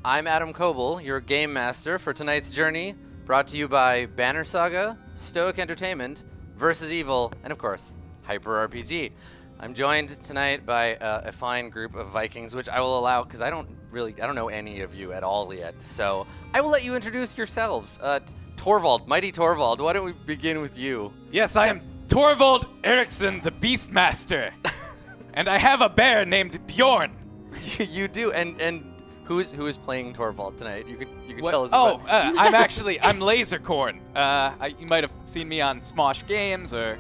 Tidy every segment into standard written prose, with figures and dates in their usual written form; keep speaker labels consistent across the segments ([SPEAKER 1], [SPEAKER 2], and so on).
[SPEAKER 1] I'm Adam Koebel, your game master for tonight's journey, brought to you by Banner Saga, Stoic Entertainment, Versus Evil, and of course, Hyper RPG. I'm joined tonight by a fine group of Vikings, which I will allow because I don't know any of you at all yet. So I will let you introduce yourselves. Torvald, Mighty Torvald, why don't we begin with you?
[SPEAKER 2] Yes, I am Torvald Eriksson, the Beastmaster, and I have a bear named Bjorn.
[SPEAKER 1] You do, and who is playing Torvald tonight? You could tell us.
[SPEAKER 2] Oh, I'm Lasercorn. You might have seen me on Smosh Games or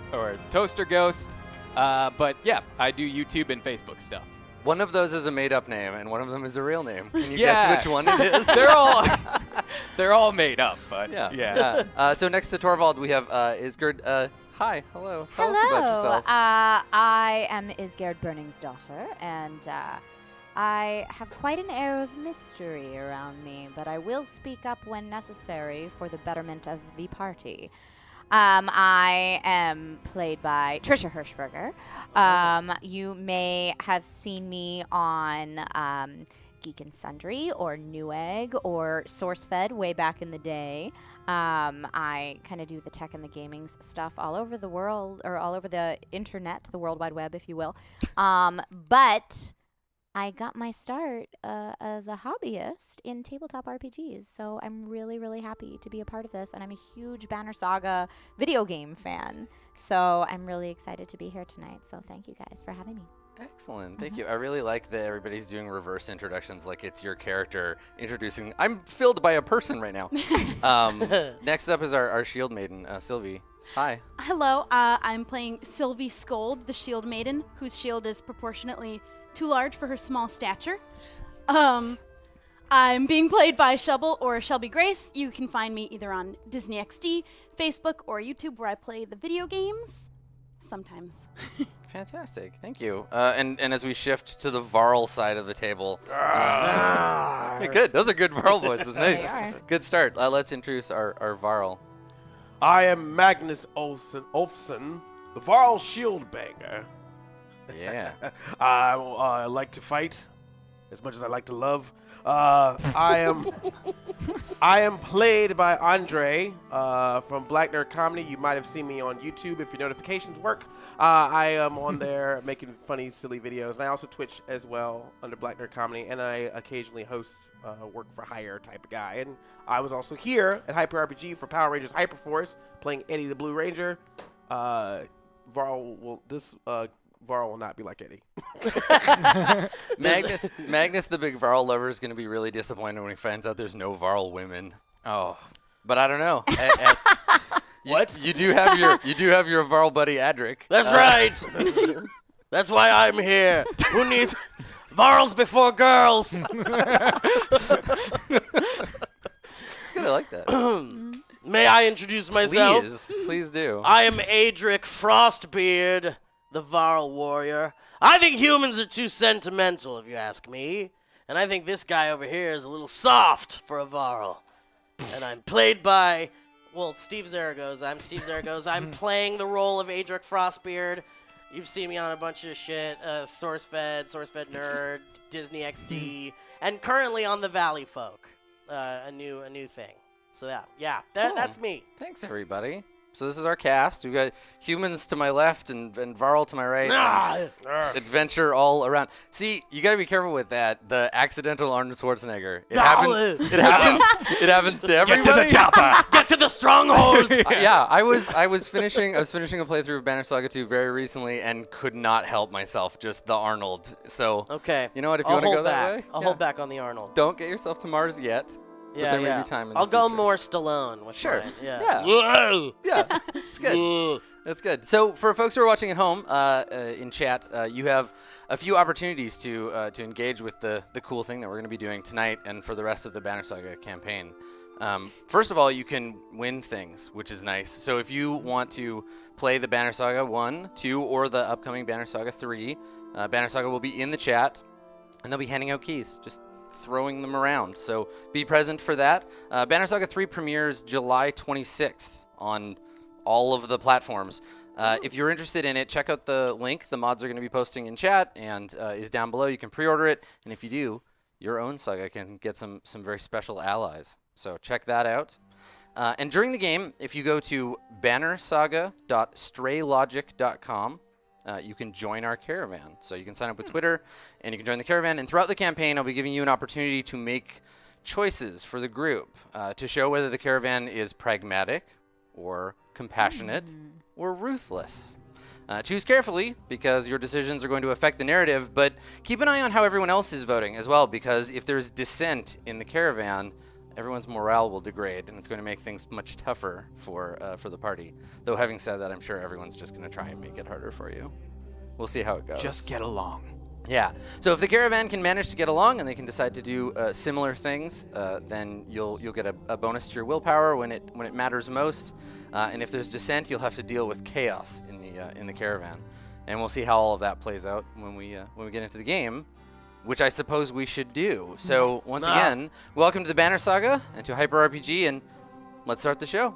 [SPEAKER 2] Toaster Ghost, but yeah, I do YouTube and Facebook stuff.
[SPEAKER 1] One of those is a made-up name, and one of them is a real name. Can you guess which one it is?
[SPEAKER 2] They're all made up, but yeah.
[SPEAKER 1] So next to Torvald, we have Isgard. Hi, hello. Tell us about yourself.
[SPEAKER 3] I am Isgard Burning's daughter, and I have quite an air of mystery around me, but I will speak up when necessary for the betterment of the party. I am played by Trisha Hirschberger. You may have seen me on Geek and Sundry or Newegg or SourceFed way back in the day. I kind of do the tech and the gaming stuff all over the world, or all over the internet, the World Wide Web, if you will. But I got my start as a hobbyist in tabletop RPGs, so I'm really, really happy to be a part of this, and I'm a huge Banner Saga video game fan, so I'm really excited to be here tonight, so thank you guys for having me.
[SPEAKER 1] Excellent, thank you. I really like that everybody's doing reverse introductions like it's your character introducing. I'm filled by a person right now. Next up is our Shield Maiden, Sylvie. Hi.
[SPEAKER 4] Hello, I'm playing Sylvie Scold, the Shield Maiden, whose shield is proportionately too large for her small stature. I'm being played by Shubble or Shelby Grace. You can find me either on Disney XD, Facebook, or YouTube, where I play the video games sometimes.
[SPEAKER 1] Fantastic, thank you. And as we shift to the Varl side of the table, hey, good. Those are good Varl voices. Nice, good start. Let's introduce our Varl.
[SPEAKER 5] I am Magnus Olfson, the Varl Shield Banger.
[SPEAKER 1] Yeah.
[SPEAKER 5] I like to fight as much as I like to love. I am played by Andre from Black Nerd Comedy. You might have seen me on YouTube if your notifications work. I am on there making funny, silly videos. And I also Twitch as well under Black Nerd Comedy. And I occasionally host work for hire type of guy. And I was also here at Hyper RPG for Power Rangers Hyperforce playing Eddie the Blue Ranger. Varl will not be like Eddie.
[SPEAKER 1] Magnus, the big Varl lover, is going to be really disappointed when he finds out there's no Varl women. Oh, but I don't know.
[SPEAKER 5] What?
[SPEAKER 1] You do have your Varl buddy Adric.
[SPEAKER 6] That's right. That's why I'm here. Who needs Varls before girls?
[SPEAKER 1] It's good. I like that.
[SPEAKER 6] May I introduce myself?
[SPEAKER 1] Please do.
[SPEAKER 6] I am Adric Frostbeard, the Varl warrior. I think humans are too sentimental, if you ask me. And I think this guy over here is a little soft for a Varl. And I'm played by, Steve Zaragos. I'm Steve Zaragos. I'm playing the role of Adric Frostbeard. You've seen me on a bunch of shit. SourceFed Nerd, Disney XD, and currently on the Valley Folk. A new thing. So cool. That's me.
[SPEAKER 1] Thanks, everybody. So this is our cast. We've got humans to my left and Varl to my right. Adventure all around. See, you got to be careful with that. The accidental Arnold Schwarzenegger. It happens. It happens to everybody.
[SPEAKER 6] Get to the chopper. Get to the stronghold.
[SPEAKER 1] Yeah, I was finishing a playthrough of Banner Saga 2 very recently and could not help myself. Just the Arnold. So
[SPEAKER 6] okay.
[SPEAKER 1] You know what? If you want to go that way,
[SPEAKER 6] I'll hold back on the Arnold.
[SPEAKER 1] Don't get yourself to Mars yet.
[SPEAKER 6] Yeah,
[SPEAKER 1] there may be time in
[SPEAKER 6] I'll
[SPEAKER 1] the
[SPEAKER 6] go
[SPEAKER 1] future.
[SPEAKER 6] more Stallone. With
[SPEAKER 1] Sure.
[SPEAKER 6] mine. Yeah.
[SPEAKER 1] Yeah. It's good. That's good. So for folks who are watching at home in chat, you have a few opportunities to engage with the cool thing that we're going to be doing tonight and for the rest of the Banner Saga campaign. First of all, you can win things, which is nice. So if you want to play the Banner Saga 1, 2, or the upcoming Banner Saga 3, Banner Saga will be in the chat, and they'll be handing out keys. Just throwing them around. So be present for that. Banner Saga 3 premieres July 26th on all of the platforms. If you're interested in it, check out the link. The mods are going to be posting in chat and is down below. You can pre-order it. And if you do, your own saga can get some very special allies. So check that out. And during the game, if you go to bannersaga.straylogic.com, you can join our caravan. So you can sign up with Twitter, and you can join the caravan. And throughout the campaign, I'll be giving you an opportunity to make choices for the group to show whether the caravan is pragmatic or compassionate or ruthless. Choose carefully, because your decisions are going to affect the narrative, but keep an eye on how everyone else is voting as well, because if there's dissent in the caravan, everyone's morale will degrade, and it's going to make things much tougher for the party. Though having said that, I'm sure everyone's just going to try and make it harder for you. We'll see how it goes.
[SPEAKER 2] Just get along.
[SPEAKER 1] Yeah. So if the caravan can manage to get along and they can decide to do similar things, then you'll get a bonus to your willpower when it matters most. And if there's dissent, you'll have to deal with chaos in the caravan. And we'll see how all of that plays out when we get into the game, which I suppose we should do. So once again, welcome to the Banner Saga and to Hyper RPG, and let's start the show.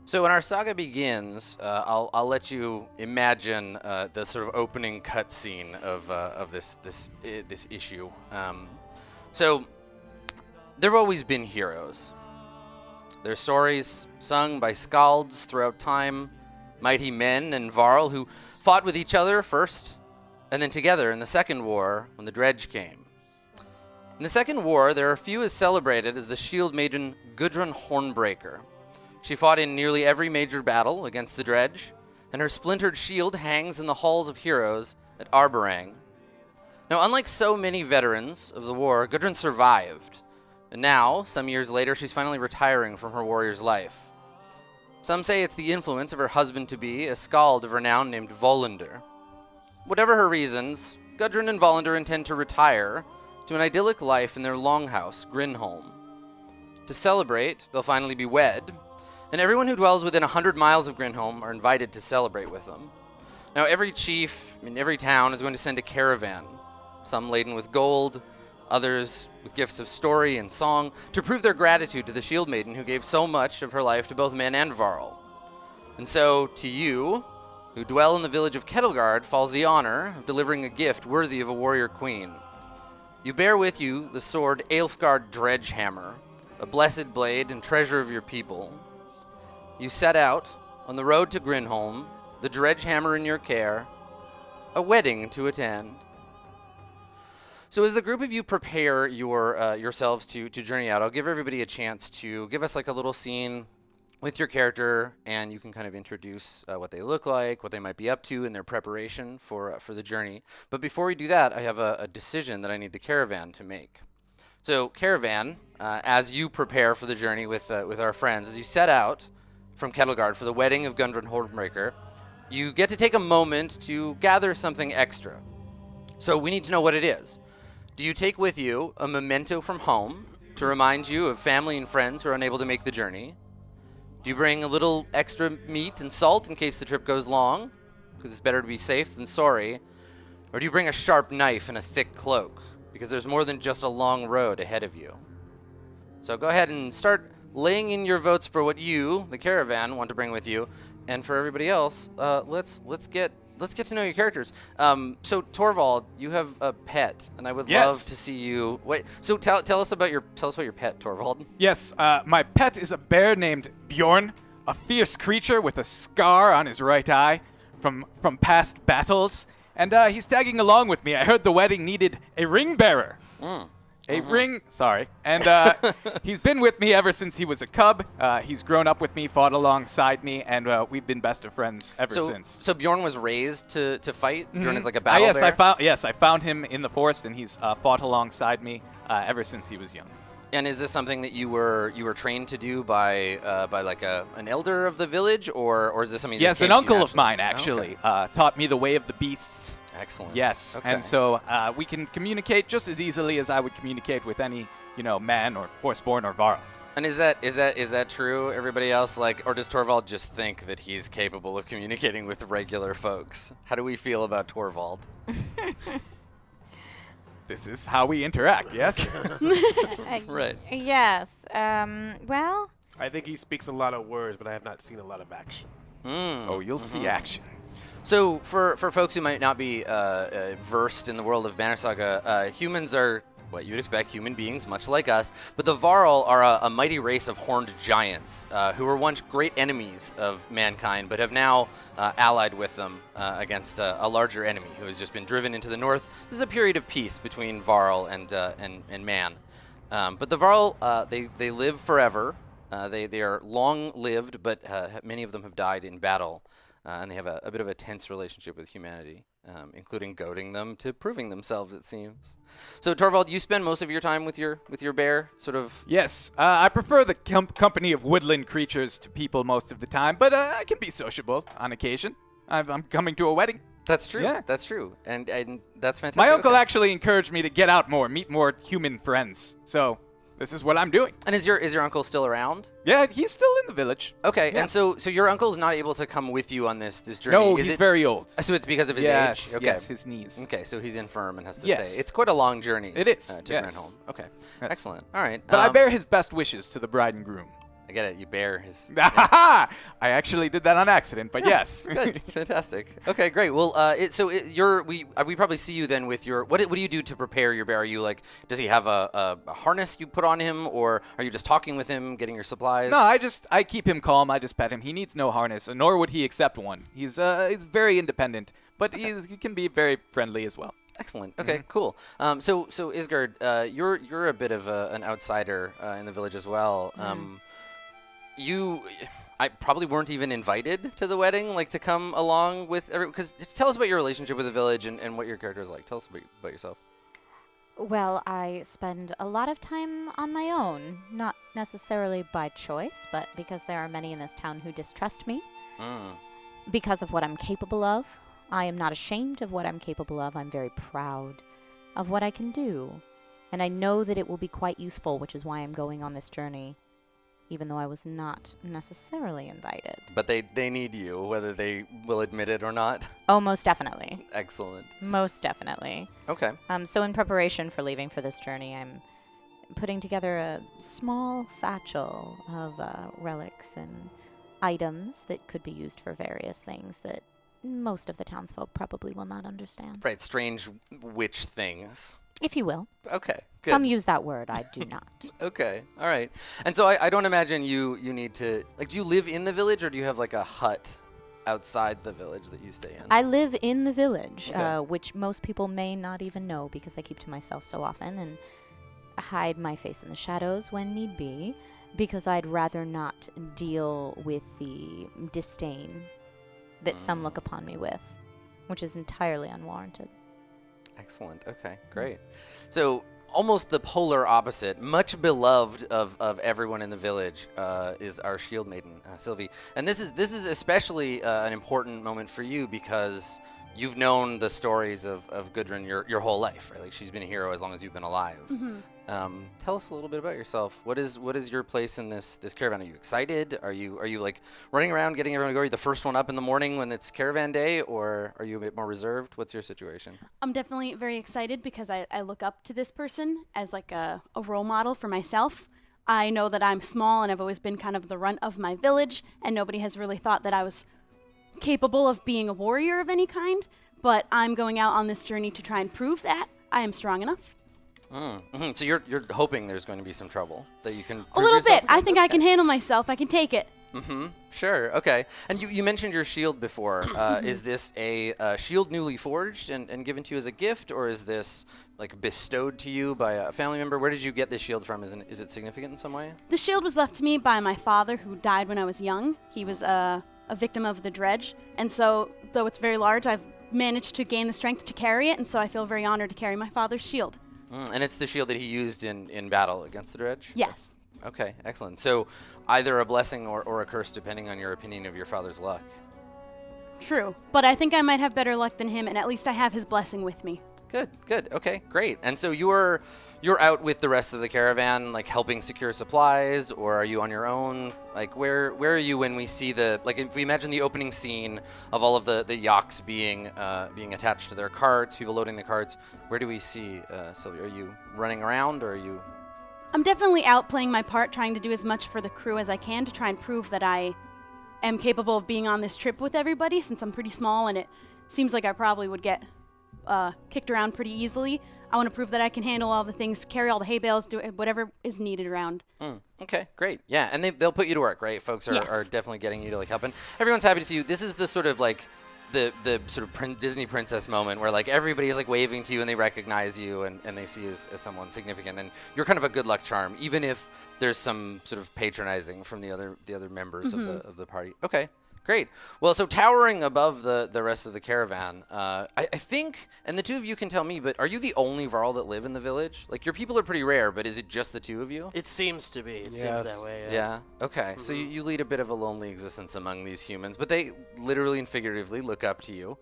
[SPEAKER 1] So when our saga begins, I'll let you imagine the sort of opening cutscene of this issue. So there have always been heroes. Their stories sung by skalds throughout time, mighty men and Varl who fought with each other first, and then together in the Second War when the Dredge came. In the Second War, there are few as celebrated as the shield maiden Gudrun Hornbreaker. She fought in nearly every major battle against the Dredge, and her splintered shield hangs in the halls of heroes at Arborang. Now, unlike so many veterans of the war, Gudrun survived, and now, some years later, she's finally retiring from her warrior's life. Some say it's the influence of her husband-to-be, a skald of renown named Volander. Whatever her reasons, Gudrun and Volander intend to retire to an idyllic life in their longhouse, Grinholm. To celebrate, they'll finally be wed, and everyone who dwells within 100 miles of Grinholm are invited to celebrate with them. Now, every chief in every town is going to send a caravan, some laden with gold, others with gifts of story and song, to prove their gratitude to the shield maiden who gave so much of her life to both men and Varl. And so, to you, who dwell in the village of Kettlegard, falls the honor of delivering a gift worthy of a warrior queen. You bear with you the sword Aelfgard Dredgehammer, a blessed blade and treasure of your people. You set out on the road to Grinholm, the Dredgehammer in your care, a wedding to attend. So as the group of you prepare yourselves to journey out, I'll give everybody a chance to give us like a little scene with your character, and you can kind of introduce what they look like, what they might be up to in their preparation for the journey. But before we do that, I have a decision that I need the caravan to make. So caravan, as you prepare for the journey with our friends, as you set out from Kettlegard for the wedding of Gudrun Hornbreaker, you get to take a moment to gather something extra. So we need to know what it is. Do you take with you a memento from home to remind you of family and friends who are unable to make the journey? Do you bring a little extra meat and salt in case the trip goes long, because it's better to be safe than sorry? Or do you bring a sharp knife and a thick cloak, because there's more than just a long road ahead of you? So go ahead and start laying in your votes for what you, the caravan, want to bring with you, and for everybody else, let's get to know your characters. So Torvald, you have a pet, and I would love to see you. Wait, so tell us about your pet, Torvald.
[SPEAKER 2] Yes, my pet is a bear named Bjorn, a fierce creature with a scar on his right eye from past battles, and he's tagging along with me. I heard the wedding needed a ring bearer. Ring, sorry. And he's been with me ever since he was a cub. He's grown up with me, fought alongside me, and we've been best of friends ever since.
[SPEAKER 1] So Bjorn was raised to fight? Bjorn is like a battle bear?
[SPEAKER 2] I found him in the forest, and he's fought alongside me ever since he was young.
[SPEAKER 1] And is this something that you were trained to do by like an elder of the village, or is this something?
[SPEAKER 2] Yes, an uncle of mine actually taught me the way of the beasts.
[SPEAKER 1] Excellent.
[SPEAKER 2] Yes,
[SPEAKER 1] okay.
[SPEAKER 2] And so we can communicate just as easily as I would communicate with any man or horseborn or Varl.
[SPEAKER 1] And is that true? Everybody else, like, or does Torvald just think that he's capable of communicating with regular folks? How do we feel about Torvald?
[SPEAKER 2] This is how we interact, yes?
[SPEAKER 1] Right.
[SPEAKER 3] Yes. Well,
[SPEAKER 5] I think he speaks a lot of words, but I have not seen a lot of action.
[SPEAKER 2] Oh, you'll see action.
[SPEAKER 1] So for folks who might not be versed in the world of Banner Saga, humans are what you'd expect, human beings, much like us. But the Varl are a mighty race of horned giants who were once great enemies of mankind, but have now allied with them against a larger enemy who has just been driven into the north. This is a period of peace between Varl and man. But the Varl, they live forever. They are long-lived, but many of them have died in battle. And they have a bit of a tense relationship with humanity, including goading them to proving themselves, it seems. So, Torvald, you spend most of your time with your bear, sort of?
[SPEAKER 2] Yes, I prefer the company of woodland creatures to people most of the time, but I can be sociable on occasion. I'm coming to a wedding.
[SPEAKER 1] That's true.
[SPEAKER 2] Yeah.
[SPEAKER 1] That's true. And that's fantastic.
[SPEAKER 2] My uncle
[SPEAKER 1] Okay.
[SPEAKER 2] actually encouraged me to get out more, meet more human friends. So this is what I'm doing.
[SPEAKER 1] And is your uncle still around?
[SPEAKER 2] Yeah, he's still in the village.
[SPEAKER 1] Okay,
[SPEAKER 2] Yeah.
[SPEAKER 1] and so your uncle's not able to come with you on this journey.
[SPEAKER 2] No,
[SPEAKER 1] is
[SPEAKER 2] he's
[SPEAKER 1] it,
[SPEAKER 2] very old.
[SPEAKER 1] So it's because of his
[SPEAKER 2] Yes,
[SPEAKER 1] age? Okay.
[SPEAKER 2] yes, his knees.
[SPEAKER 1] Okay, so he's infirm and has to
[SPEAKER 2] Yes.
[SPEAKER 1] stay. It's quite a long journey.
[SPEAKER 2] It is,
[SPEAKER 1] To
[SPEAKER 2] yes.
[SPEAKER 1] Granholm. Okay,
[SPEAKER 2] Yes.
[SPEAKER 1] excellent. All right.
[SPEAKER 2] But I bear his best wishes to the bride and groom.
[SPEAKER 1] I get it. You bear his.
[SPEAKER 2] I actually did that on accident, but yes.
[SPEAKER 1] Good. Fantastic. Okay, great. Well, we probably see you then with your. What do you do to prepare your bear? Are you like? Does he have a harness you put on him, or are you just talking with him, getting your supplies?
[SPEAKER 2] No, I keep him calm. I just pet him. He needs no harness, nor would he accept one. He's very independent, but he can be very friendly as well.
[SPEAKER 1] Excellent. Okay, cool. So Isgard, you're a bit of an outsider in the village as well. I probably weren't even invited to the wedding, like to come along with because tell us about your relationship with the village and what your character is like. Tell us about yourself.
[SPEAKER 3] well, I spend a lot of time on my own, not necessarily by choice, but because there are many in this town who distrust me because of what I'm capable of. I am not ashamed of what I'm capable of. I'm very proud of what I can do. And I know that it will be quite useful, which is why I'm going on this journey, even though I was not necessarily invited.
[SPEAKER 1] But they need you, whether they will admit it or not.
[SPEAKER 3] Oh, most definitely.
[SPEAKER 1] Excellent.
[SPEAKER 3] Most definitely.
[SPEAKER 1] Okay.
[SPEAKER 3] So in preparation for leaving for this journey, I'm putting together a small satchel of relics and items that could be used for various things that most of the townsfolk probably will not understand.
[SPEAKER 1] Right. Strange witch things.
[SPEAKER 3] If you will.
[SPEAKER 1] Okay. Good.
[SPEAKER 3] Some use that word, I do not.
[SPEAKER 1] Okay. All right. And so I don't imagine you need to do you live in the village or do you have like a hut outside the village that you stay in?
[SPEAKER 3] I live in the village,
[SPEAKER 1] Okay.
[SPEAKER 3] which most people may not even know because I keep to myself so often and hide my face in the shadows when need be, because I'd rather not deal with the disdain that some look upon me with, which is entirely unwarranted.
[SPEAKER 1] Excellent. Okay, great. So almost the polar opposite, much beloved of everyone in the village, is our shield maiden, Sylvie. And this is especially an important moment for you because you've known the stories of Gudrun your whole life, right? Like she's been a hero as long as you've been alive. Tell us a little bit about yourself. What is your place in this caravan? Are you excited? Are you like running around getting everyone to go? Are you the first one up in the morning when it's caravan day, or are you a bit more reserved? What's your situation?
[SPEAKER 4] I'm definitely very excited because I look up to this person as like a role model for myself. I know that I'm small and I've always been kind of the runt of my village, and nobody has really thought that I was capable of being a warrior of any kind, but I'm going out on this journey to try and prove that I am strong enough.
[SPEAKER 1] So you're hoping there's going to be some trouble that you can
[SPEAKER 4] A
[SPEAKER 1] prove
[SPEAKER 4] little
[SPEAKER 1] yourself
[SPEAKER 4] bit. I
[SPEAKER 1] against?
[SPEAKER 4] think I
[SPEAKER 1] Okay.
[SPEAKER 4] can handle myself. I can take it.
[SPEAKER 1] Sure. Okay. And you mentioned your shield before. Is this a shield newly forged and given to you as a gift, or is this like bestowed to you by a family member? Where did you get this shield from? Is it significant in some way?
[SPEAKER 4] The shield was left to me by my father, who died when I was young. He was a victim of the dredge. And so, though it's very large, I've managed to gain the strength to carry it, and so I feel very honored to carry my father's shield.
[SPEAKER 1] And it's the shield that he used in battle against the dredge?
[SPEAKER 4] Yes.
[SPEAKER 1] Okay, excellent. So either a blessing or a curse, depending on your opinion of your father's luck.
[SPEAKER 4] True. But I think I might have better luck than him, and at least I have his blessing with me.
[SPEAKER 1] Good. Okay, great. And so you're out with the rest of the caravan, like helping secure supplies, or are you on your own? Like, where are you when we see if we imagine the opening scene of all of the yaks being attached to their carts, people loading the carts, where do we see Sylvie? Are you running around, or are you?
[SPEAKER 4] I'm definitely out playing my part, trying to do as much for the crew as I can to try and prove that I am capable of being on this trip with everybody, since I'm pretty small and it seems like I probably would get kicked around pretty easily. I want to prove that I can handle all the things, carry all the hay bales, do whatever is needed around.
[SPEAKER 1] Okay, great. Yeah, and they'll put you to work, right? Folks are definitely getting you to like help. And everyone's happy to see you. This is the sort of like the sort of Disney princess moment where like everybody's like waving to you and they recognize you and they see you as someone significant. And you're kind of a good luck charm, even if there's some sort of patronizing from the other members of the party. Okay. Great. Well, so towering above the rest of the caravan, I think, and the two of you can tell me, but are you the only Varl that live in the village? Like, your people are pretty rare, but is it just the two of you?
[SPEAKER 6] It seems to be. It seems that way, yes.
[SPEAKER 1] Yeah? Okay. So you lead a bit of a lonely existence among these humans, but they literally and figuratively look up to you.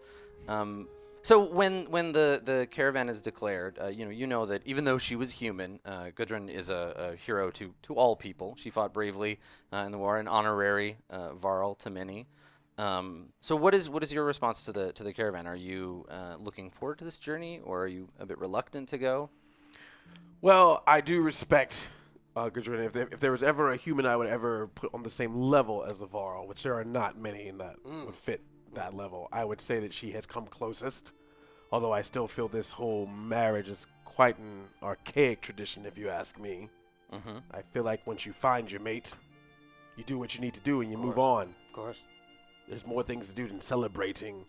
[SPEAKER 1] So when the caravan is declared, you know that even though she was human, Gudrun is a hero to all people. She fought bravely in the war, an honorary Varl to many. So what is your response to the caravan? Are you looking forward to this journey, or are you a bit reluctant to go?
[SPEAKER 5] Well, I do respect Gudrun. If there was ever a human I would ever put on the same level as the Varl, which there are not many that would fit that level, I would say that she has come closest, although I still feel this whole marriage is quite an archaic tradition, if you ask me. I feel like once you find your mate, you do what you need to do and you move on.
[SPEAKER 6] Of course.
[SPEAKER 5] There's more things to do than celebrating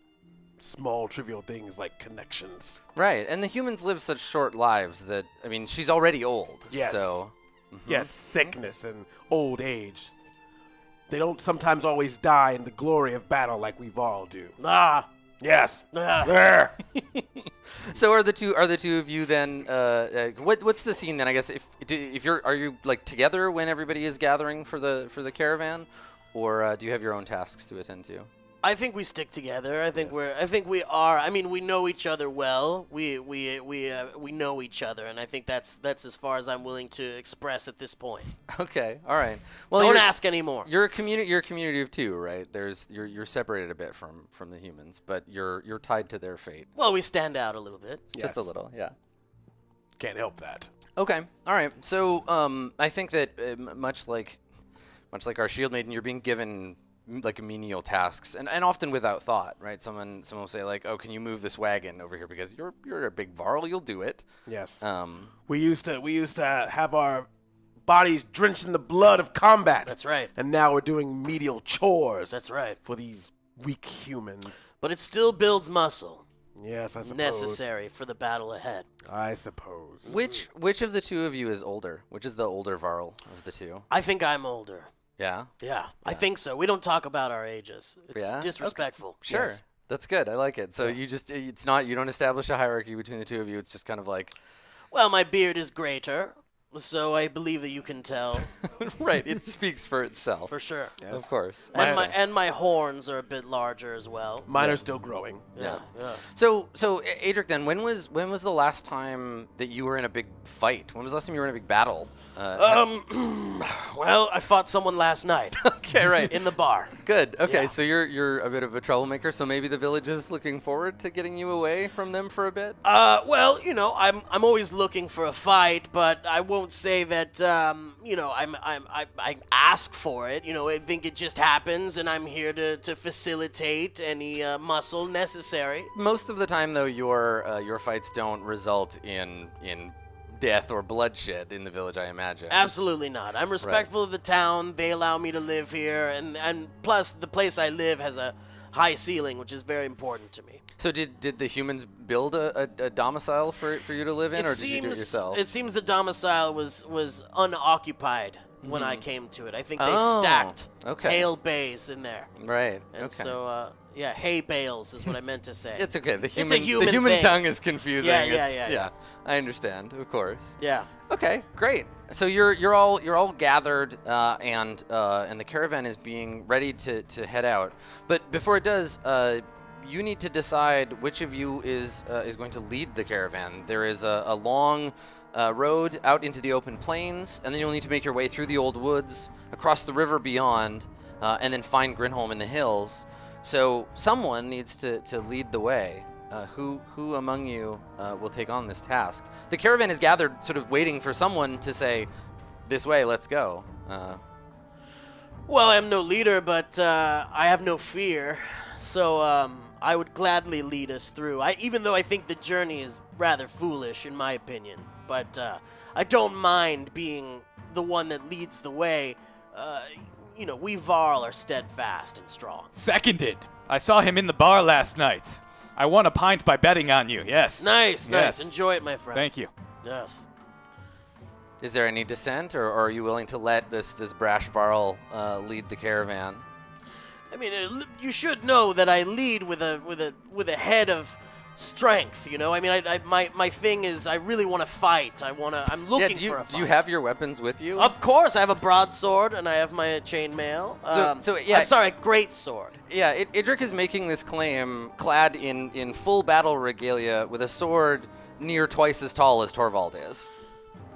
[SPEAKER 5] small, trivial things like connections.
[SPEAKER 1] Right, and the humans live such short lives that, I mean, she's already old.
[SPEAKER 5] Yes.
[SPEAKER 1] So.
[SPEAKER 5] Yes, sickness and old age. They don't sometimes always die in the glory of battle like we all do.
[SPEAKER 6] Ah.
[SPEAKER 5] Yes.
[SPEAKER 6] Ah.
[SPEAKER 1] So are the two of you then? What's the scene then? I guess are you like together when everybody is gathering for the caravan, or do you have your own tasks to attend to?
[SPEAKER 6] I think we stick together. I think we are. I mean, we know each other well. We know each other, and I think that's as far as I'm willing to express at this point.
[SPEAKER 1] Okay, all right. Well,
[SPEAKER 6] don't ask anymore.
[SPEAKER 1] You're a community of two, right? You're separated a bit from the humans, but you're tied to their fate.
[SPEAKER 6] Well, we stand out a little bit.
[SPEAKER 1] Just a little, yeah.
[SPEAKER 5] Can't help that.
[SPEAKER 1] Okay, all right. So I think that much like our Shield Maiden, you're being given like menial tasks, and often without thought, right? Someone will say like, "Oh, can you move this wagon over here because you're a big Varl, you'll do it."
[SPEAKER 5] Yes. We used to have our bodies drenched in the blood of combat.
[SPEAKER 6] That's right.
[SPEAKER 5] And now we're doing menial chores.
[SPEAKER 6] That's right.
[SPEAKER 5] For these weak humans.
[SPEAKER 6] But it still builds muscle.
[SPEAKER 5] Yes, I suppose.
[SPEAKER 6] Necessary for the battle ahead.
[SPEAKER 5] I suppose.
[SPEAKER 1] Which of the two of you is older? Which is the older Varl of the two?
[SPEAKER 6] I think I'm older.
[SPEAKER 1] Yeah?
[SPEAKER 6] Yeah, I think so. We don't talk about our ages. It's disrespectful.
[SPEAKER 1] Okay. Sure.
[SPEAKER 6] Yes.
[SPEAKER 1] That's good. I like it. So you don't establish a hierarchy between the two of you. It's just kind of like.
[SPEAKER 6] Well, my beard is greater, so I believe that you can tell.
[SPEAKER 1] Right. It speaks for itself.
[SPEAKER 6] For sure.
[SPEAKER 1] Yes. Of course.
[SPEAKER 6] And my horns are a bit larger as well.
[SPEAKER 5] Mine are still growing.
[SPEAKER 6] Yeah.
[SPEAKER 1] So Adric, then when was the last time that you were in a big fight? When was the last time you were in a big battle?
[SPEAKER 6] Well, I fought someone last night.
[SPEAKER 1] Okay, right.
[SPEAKER 6] In the bar.
[SPEAKER 1] Good. Okay,
[SPEAKER 6] Yeah.
[SPEAKER 1] so you're a bit of a troublemaker. So maybe the village is looking forward to getting you away from them for a bit.
[SPEAKER 6] Well, I'm always looking for a fight, but I won't say that. I ask for it. I think it just happens, and I'm here to facilitate any muscle necessary.
[SPEAKER 1] Most of the time, though, your fights don't result in death or bloodshed in the village, I imagine.
[SPEAKER 6] Absolutely not. I'm respectful of the town. They allow me to live here, and plus the place I live has a high ceiling, which is very important to me.
[SPEAKER 1] So did the humans build a domicile for you to live in, or did you do it yourself?
[SPEAKER 6] It seems the domicile was unoccupied when I came to it. I think they stacked hail bays in there.
[SPEAKER 1] Right.
[SPEAKER 6] And so, hay bales is what I meant to say.
[SPEAKER 1] It's okay. The
[SPEAKER 6] a human
[SPEAKER 1] human
[SPEAKER 6] thing.
[SPEAKER 1] tongue is confusing.
[SPEAKER 6] Yeah.
[SPEAKER 1] I understand, of course.
[SPEAKER 6] Yeah.
[SPEAKER 1] Okay, great. So you're all gathered, and the caravan is being ready to head out. But before it does, you need to decide which of you is going to lead the caravan. There is a long road out into the open plains, and then you'll need to make your way through the old woods, across the river beyond, and then find Grinholm in the hills. So someone needs to lead the way. Who among you will take on this task? The caravan is gathered, sort of waiting for someone to say, "This way, let's go."
[SPEAKER 6] Well, I am no leader, but I have no fear, so I would gladly lead us through. Even though I think the journey is rather foolish, in my opinion, but I don't mind being the one that leads the way. We Varl are steadfast and strong.
[SPEAKER 2] Seconded. I saw him in the bar last night. I won a pint by betting on you. Yes.
[SPEAKER 6] Nice.
[SPEAKER 2] Yes.
[SPEAKER 6] Enjoy it, my friend.
[SPEAKER 2] Thank you.
[SPEAKER 6] Yes.
[SPEAKER 1] Is there any dissent, or are you willing to let this brash Varl lead the caravan?
[SPEAKER 6] I mean, you should know that I lead with a head of strength. I mean, my thing is I really want to fight. I'm looking for a fight.
[SPEAKER 1] Do you have your weapons with you?
[SPEAKER 6] Of course, I have a broadsword and I have my chainmail. I'm sorry, great sword.
[SPEAKER 1] Yeah, Idrik is making this claim clad in full battle regalia with a sword near twice as tall as Torvald is.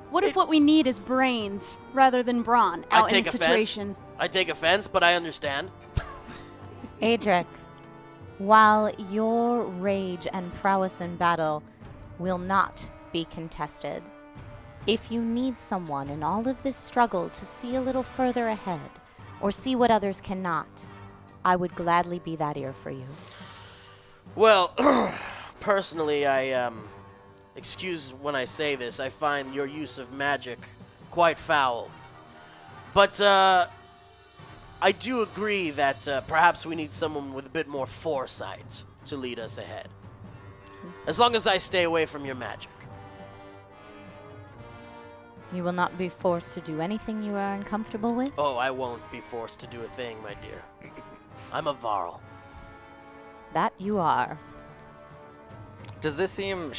[SPEAKER 4] What if what we need is brains rather than brawn out in a situation?
[SPEAKER 6] I take offense, but I understand.
[SPEAKER 3] Adric, while your rage and prowess in battle will not be contested, if you need someone in all of this struggle to see a little further ahead or see what others cannot, I would gladly be that ear for you.
[SPEAKER 6] Well, personally, excuse when I say this, I find your use of magic quite foul. But I do agree that perhaps we need someone with a bit more foresight to lead us ahead. As long as I stay away from your magic.
[SPEAKER 3] You will not be forced to do anything you are uncomfortable with?
[SPEAKER 6] Oh, I won't be forced to do a thing, my dear. I'm a Varl.
[SPEAKER 3] That you are.
[SPEAKER 1] Does this seem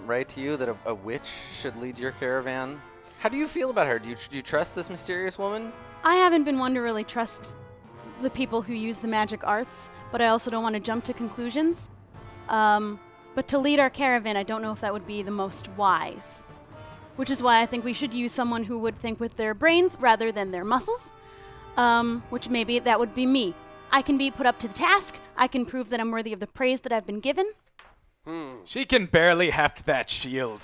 [SPEAKER 1] right to you that a witch should lead your caravan? How do you feel about her? Do you trust this mysterious woman?
[SPEAKER 4] I haven't been one to really trust the people who use the magic arts, but I also don't want to jump to conclusions. But to lead our caravan, I don't know if that would be the most wise. Which is why I think we should use someone who would think with their brains rather than their muscles. Which maybe that would be me. I can be put up to the task. I can prove that I'm worthy of the praise that I've been given.
[SPEAKER 2] She can barely heft that shield.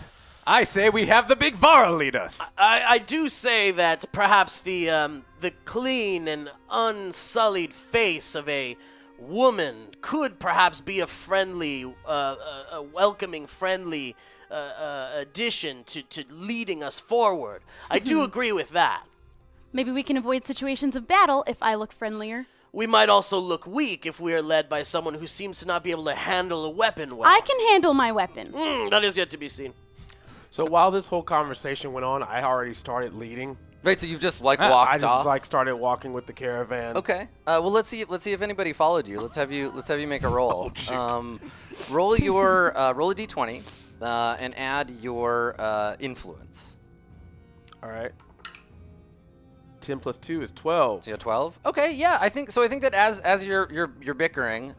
[SPEAKER 2] I say we have the big Varl lead us.
[SPEAKER 6] I do say that perhaps the clean and unsullied face of a woman could perhaps be a friendly, a welcoming, friendly addition to leading us forward. I do agree with that.
[SPEAKER 4] Maybe we can avoid situations of battle if I look friendlier.
[SPEAKER 6] We might also look weak if we are led by someone who seems to not be able to handle a weapon well.
[SPEAKER 4] I can handle my weapon.
[SPEAKER 6] That is yet to be seen.
[SPEAKER 5] So while this whole conversation went on, I already started leading.
[SPEAKER 1] Right, so you've just walked off.
[SPEAKER 5] I just started walking with the caravan.
[SPEAKER 1] Okay. Well, let's see if anybody followed you. Let's have you make a roll. Roll a d20 and add your influence.
[SPEAKER 5] All right. 10 plus 2 is 12.
[SPEAKER 1] So you have 12. Okay, yeah, I think that as you're bickering,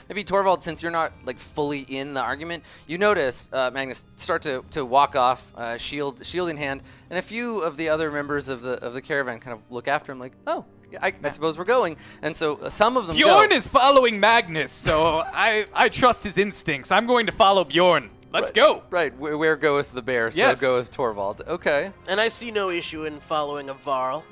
[SPEAKER 1] maybe Torvald, since you're not like fully in the argument, you notice Magnus start to walk off, shield in hand, and a few of the other members of the caravan kind of look after him, like, oh, yeah, I suppose we're going. And so some of them
[SPEAKER 2] Bjorn is following Magnus, so I trust his instincts. I'm going to follow Bjorn. Let's go.
[SPEAKER 1] Right, where goeth the bear, so
[SPEAKER 2] Yes.
[SPEAKER 1] goeth Torvald. Okay.
[SPEAKER 6] And I see no issue in following a Varl.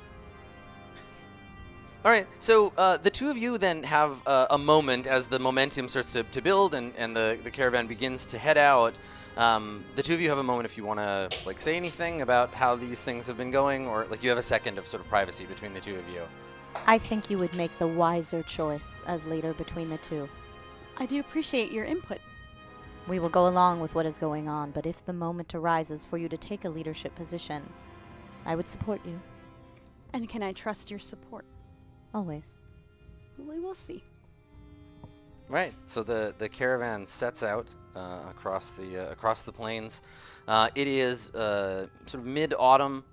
[SPEAKER 1] All right, so the two of you then have a moment as the momentum starts to build and the caravan begins to head out. The two of you have a moment if you want to like say anything about how these things have been going, or like you have a second of sort of privacy between the two of you.
[SPEAKER 3] I think you would make the wiser choice as leader between the two.
[SPEAKER 4] I do appreciate your input.
[SPEAKER 3] We will go along with what is going on, but if the moment arises for you to take a leadership position, I would support you.
[SPEAKER 4] And can I trust your support?
[SPEAKER 3] Always.
[SPEAKER 4] We will see.
[SPEAKER 1] Right. So the caravan sets out across the plains. It is sort of mid-autumn,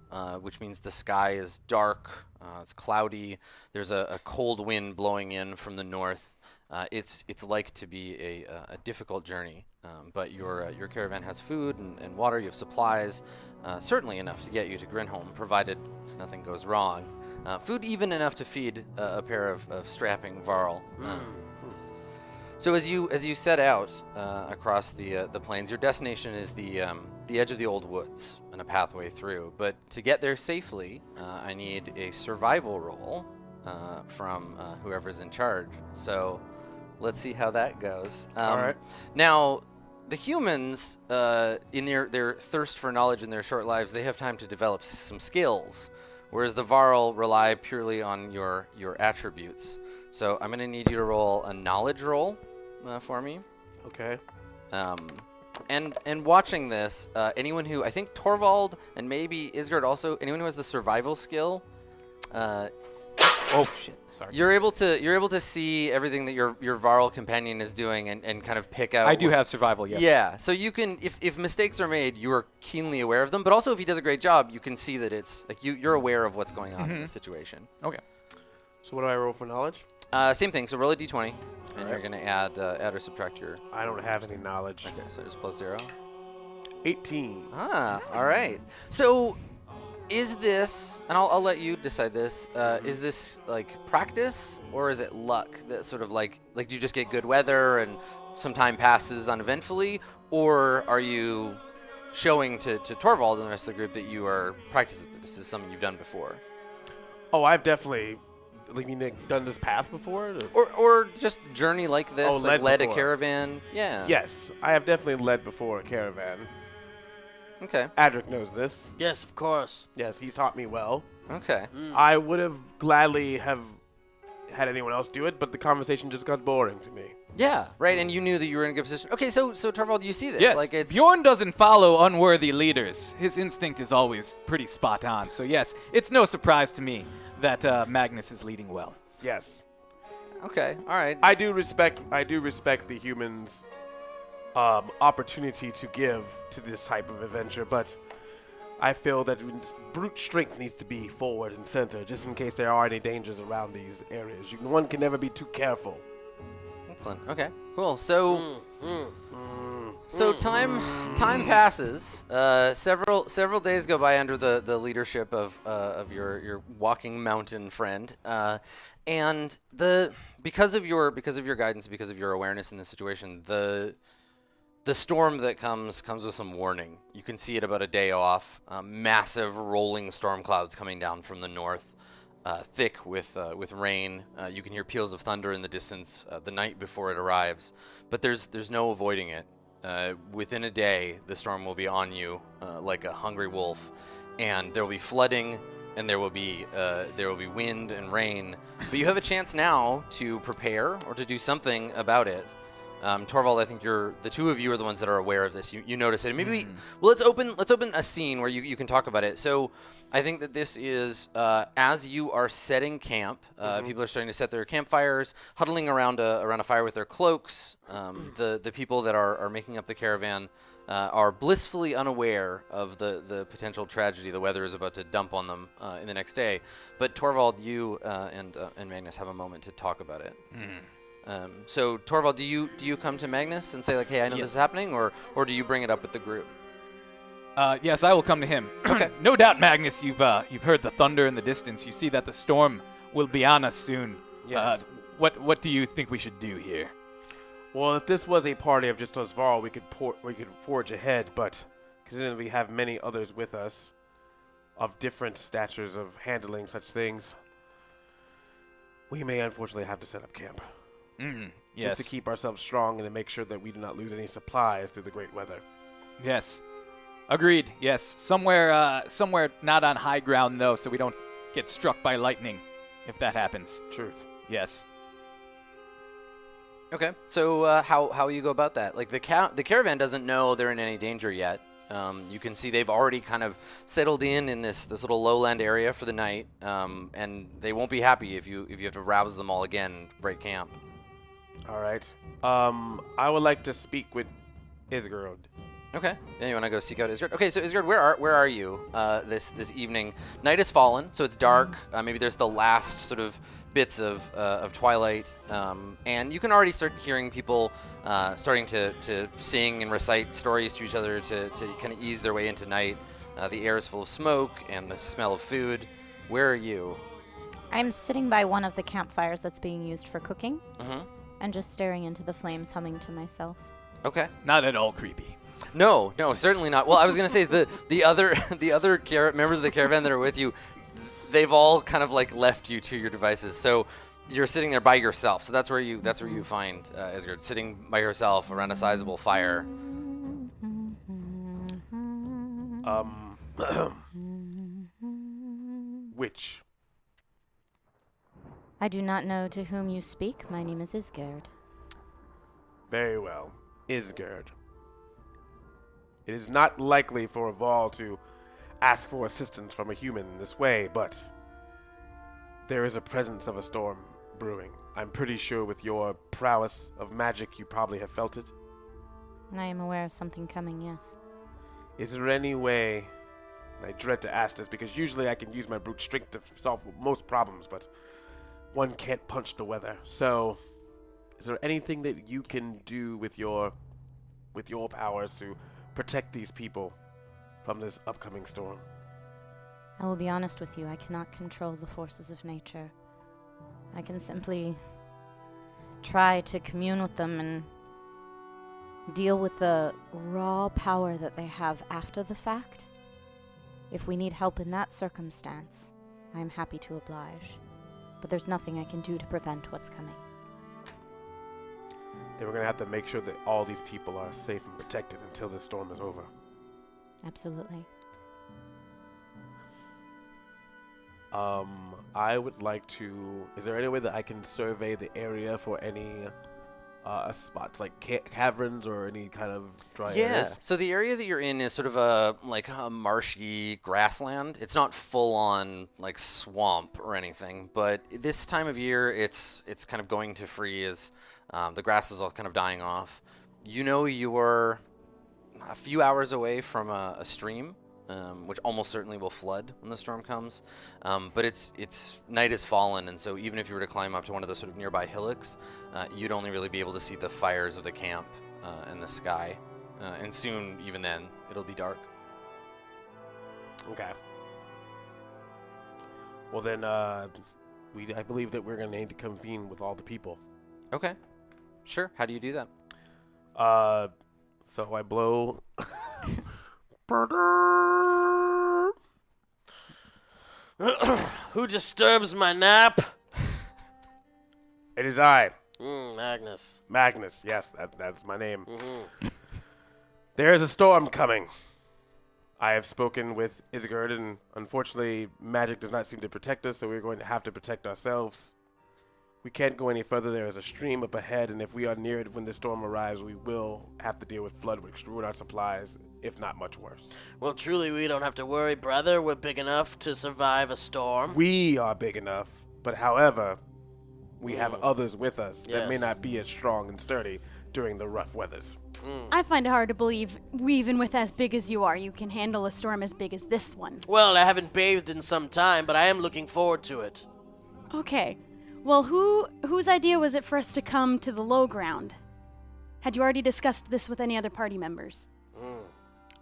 [SPEAKER 1] which means the sky is dark. It's cloudy. There's a cold wind blowing in from the north. It's like to be a difficult journey, but your caravan has food and water. You have supplies, certainly enough to get you to Grinholm, provided nothing goes wrong. Food even enough to feed a pair of strapping Varl. So as you set out across the plains, your destination is the edge of the old woods and a pathway through. But to get there safely, I need a survival roll from whoever's in charge. So let's see how that goes.
[SPEAKER 5] All right.
[SPEAKER 1] Now, the humans, in their thirst for knowledge in their short lives, they have time to develop some skills, whereas the Varl rely purely on your attributes. So I'm going to need you to roll a knowledge roll for me.
[SPEAKER 5] Okay.
[SPEAKER 1] And watching this, anyone who, I think Torvald and maybe Isgard also, anyone who has the survival skill,
[SPEAKER 2] Oh shit! Sorry.
[SPEAKER 1] you're able to see everything that your Varl companion is doing and kind of pick out.
[SPEAKER 2] I do have survival. Yes.
[SPEAKER 1] Yeah, so you can, if mistakes are made, you are keenly aware of them. But also, if he does a great job, you can see that it's like you're aware of what's going on in the situation.
[SPEAKER 2] Okay.
[SPEAKER 5] So what do I roll for knowledge?
[SPEAKER 1] Same thing. So roll a d20, and
[SPEAKER 5] Alright.
[SPEAKER 1] you're gonna add or subtract your.
[SPEAKER 5] I don't have any knowledge.
[SPEAKER 1] Okay, so just plus 0.
[SPEAKER 5] 18.
[SPEAKER 1] Ah, all right. So, is this, and I'll let you decide this. Is this like practice or is it luck? That sort of like do you just get good weather and some time passes uneventfully, or are you showing to Torvald and the rest of the group that you are practicing? This is something you've done before,
[SPEAKER 5] Oh, I've definitely done this path before.
[SPEAKER 1] or just journey like this,
[SPEAKER 5] Oh,
[SPEAKER 1] like
[SPEAKER 5] led
[SPEAKER 1] led a
[SPEAKER 5] before.
[SPEAKER 1] caravan. Yeah.
[SPEAKER 5] Yes, I have definitely led before a caravan.
[SPEAKER 1] Okay.
[SPEAKER 5] Adric knows this.
[SPEAKER 6] Yes, of course.
[SPEAKER 5] Yes, he's taught me well.
[SPEAKER 1] Okay.
[SPEAKER 5] I would have gladly have had anyone else do it, but the conversation just got boring to me.
[SPEAKER 1] Yeah. Right. And you knew that you were in a good position. Okay. So Torvald, you see this?
[SPEAKER 2] Yes.
[SPEAKER 1] Like it's.
[SPEAKER 2] Bjorn doesn't follow unworthy leaders. His instinct is always pretty spot on. So yes, it's no surprise to me that Magnus is leading well.
[SPEAKER 5] Yes,
[SPEAKER 1] Okay. All right.
[SPEAKER 5] I do respect the humans' opportunity to give to this type of adventure, but I feel that brute strength needs to be forward and center, just in case there are any dangers around these areas. One can never be too careful.
[SPEAKER 1] Excellent. Okay. Cool. So. So time passes. Several days go by under the leadership of your walking mountain friend, and because of your guidance, because of your awareness in the situation, the storm that comes with some warning. You can see it about a day off. Massive rolling storm clouds coming down from the north, thick with rain. You can hear peals of thunder in the distance the night before it arrives, but there's no avoiding it. Within a day, the storm will be on you like a hungry wolf, and there will be flooding, and there will be wind and rain. But you have a chance now to prepare or to do something about it. Torvald, I think the two of you are the ones that are aware of this. You notice it. And maybe let's open a scene where you can talk about it. So I think that this is as you are setting camp. People are starting to set their campfires, huddling around a fire with their cloaks. The people that are making up the caravan are blissfully unaware of the potential tragedy the weather is about to dump on them in the next day. But Torvald, you and Magnus have a moment to talk about it. So Torvald, do you come to Magnus and say like, hey, I know this is happening, or do you bring it up with the group?
[SPEAKER 2] Yes, I will come to him.
[SPEAKER 1] Okay.
[SPEAKER 2] No doubt, Magnus, you've heard the thunder in the distance. You see that the storm will be on us soon.
[SPEAKER 5] Yes.
[SPEAKER 2] What do you think we should do here?
[SPEAKER 5] Well, if this was a party of just us Varl, we could forge ahead, but considering we have many others with us of different statures of handling such things, we may unfortunately have to set up camp.
[SPEAKER 2] Yes.
[SPEAKER 5] Just to keep ourselves strong and to make sure that we do not lose any supplies through the great weather.
[SPEAKER 2] Yes. Agreed. Yes. Somewhere not on high ground though, so we don't get struck by lightning if that happens.
[SPEAKER 5] Truth.
[SPEAKER 2] Yes.
[SPEAKER 1] Okay. So how you go about that? Like the caravan doesn't know they're in any danger yet. You can see they've already kind of settled in this little lowland area for the night, and they won't be happy if you have to rouse them all again and break camp.
[SPEAKER 5] All right. I would like to speak with Isgard.
[SPEAKER 1] Okay. Yeah, you want to go seek out Isgard? Okay, so Isgard, where are you this evening? Night has fallen, so it's dark. Maybe there's the last sort of bits of twilight, and you can already start hearing people starting to sing and recite stories to each other to kind of ease their way into night. The air is full of smoke and the smell of food. Where are you?
[SPEAKER 3] I'm sitting by one of the campfires that's being used for cooking, and just staring into the flames, humming to myself.
[SPEAKER 1] Okay.
[SPEAKER 2] Not at all creepy.
[SPEAKER 1] No, certainly not. Well, I was gonna say the other members of the caravan that are with you, they've all kind of like left you to your devices. So you're sitting there by yourself. So that's where you find Isgard sitting by herself around a sizable fire.
[SPEAKER 5] Which?
[SPEAKER 3] I do not know to whom you speak. My name is Isgard.
[SPEAKER 5] Very well. Isgard. It is not likely for a Varl to ask for assistance from a human in this way, but there is a presence of a storm brewing. I'm pretty sure with your prowess of magic, you probably have felt it.
[SPEAKER 3] I am aware of something coming, yes.
[SPEAKER 5] Is there any way, and I dread to ask this because usually I can use my brute strength to solve most problems, but one can't punch the weather. So, is there anything that you can do with your powers to protect these people from this upcoming storm?
[SPEAKER 3] I will be honest with you, I cannot control the forces of nature. I can simply try to commune with them and deal with the raw power that they have after the fact. If we need help in that circumstance, I am happy to oblige. But there's nothing I can do to prevent what's coming.
[SPEAKER 5] Then we're going to have to make sure that all these people are safe and protected until this storm is over.
[SPEAKER 3] Absolutely.
[SPEAKER 5] I would like to... Is there any way that I can survey the area for any spots, like caverns or any kind of dry areas?
[SPEAKER 1] So the area that you're in is sort of a marshy grassland. It's not full on like swamp or anything, but this time of year it's kind of going to freeze. The grass is all kind of dying off. You know you're a few hours away from a stream, which almost certainly will flood when the storm comes. But it's night has fallen, and so even if you were to climb up to one of the sort of nearby hillocks, you'd only really be able to see the fires of the camp and the sky. And soon, even then, it'll be dark.
[SPEAKER 5] Okay. Well then, I believe that we're going to need to convene with all the people.
[SPEAKER 1] Okay. Sure. How do you do that?
[SPEAKER 5] So I blow...
[SPEAKER 6] Who disturbs my nap?
[SPEAKER 5] It is I.
[SPEAKER 6] Magnus.
[SPEAKER 5] Magnus, yes, that's my name. There is a storm coming. I have spoken with Isgard, and unfortunately, magic does not seem to protect us, so we're going to have to protect ourselves. We can't go any further. There is a stream up ahead, and if we are near it when the storm arrives, we will have to deal with flood, which ruin our supplies, if not much worse.
[SPEAKER 6] Well, truly, we don't have to worry, brother. We're big enough to survive a storm.
[SPEAKER 5] We are big enough, but however, we have others with us that may
[SPEAKER 6] Yes.
[SPEAKER 5] not be as strong and sturdy during the rough weathers.
[SPEAKER 4] I find it hard to believe, even with as big as you are, you can handle a storm as big as this one.
[SPEAKER 6] Well, I haven't bathed in some time, but I am looking forward to it.
[SPEAKER 4] Okay. Well, whose idea was it for us to come to the low ground? Had you already discussed this with any other party members?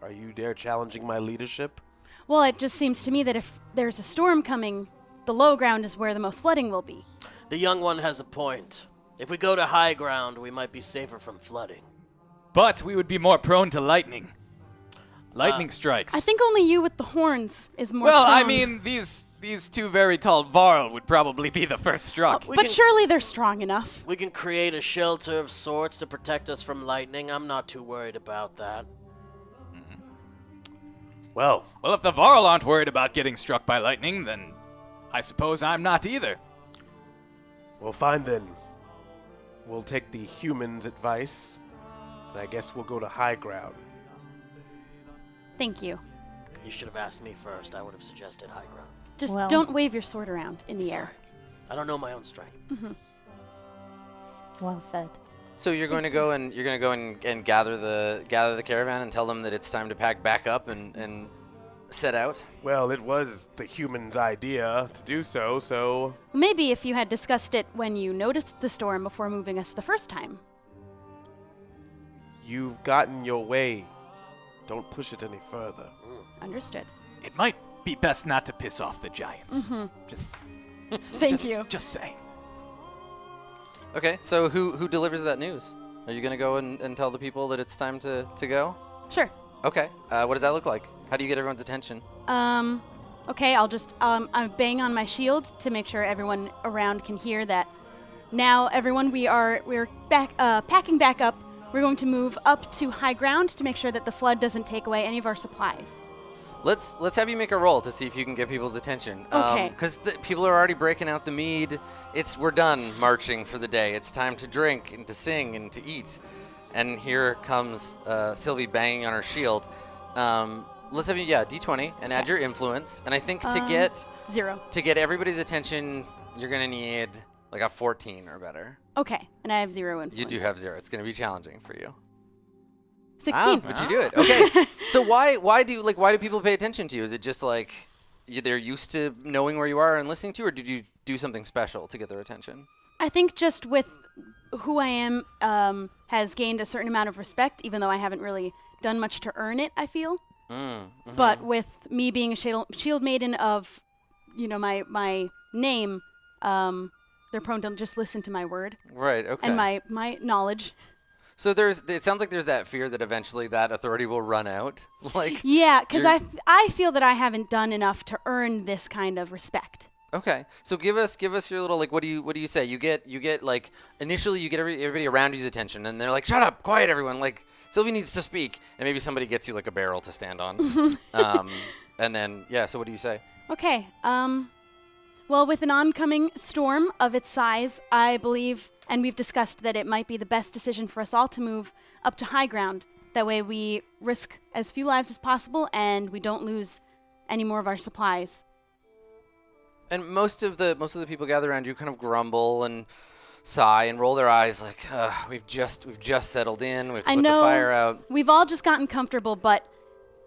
[SPEAKER 5] Are you dare challenging my leadership?
[SPEAKER 4] Well, it just seems to me that if there's a storm coming, the low ground is where the most flooding will be.
[SPEAKER 6] The young one has a point. If we go to high ground, we might be safer from flooding.
[SPEAKER 2] But we would be more prone to lightning. Lightning strikes.
[SPEAKER 4] I think only you with the horns is more
[SPEAKER 2] Well, I
[SPEAKER 4] prone.
[SPEAKER 2] mean, these two very tall Varl would probably be the first struck.
[SPEAKER 6] We
[SPEAKER 4] But
[SPEAKER 6] can-
[SPEAKER 4] surely they're strong enough.
[SPEAKER 6] We can create a shelter of sorts to protect us from lightning. I'm not too worried about that.
[SPEAKER 5] Well,
[SPEAKER 2] Well, if the Varl aren't worried about getting struck by lightning, then I suppose I'm not either.
[SPEAKER 5] well, fine then. We'll take the humans' advice, and I guess we'll go to high ground.
[SPEAKER 4] Thank you.
[SPEAKER 6] You should have asked me first. I would have suggested high ground.
[SPEAKER 4] Just
[SPEAKER 3] Well-
[SPEAKER 4] don't wave your sword around in the air.
[SPEAKER 6] Sorry. I don't know my own strength.
[SPEAKER 3] Well said.
[SPEAKER 1] So you're going to go and gather the caravan and tell them that it's time to pack back up and set out.
[SPEAKER 5] Well, it was the human's idea to do so, so...
[SPEAKER 4] Maybe if you had discussed it when you noticed the storm before moving us the first time.
[SPEAKER 5] You've gotten your way. Don't push it any further.
[SPEAKER 4] Understood.
[SPEAKER 2] It might be best not to piss off the giants. Just,
[SPEAKER 4] Thank you.
[SPEAKER 2] Just saying.
[SPEAKER 1] Okay, so who delivers that news? Are you going to go and tell the people that it's time to go?
[SPEAKER 4] Sure.
[SPEAKER 1] Okay. What does that look like? How do you get everyone's attention?
[SPEAKER 4] Okay, I'll just, I bang on my shield to make sure everyone around can hear that. Now, everyone, we're back, packing back up. We're going to move up to high ground to make sure that the flood doesn't take away any of our supplies.
[SPEAKER 1] Let's have you make a roll to see if you can get people's attention.
[SPEAKER 4] Okay.
[SPEAKER 1] Because people are already breaking out the mead. We're done marching for the day. It's time to drink and to sing and to eat. And here comes Sylvie banging on her shield. Let's have you, D20 and add your influence. And I think to get
[SPEAKER 4] 0.
[SPEAKER 1] To get everybody's attention, you're gonna need like a 14 or better.
[SPEAKER 4] Okay, and I have 0 influence.
[SPEAKER 1] You do have 0. It's gonna be challenging for you.
[SPEAKER 4] 16.
[SPEAKER 1] But you do it. Okay. So why do people pay attention to you? Is it just like they're used to knowing where you are and listening to you, or did you do something special to get their attention?
[SPEAKER 4] I think just with who I am has gained a certain amount of respect, even though I haven't really done much to earn it, I feel. But with me being a shield maiden of, my name, they're prone to just listen to my word.
[SPEAKER 1] Right, okay.
[SPEAKER 4] And my knowledge.
[SPEAKER 1] So it sounds like there's that fear that eventually that authority will run out.
[SPEAKER 4] Yeah, because I feel that I haven't done enough to earn this kind of respect.
[SPEAKER 1] Okay, so give us your little what do you say? You get initially you get everybody around you's attention, and they're like, shut up, quiet, everyone. Like Sylvie needs to speak, and maybe somebody gets you like a barrel to stand on, and then So what do you say?
[SPEAKER 4] Okay. Well, with an oncoming storm of its size, I believe, and we've discussed that it might be the best decision for us all to move up to high ground. That way, we risk as few lives as possible, and we don't lose any more of our supplies.
[SPEAKER 1] And most of the people gather around you kind of grumble and sigh and roll their eyes like, we've just settled in. We have to put the fire out.
[SPEAKER 4] We've all just gotten comfortable, but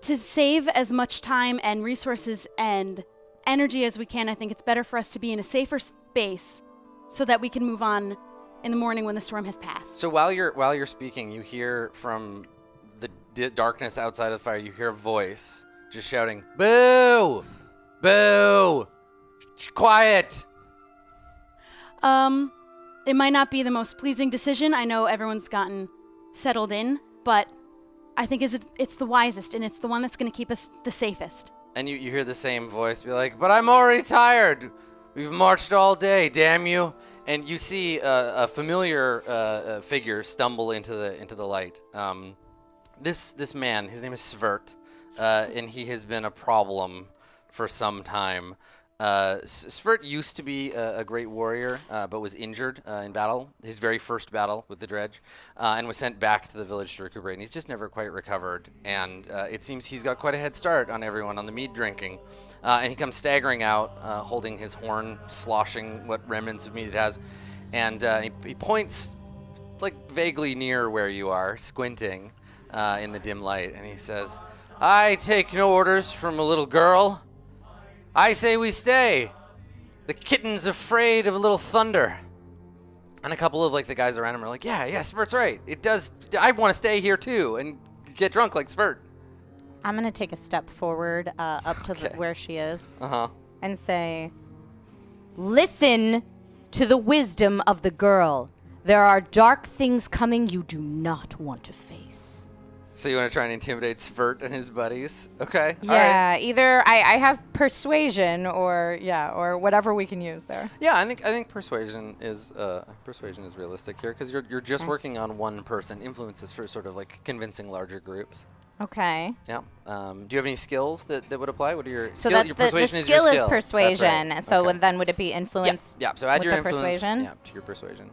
[SPEAKER 4] to save as much time and resources and energy as we can, I think it's better for us to be in a safer space so that we can move on in the morning when the storm has passed.
[SPEAKER 1] So while you're speaking, you hear from the darkness outside of the fire, you hear a voice just shouting, "Boo! Boo! Quiet!"
[SPEAKER 4] It might not be the most pleasing decision. I know everyone's gotten settled in, but I think it's the wisest, and it's the one that's going to keep us the safest.
[SPEAKER 1] And you hear the same voice be like, "But I'm already tired. We've marched all day, damn you." And you see a familiar figure stumble into the light. This man, his name is Svert, and he has been a problem for some time. Svert used to be a great warrior, but was injured in battle, his very first battle with the dredge, and was sent back to the village to recuperate. And he's just never quite recovered. And it seems he's got quite a head start on everyone on the mead drinking. And he comes staggering out, holding his horn, sloshing what remnants of mead it has. And he points like vaguely near where you are, squinting in the dim light. And he says, "I take no orders from a little girl. I say we stay. The kitten's afraid of a little thunder." And a couple of the guys around him are like, yeah, Svert's right. It does. I want to stay here too and get drunk like Svert.
[SPEAKER 3] I'm going to take a step forward up to where she is and say, "Listen to the wisdom of the girl. There are dark things coming you do not want to face."
[SPEAKER 1] So you want to try and intimidate Svert and his buddies? Okay.
[SPEAKER 3] Yeah,
[SPEAKER 1] all right.
[SPEAKER 3] Either I have persuasion or whatever we can use there.
[SPEAKER 1] Yeah, I think persuasion is realistic here because you're just working on one person. Influence is for sort of like convincing larger groups.
[SPEAKER 3] Okay.
[SPEAKER 1] Yeah. Do you have any skills that would apply? What are your
[SPEAKER 3] so
[SPEAKER 1] skill?
[SPEAKER 3] that's
[SPEAKER 1] Your
[SPEAKER 3] the
[SPEAKER 1] persuasion
[SPEAKER 3] skill
[SPEAKER 1] is your skill.
[SPEAKER 3] persuasion.
[SPEAKER 1] That's right.
[SPEAKER 3] So
[SPEAKER 1] okay.
[SPEAKER 3] then would it be influence?
[SPEAKER 1] Yeah. So add
[SPEAKER 3] with
[SPEAKER 1] your
[SPEAKER 3] the
[SPEAKER 1] influence.
[SPEAKER 3] persuasion?
[SPEAKER 1] Yeah, to your persuasion.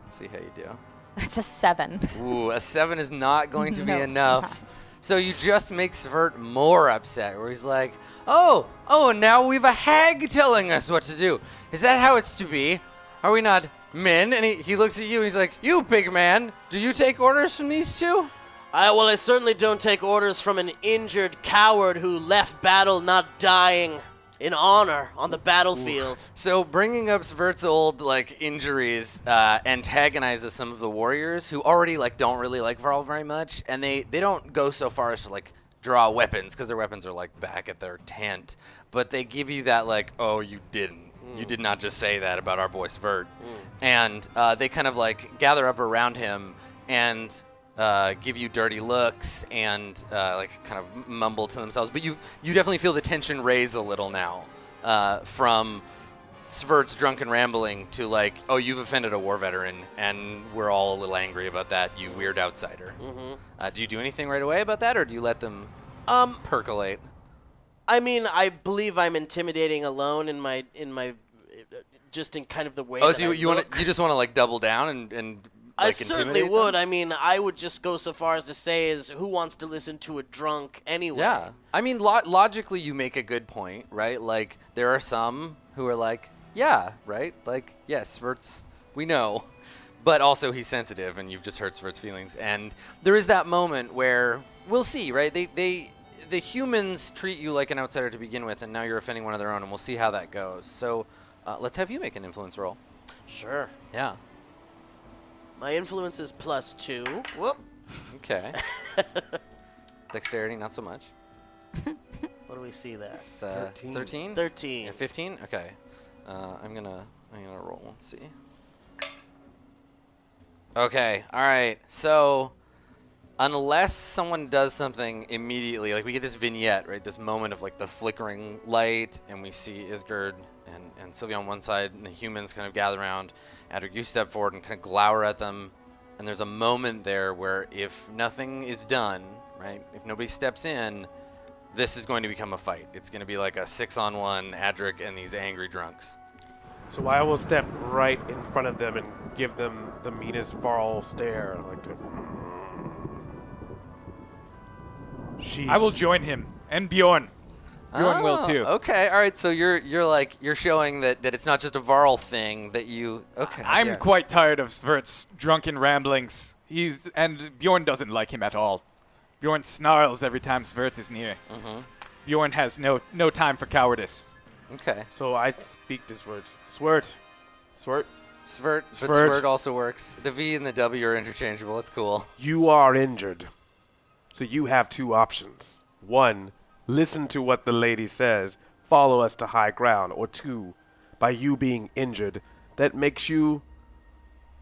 [SPEAKER 1] Let's see how you do.
[SPEAKER 3] It's a 7.
[SPEAKER 1] Ooh, a 7 is not going to be
[SPEAKER 3] No,
[SPEAKER 1] enough. So you just make Svert more upset, where he's like, oh, now we've a hag telling us what to do. Is that how it's to be? Are we not men, and he looks at you and he's like, "You big man, do you take orders from these two?"
[SPEAKER 6] I certainly don't take orders from an injured coward who left battle not dying in honor on the battlefield.
[SPEAKER 1] So bringing up Svert's old injuries antagonizes some of the warriors who already don't really like Varl very much, and they don't go so far as to draw weapons because their weapons are back at their tent, but they give you that oh, you didn't. You did not just say that about our boy Svert. And they kind of gather up around him and give you dirty looks and kind of mumble to themselves. But you definitely feel the tension raise a little now from Svert's drunken rambling to oh, you've offended a war veteran and we're all a little angry about that, you weird outsider. Do you do anything right away about that, or do you let them percolate?
[SPEAKER 6] I mean, I believe I'm intimidating alone in my just in kind of the way.
[SPEAKER 1] Oh,
[SPEAKER 6] that
[SPEAKER 1] so you just want to double down and
[SPEAKER 6] I
[SPEAKER 1] intimidate
[SPEAKER 6] certainly
[SPEAKER 1] them?
[SPEAKER 6] would. I mean, I would just go so far as to say is who wants to listen to a drunk anyway?
[SPEAKER 1] Yeah. I mean, logically, you make a good point, right? There are some who are yeah, right? Yes, Svert's, we know. But also he's sensitive, and you've just hurt Svert's feelings. And there is that moment where we'll see, right? The humans treat you like an outsider to begin with, and now you're offending one of their own, and we'll see how that goes. So let's have you make an influence roll.
[SPEAKER 6] Sure.
[SPEAKER 1] Yeah.
[SPEAKER 6] My influence is +2. Whoop.
[SPEAKER 1] Okay. Dexterity, not so much.
[SPEAKER 6] What do we see there?
[SPEAKER 1] It's 13?
[SPEAKER 6] 13.
[SPEAKER 1] Yeah, 15? Okay. I'm gonna roll. Let's see. Okay. All right. So unless someone does something immediately, we get this vignette, right? This moment of the flickering light, and we see Isgard and Sylvie on one side, and the humans kind of gather around. Adric, you step forward and kind of glower at them, and there's a moment there where if nothing is done, right? If nobody steps in, this is going to become a fight. It's going to be like a 6-on-1 Adric and these angry drunks.
[SPEAKER 5] So I will step right in front of them and give them the meanest Varl stare.
[SPEAKER 2] I will join him and Bjorn. Bjorn will too.
[SPEAKER 1] Okay, all right. So you're showing that it's not just a Varl thing that you. Okay.
[SPEAKER 2] I'm quite tired of Svert's drunken ramblings. And Bjorn doesn't like him at all. Bjorn snarls every time Svert is near. Bjorn has no time for cowardice.
[SPEAKER 1] Okay.
[SPEAKER 5] So I speak this word. Swert.
[SPEAKER 1] Svert. But Svert also works. The V and the W are interchangeable. It's cool.
[SPEAKER 5] You are injured. So you have two options. One, listen to what the lady says, follow us to high ground. Or two, by you being injured, that makes you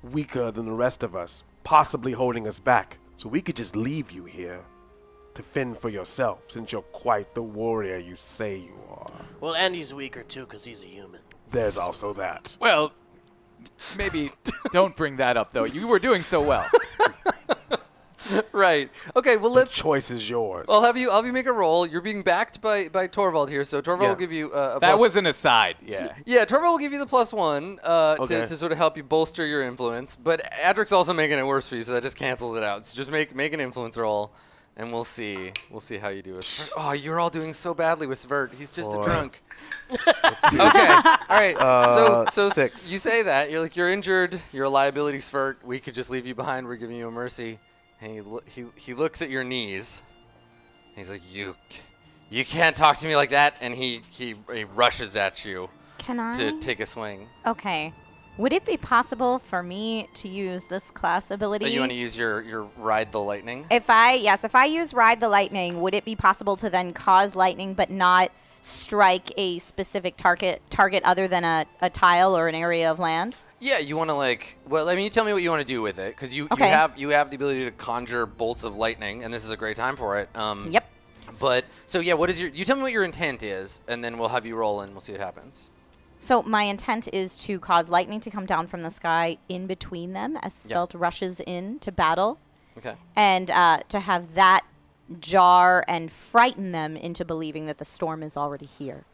[SPEAKER 5] weaker than the rest of us, possibly holding us back. So we could just leave you here to fend for yourself, since you're quite the warrior you say you are.
[SPEAKER 6] Well, and he's weaker too because he's a human.
[SPEAKER 5] There's also that.
[SPEAKER 2] Well, maybe don't bring that up, though. You were doing so well.
[SPEAKER 1] Right. Okay, well,
[SPEAKER 5] The choice is yours.
[SPEAKER 1] I'll have you make a roll. You're being backed by Torvald here, so Torvald will give you a
[SPEAKER 2] That
[SPEAKER 1] plus.
[SPEAKER 2] was an aside, yeah.
[SPEAKER 1] Yeah, Torvald will give you the +1 to sort of help you bolster your influence, but Adric's also making it worse for you, so that just cancels it out. So just make an influence roll, and we'll see how you do with Svert. Oh, you're all doing so badly with Svert. He's just a drunk. Okay, all right. So
[SPEAKER 5] 6.
[SPEAKER 1] you say that you're injured. You're a liability, Svert. We could just leave you behind. We're giving you a mercy. And he looks at your knees. He's like, you can't talk to me like that. And he rushes at you to take a swing.
[SPEAKER 3] Okay. Would it be possible for me to use this class ability?
[SPEAKER 1] Oh, you want to use your Ride the Lightning?
[SPEAKER 3] If I use Ride the Lightning, would it be possible to then cause lightning but not strike a specific target other than a tile or an area of land?
[SPEAKER 1] Yeah, you want to you tell me what you want to do with it, because you have the ability to conjure bolts of lightning, and this is a great time for it.
[SPEAKER 3] Yep.
[SPEAKER 1] But so yeah, you tell me what your intent is, and then we'll have you roll and we'll see what happens.
[SPEAKER 3] So my intent is to cause lightning to come down from the sky in between them as Svelte rushes in to battle.
[SPEAKER 1] Okay.
[SPEAKER 3] And to have that jar and frighten them into believing that the storm is already here.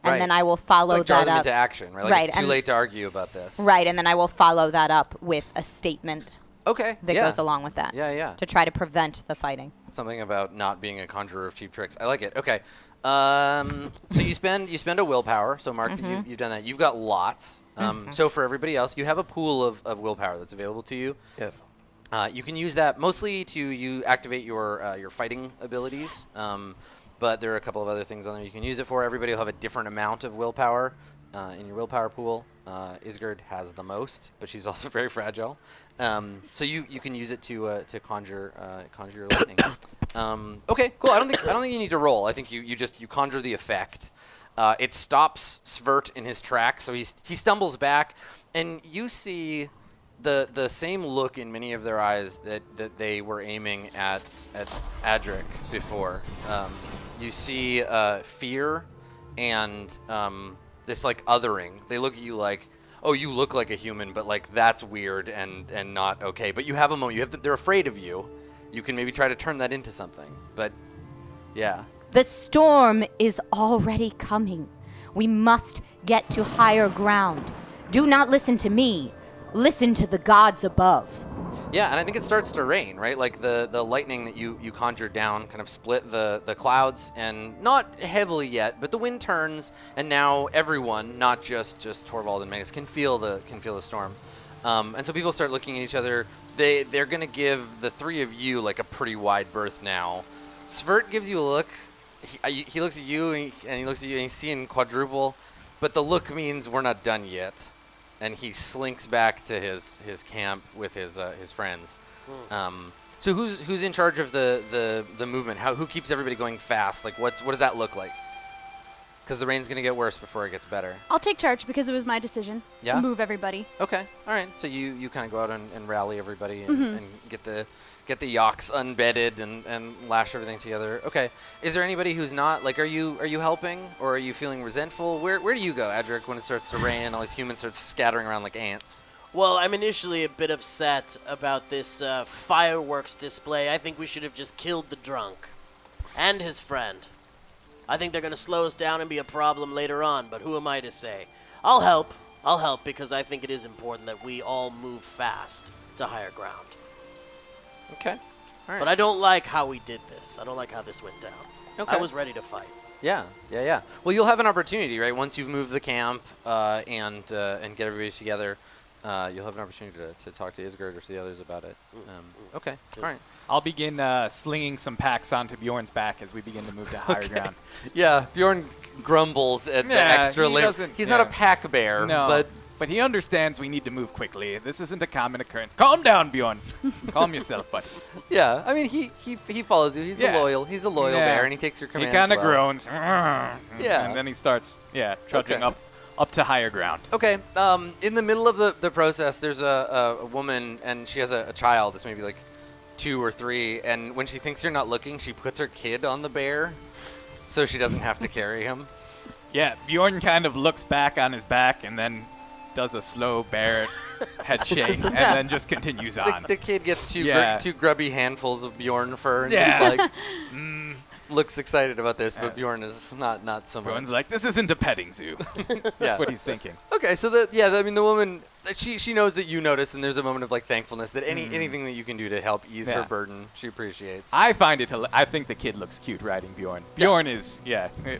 [SPEAKER 3] And then I will follow
[SPEAKER 1] jar
[SPEAKER 3] that
[SPEAKER 1] them
[SPEAKER 3] up.
[SPEAKER 1] into action, right? It's too late to argue about this.
[SPEAKER 3] Right, and then I will follow that up with a statement
[SPEAKER 1] Okay.
[SPEAKER 3] that goes along with that.
[SPEAKER 1] Yeah.
[SPEAKER 3] To try to prevent the fighting.
[SPEAKER 1] Something about not being a conjurer of cheap tricks. I like it. Okay. So you spend a willpower. So Mark, you've done that. You've got lots. So for everybody else, you have a pool of willpower that's available to you.
[SPEAKER 5] Yes.
[SPEAKER 1] You can use that mostly to activate your fighting abilities. But there are a couple of other things on there you can use it for. Everybody will have a different amount of willpower in your willpower pool. Isgard has the most, but she's also very fragile. So you can use it to conjure your lightning. Okay, cool. I don't think you need to roll. I think you conjure the effect. It stops Svert in his tracks, so he stumbles back, and you see the same look in many of their eyes that they were aiming at Adric before. You see fear and this like othering. They look at you like, oh, you look like a human, but like that's weird and not okay. But you have a moment. They're afraid of you. You can maybe try to turn that into something. But yeah.
[SPEAKER 3] The storm is already coming. We must get to higher ground. Do not listen to me. Listen to the gods above.
[SPEAKER 1] Yeah, and I think it starts to rain, right? Like the lightning that you conjured down kind of split the clouds, and not heavily yet, but the wind turns, and now everyone, not just Torvald and Magus, can feel the storm. And so people start looking at each other. They're gonna give the three of you like a pretty wide berth now. Svert gives you a look. He looks at you and he looks at you and he's seeing quadruple, but the look means we're not done yet. And he slinks back to his camp with his friends. So who's in charge of the movement? Who keeps everybody going fast? Like what does that look like? Because the rain's gonna get worse before it gets better.
[SPEAKER 4] I'll take charge because it was my decision
[SPEAKER 1] Yeah?
[SPEAKER 4] to move everybody.
[SPEAKER 1] Okay, all right. So you kind of go out and rally everybody and get the yaks unbedded and lash everything together. Okay. Is there anybody who's not like? Are you helping or are you feeling resentful? Where do you go, Adric, when it starts to rain and all these humans start scattering around like ants?
[SPEAKER 6] Well, I'm initially a bit upset about this fireworks display. I think we should have just killed the drunk and his friend. I think they're going to slow us down and be a problem later on, but who am I to say? I'll help because I think it is important that we all move fast to higher ground.
[SPEAKER 1] Okay. All right.
[SPEAKER 6] But I don't like how we did this. I don't like how this went down.
[SPEAKER 1] Okay.
[SPEAKER 6] I was ready to fight.
[SPEAKER 1] Yeah. Well, you'll have an opportunity, right? Once you've moved the camp and get everybody together, you'll have an opportunity to talk to Isgard or to the others about it. Okay. All right.
[SPEAKER 2] I'll begin slinging some packs onto Bjorn's back as we begin to move to higher ground.
[SPEAKER 1] Yeah, Bjorn grumbles at the extra labor. He's not a pack bear,
[SPEAKER 2] No, but he understands we need to move quickly. This isn't a common occurrence. Calm down, Bjorn. Calm yourself, buddy.
[SPEAKER 1] Yeah, I mean he follows you. He's a loyal bear, and he takes your commands.
[SPEAKER 2] He kind of
[SPEAKER 1] well.
[SPEAKER 2] groans.
[SPEAKER 1] Yeah,
[SPEAKER 2] and then he starts trudging up to higher ground.
[SPEAKER 1] Okay. In the middle of the process, there's a woman, and she has a child. It's maybe like 2 or 3, and when she thinks you're not looking, she puts her kid on the bear, so she doesn't have to carry him.
[SPEAKER 2] Yeah, Bjorn kind of looks back on his back and then does a slow bear head shake and then just continues on.
[SPEAKER 1] The kid gets two grubby handfuls of Bjorn fur and just like looks excited about this, but Bjorn is not so much.
[SPEAKER 2] Bjorn's like, this isn't a petting zoo. That's what he's thinking.
[SPEAKER 1] Okay, so the woman, she knows that you notice, and there's a moment of like thankfulness that anything that you can do to help ease her burden, she appreciates.
[SPEAKER 2] I find it. I think the kid looks cute riding Bjorn. Bjorn is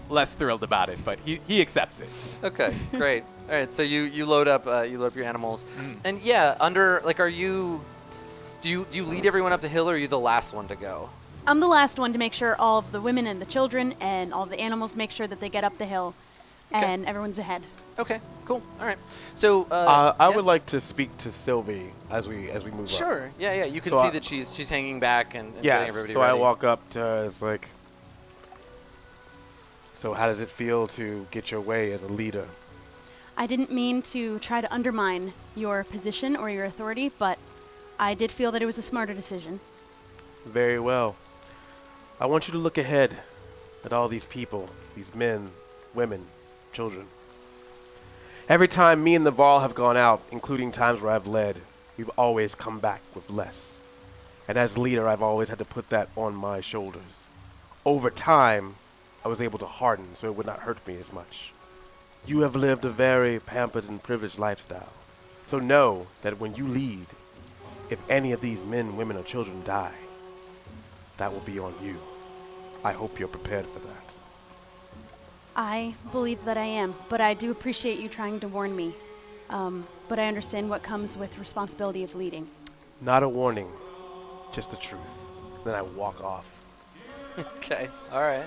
[SPEAKER 2] less thrilled about it, but he accepts it.
[SPEAKER 1] Okay, great. All right, so you load up your animals, and under like, do you lead everyone up the hill, or are you the last one to go?
[SPEAKER 4] I'm the last one to make sure all of the women and the children and all the animals make sure that they get up the hill, and everyone's ahead.
[SPEAKER 1] Okay, cool. All right. So
[SPEAKER 5] I would like to speak to Sylvie as we move up.
[SPEAKER 1] Sure. Yeah. You can see that she's hanging back and getting everybody
[SPEAKER 5] so
[SPEAKER 1] ready.
[SPEAKER 5] I walk up to her. It's like, so how does it feel to get your way as a leader?
[SPEAKER 4] I didn't mean to try to undermine your position or your authority, but I did feel that it was a smarter decision.
[SPEAKER 5] Very well. I want you to look ahead at all these people, these men, women, children. Every time me and the Varl have gone out, including times where I've led, we've always come back with less. And as leader, I've always had to put that on my shoulders. Over time, I was able to harden so it would not hurt me as much. You have lived a very pampered and privileged lifestyle. So know that when you lead, if any of these men, women, or children die, that will be on you. I hope you're prepared for that.
[SPEAKER 4] I believe that I am, but I do appreciate you trying to warn me. But I understand what comes with responsibility of leading.
[SPEAKER 5] Not a warning, just the truth. Then I walk off.
[SPEAKER 1] Okay. All right.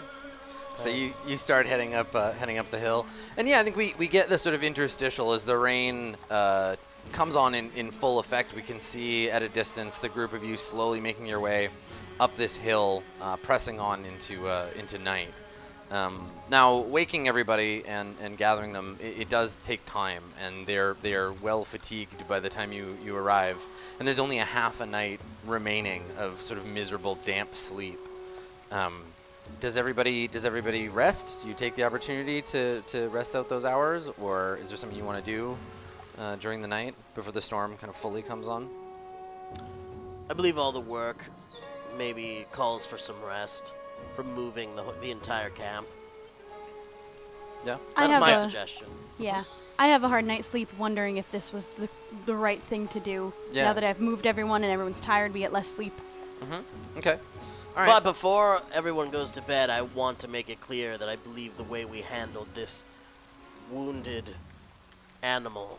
[SPEAKER 1] So you start heading up the hill, and yeah, I think we get this sort of interstitial as the rain comes on in full effect. We can see at a distance the group of you slowly making your way up this hill, pressing on into night. Now, waking everybody and gathering them, it does take time, and they are well fatigued by the time you arrive. And there's only a half a night remaining of sort of miserable, damp sleep. Does everybody rest? Do you take the opportunity to rest out those hours, or is there something you want to do during the night before the storm kind of fully comes on?
[SPEAKER 6] I believe all the work maybe calls for some rest from moving the entire camp.
[SPEAKER 1] Yeah.
[SPEAKER 6] That's my suggestion.
[SPEAKER 4] Yeah. I have a hard night's sleep wondering if this was the right thing to do.
[SPEAKER 1] Yeah.
[SPEAKER 4] Now that I've moved everyone and everyone's tired, we get less sleep.
[SPEAKER 1] Mm-hmm. Okay. All right.
[SPEAKER 6] But before everyone goes to bed, I want to make it clear that I believe the way we handled this wounded animal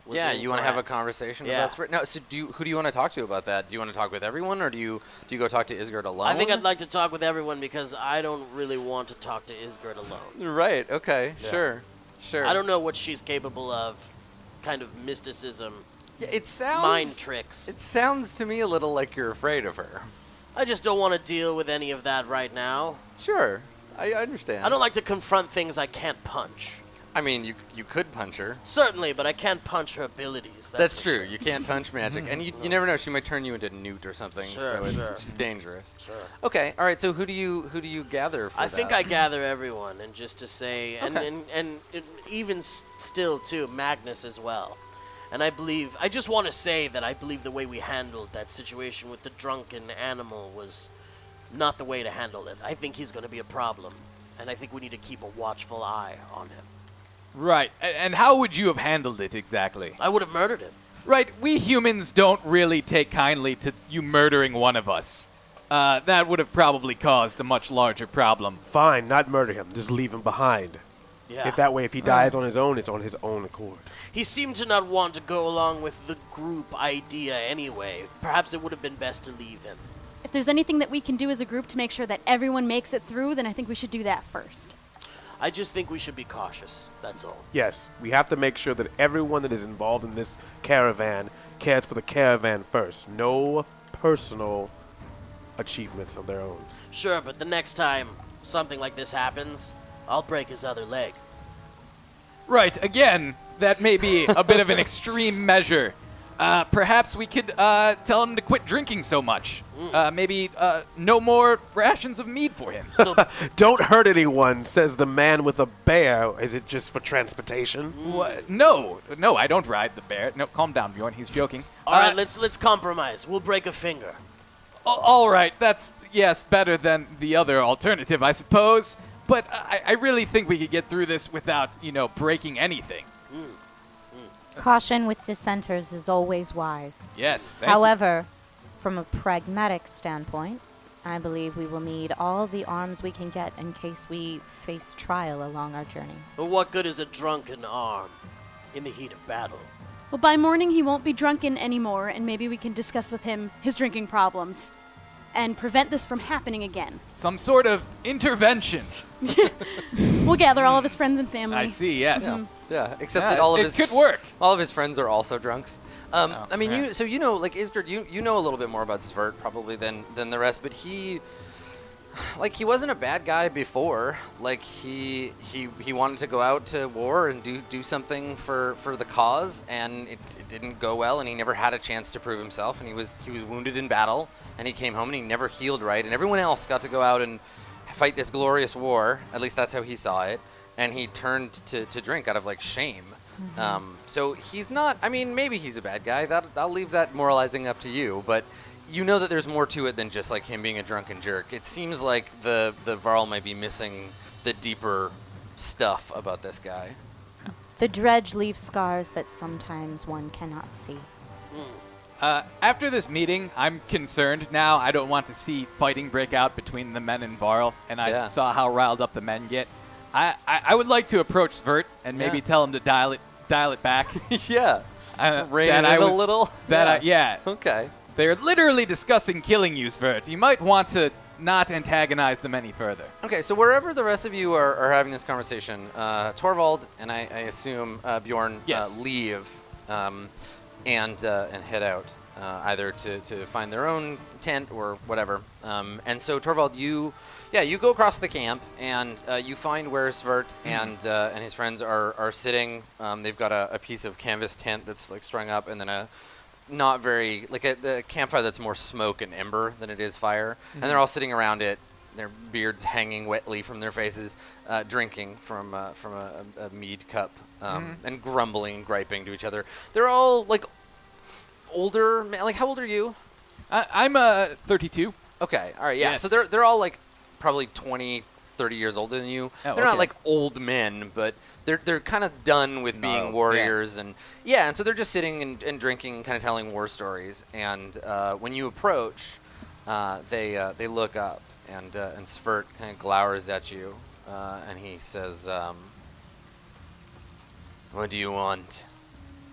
[SPEAKER 6] was
[SPEAKER 1] You want to have a
[SPEAKER 6] incorrect.
[SPEAKER 1] conversation
[SPEAKER 6] Yeah.
[SPEAKER 1] about Spirit? No, so who do you want to talk to about that? Do you want to talk with everyone, or do you go talk to Isgard alone?
[SPEAKER 6] I think I'd like to talk with everyone because I don't really want to talk to Isgard alone.
[SPEAKER 1] Right, okay,
[SPEAKER 5] Yeah.
[SPEAKER 1] sure.
[SPEAKER 6] I don't know what she's capable of, kind of mysticism,
[SPEAKER 1] Yeah, it sounds...
[SPEAKER 6] mind tricks.
[SPEAKER 1] It sounds to me a little like you're afraid of her.
[SPEAKER 6] I just don't want to deal with any of that right now.
[SPEAKER 1] Sure, I understand.
[SPEAKER 6] I don't like to confront things I can't punch.
[SPEAKER 1] I mean, you could punch her.
[SPEAKER 6] Certainly, but I can't punch her abilities.
[SPEAKER 1] That's
[SPEAKER 6] for
[SPEAKER 1] true.
[SPEAKER 6] sure.
[SPEAKER 1] You can't punch magic, and you never know. She might turn you into Newt or something.
[SPEAKER 6] Sure,
[SPEAKER 1] so
[SPEAKER 6] sure.
[SPEAKER 1] she's dangerous.
[SPEAKER 6] Sure.
[SPEAKER 1] Okay, all right. So who do you gather for
[SPEAKER 6] I
[SPEAKER 1] that?
[SPEAKER 6] think I gather everyone, and just to say,
[SPEAKER 1] Okay.
[SPEAKER 6] and even still too, Magnus as well. And I just want to say that I believe the way we handled that situation with the drunken animal was not the way to handle it. I think he's going to be a problem, and I think we need to keep a watchful eye on him.
[SPEAKER 2] Right. And how would you have handled it exactly?
[SPEAKER 6] I would have murdered him.
[SPEAKER 2] Right. We humans don't really take kindly to you murdering one of us. That would have probably caused a much larger problem.
[SPEAKER 5] Fine, not murder him. Just leave him behind.
[SPEAKER 6] Yeah.
[SPEAKER 5] If that way, if he dies on his own, it's on his own accord.
[SPEAKER 6] He seemed to not want to go along with the group idea anyway. Perhaps it would have been best to leave him.
[SPEAKER 4] If there's anything that we can do as a group to make sure that everyone makes it through, then I think we should do that first.
[SPEAKER 6] I just think we should be cautious. That's all.
[SPEAKER 5] Yes, we have to make sure that everyone that is involved in this caravan cares for the caravan first. No personal achievements of their own.
[SPEAKER 6] Sure, but the next time something like this happens, I'll break his other leg.
[SPEAKER 2] Right. Again, that may be a bit of an extreme measure. Perhaps we could tell him to quit drinking so much. Maybe no more rations of mead for him.
[SPEAKER 6] So,
[SPEAKER 5] Don't hurt anyone, says the man with a bear. Is it just for transportation?
[SPEAKER 2] No, I don't ride the bear. No, calm down, Bjorn. He's joking.
[SPEAKER 6] all right, let's compromise. We'll break a finger.
[SPEAKER 2] All right, that's, yes, better than the other alternative, I suppose. But I really think we could get through this without, breaking anything.
[SPEAKER 3] Caution with dissenters is always wise.
[SPEAKER 2] Yes, thank you.
[SPEAKER 3] However, from a pragmatic standpoint, I believe we will need all the arms we can get in case we face trial along our journey.
[SPEAKER 6] But what good is a drunken arm in the heat of battle?
[SPEAKER 4] Well, by morning he won't be drunken anymore, and maybe we can discuss with him his drinking problems and prevent this from happening again.
[SPEAKER 2] Some sort of intervention.
[SPEAKER 4] We'll gather all of his friends and family.
[SPEAKER 2] I see, yes.
[SPEAKER 1] Yeah, except that all of his
[SPEAKER 2] could work.
[SPEAKER 1] All of his friends are also drunks. I mean,
[SPEAKER 2] yeah.
[SPEAKER 1] Isgard, you know a little bit more about Svert probably than the rest, but he wasn't a bad guy before. Like he wanted to go out to war and do something for the cause, and it didn't go well, and he never had a chance to prove himself, and he was wounded in battle, and he came home and he never healed right, and everyone else got to go out and fight this glorious war. At least that's how he saw it. And he turned to drink out of shame. So he's not. I mean, maybe he's a bad guy. I'll leave that moralizing up to you. But you know that there's more to it than just him being a drunken jerk. It seems like the Varl might be missing the deeper stuff about this guy.
[SPEAKER 3] The dredge leaves scars that sometimes one cannot see.
[SPEAKER 2] After this meeting, I'm concerned now. I don't want to see fighting break out between the men and Varl, and I
[SPEAKER 1] Yeah.
[SPEAKER 2] saw how riled up the men get. I would like to approach Svert and maybe
[SPEAKER 1] Yeah.
[SPEAKER 2] tell him to dial it back.
[SPEAKER 1] Yeah. Rein it
[SPEAKER 2] that
[SPEAKER 1] in
[SPEAKER 2] I
[SPEAKER 1] a
[SPEAKER 2] was-
[SPEAKER 1] little?
[SPEAKER 2] Yeah.
[SPEAKER 1] Okay.
[SPEAKER 2] They're literally discussing killing you, Svert. You might want to not antagonize them any further.
[SPEAKER 1] Okay, so wherever the rest of you are having this conversation, Torvald and I assume Bjorn
[SPEAKER 2] Yes.
[SPEAKER 1] leave and head out, either to find their own tent or whatever. And so Torvald, you go across the camp and you find where Svert and his friends are sitting. They've got a piece of canvas tent that's like strung up, and then a the campfire that's more smoke and ember than it is fire, and they're all sitting around it, their beards hanging wetly from their faces, drinking from a mead cup, and grumbling and griping to each other. They're all like older. Like, how old are you?
[SPEAKER 2] I'm 32.
[SPEAKER 1] Okay, all right, yeah.
[SPEAKER 2] Yes.
[SPEAKER 1] So they're all like probably 20, 30 years older than you.
[SPEAKER 2] Oh,
[SPEAKER 1] They're not
[SPEAKER 2] okay.
[SPEAKER 1] like old men, but they're kind of done with being
[SPEAKER 2] yeah.
[SPEAKER 1] warriors, and so they're just sitting and drinking and kind of telling war stories. And when you approach, they look up, and Svert kind of glowers at you, and he says, "What do you want?"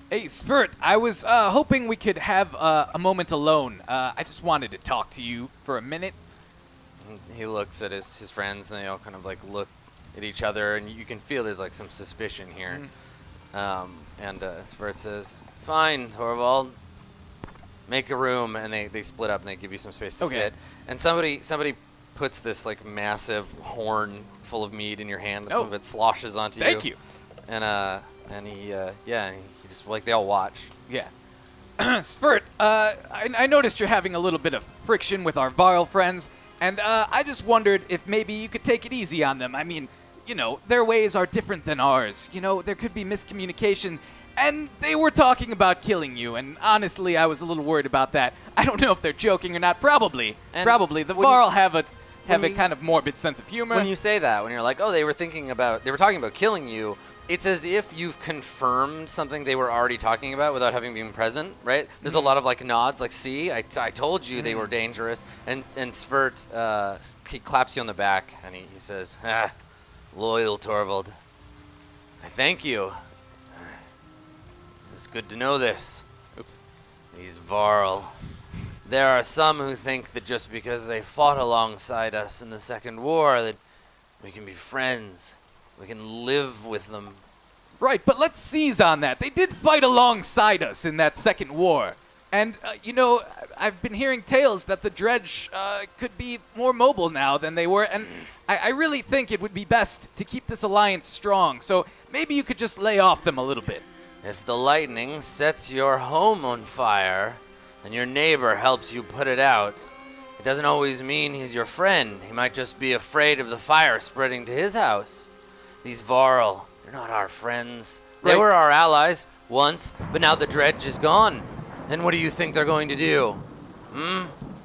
[SPEAKER 2] Hey, Svert, I was hoping we could have a moment alone. I just wanted to talk to you for a minute.
[SPEAKER 1] And he looks at his friends, and they all kind of like look at each other, and you can feel there's like some suspicion here. And Svert says, "Fine, Torvald, make a room," and they split up and they give you some space to
[SPEAKER 2] Okay.
[SPEAKER 1] sit. And somebody puts this like massive horn full of mead in your hand, and
[SPEAKER 2] Oh.
[SPEAKER 1] some of it sloshes onto
[SPEAKER 2] Thank you.
[SPEAKER 1] And he just like they all watch.
[SPEAKER 2] Yeah. Svert, I noticed you're having a little bit of friction with our Varl friends, and I just wondered if maybe you could take it easy on them. I mean, their ways are different than ours. There could be miscommunication, and they were talking about killing you, and honestly, I was a little worried about that. I don't know if they're joking or not. Probably.
[SPEAKER 1] And
[SPEAKER 2] Probably. The
[SPEAKER 1] when you-
[SPEAKER 2] Varl have a
[SPEAKER 1] you-
[SPEAKER 2] kind of morbid sense of humor.
[SPEAKER 1] When you say that, when you're like, oh, they were talking about killing you, it's as if you've confirmed something they were already talking about without having been present, right? There's a lot of like nods, like, see, I told you they were dangerous. And Svert, he claps you on the back, and he says, loyal Torvald, I thank you. It's good to know this.
[SPEAKER 2] Oops.
[SPEAKER 1] These Varl. There are some who think that just because they fought alongside us in the Second War that we can be friends. We can live with them.
[SPEAKER 2] Right, but let's seize on that. They did fight alongside us in that second war. And, I've been hearing tales that the Dredge could be more mobile now than they were, and I really think it would be best to keep this alliance strong, so maybe you could just lay off them a little bit.
[SPEAKER 1] If the lightning sets your home on fire and your neighbor helps you put it out, it doesn't always mean he's your friend. He might just be afraid of the fire spreading to his house. These Varl, they're not our friends. They
[SPEAKER 2] Right.
[SPEAKER 1] were our allies once, but now the Dredge is gone. And what do you think they're going to do?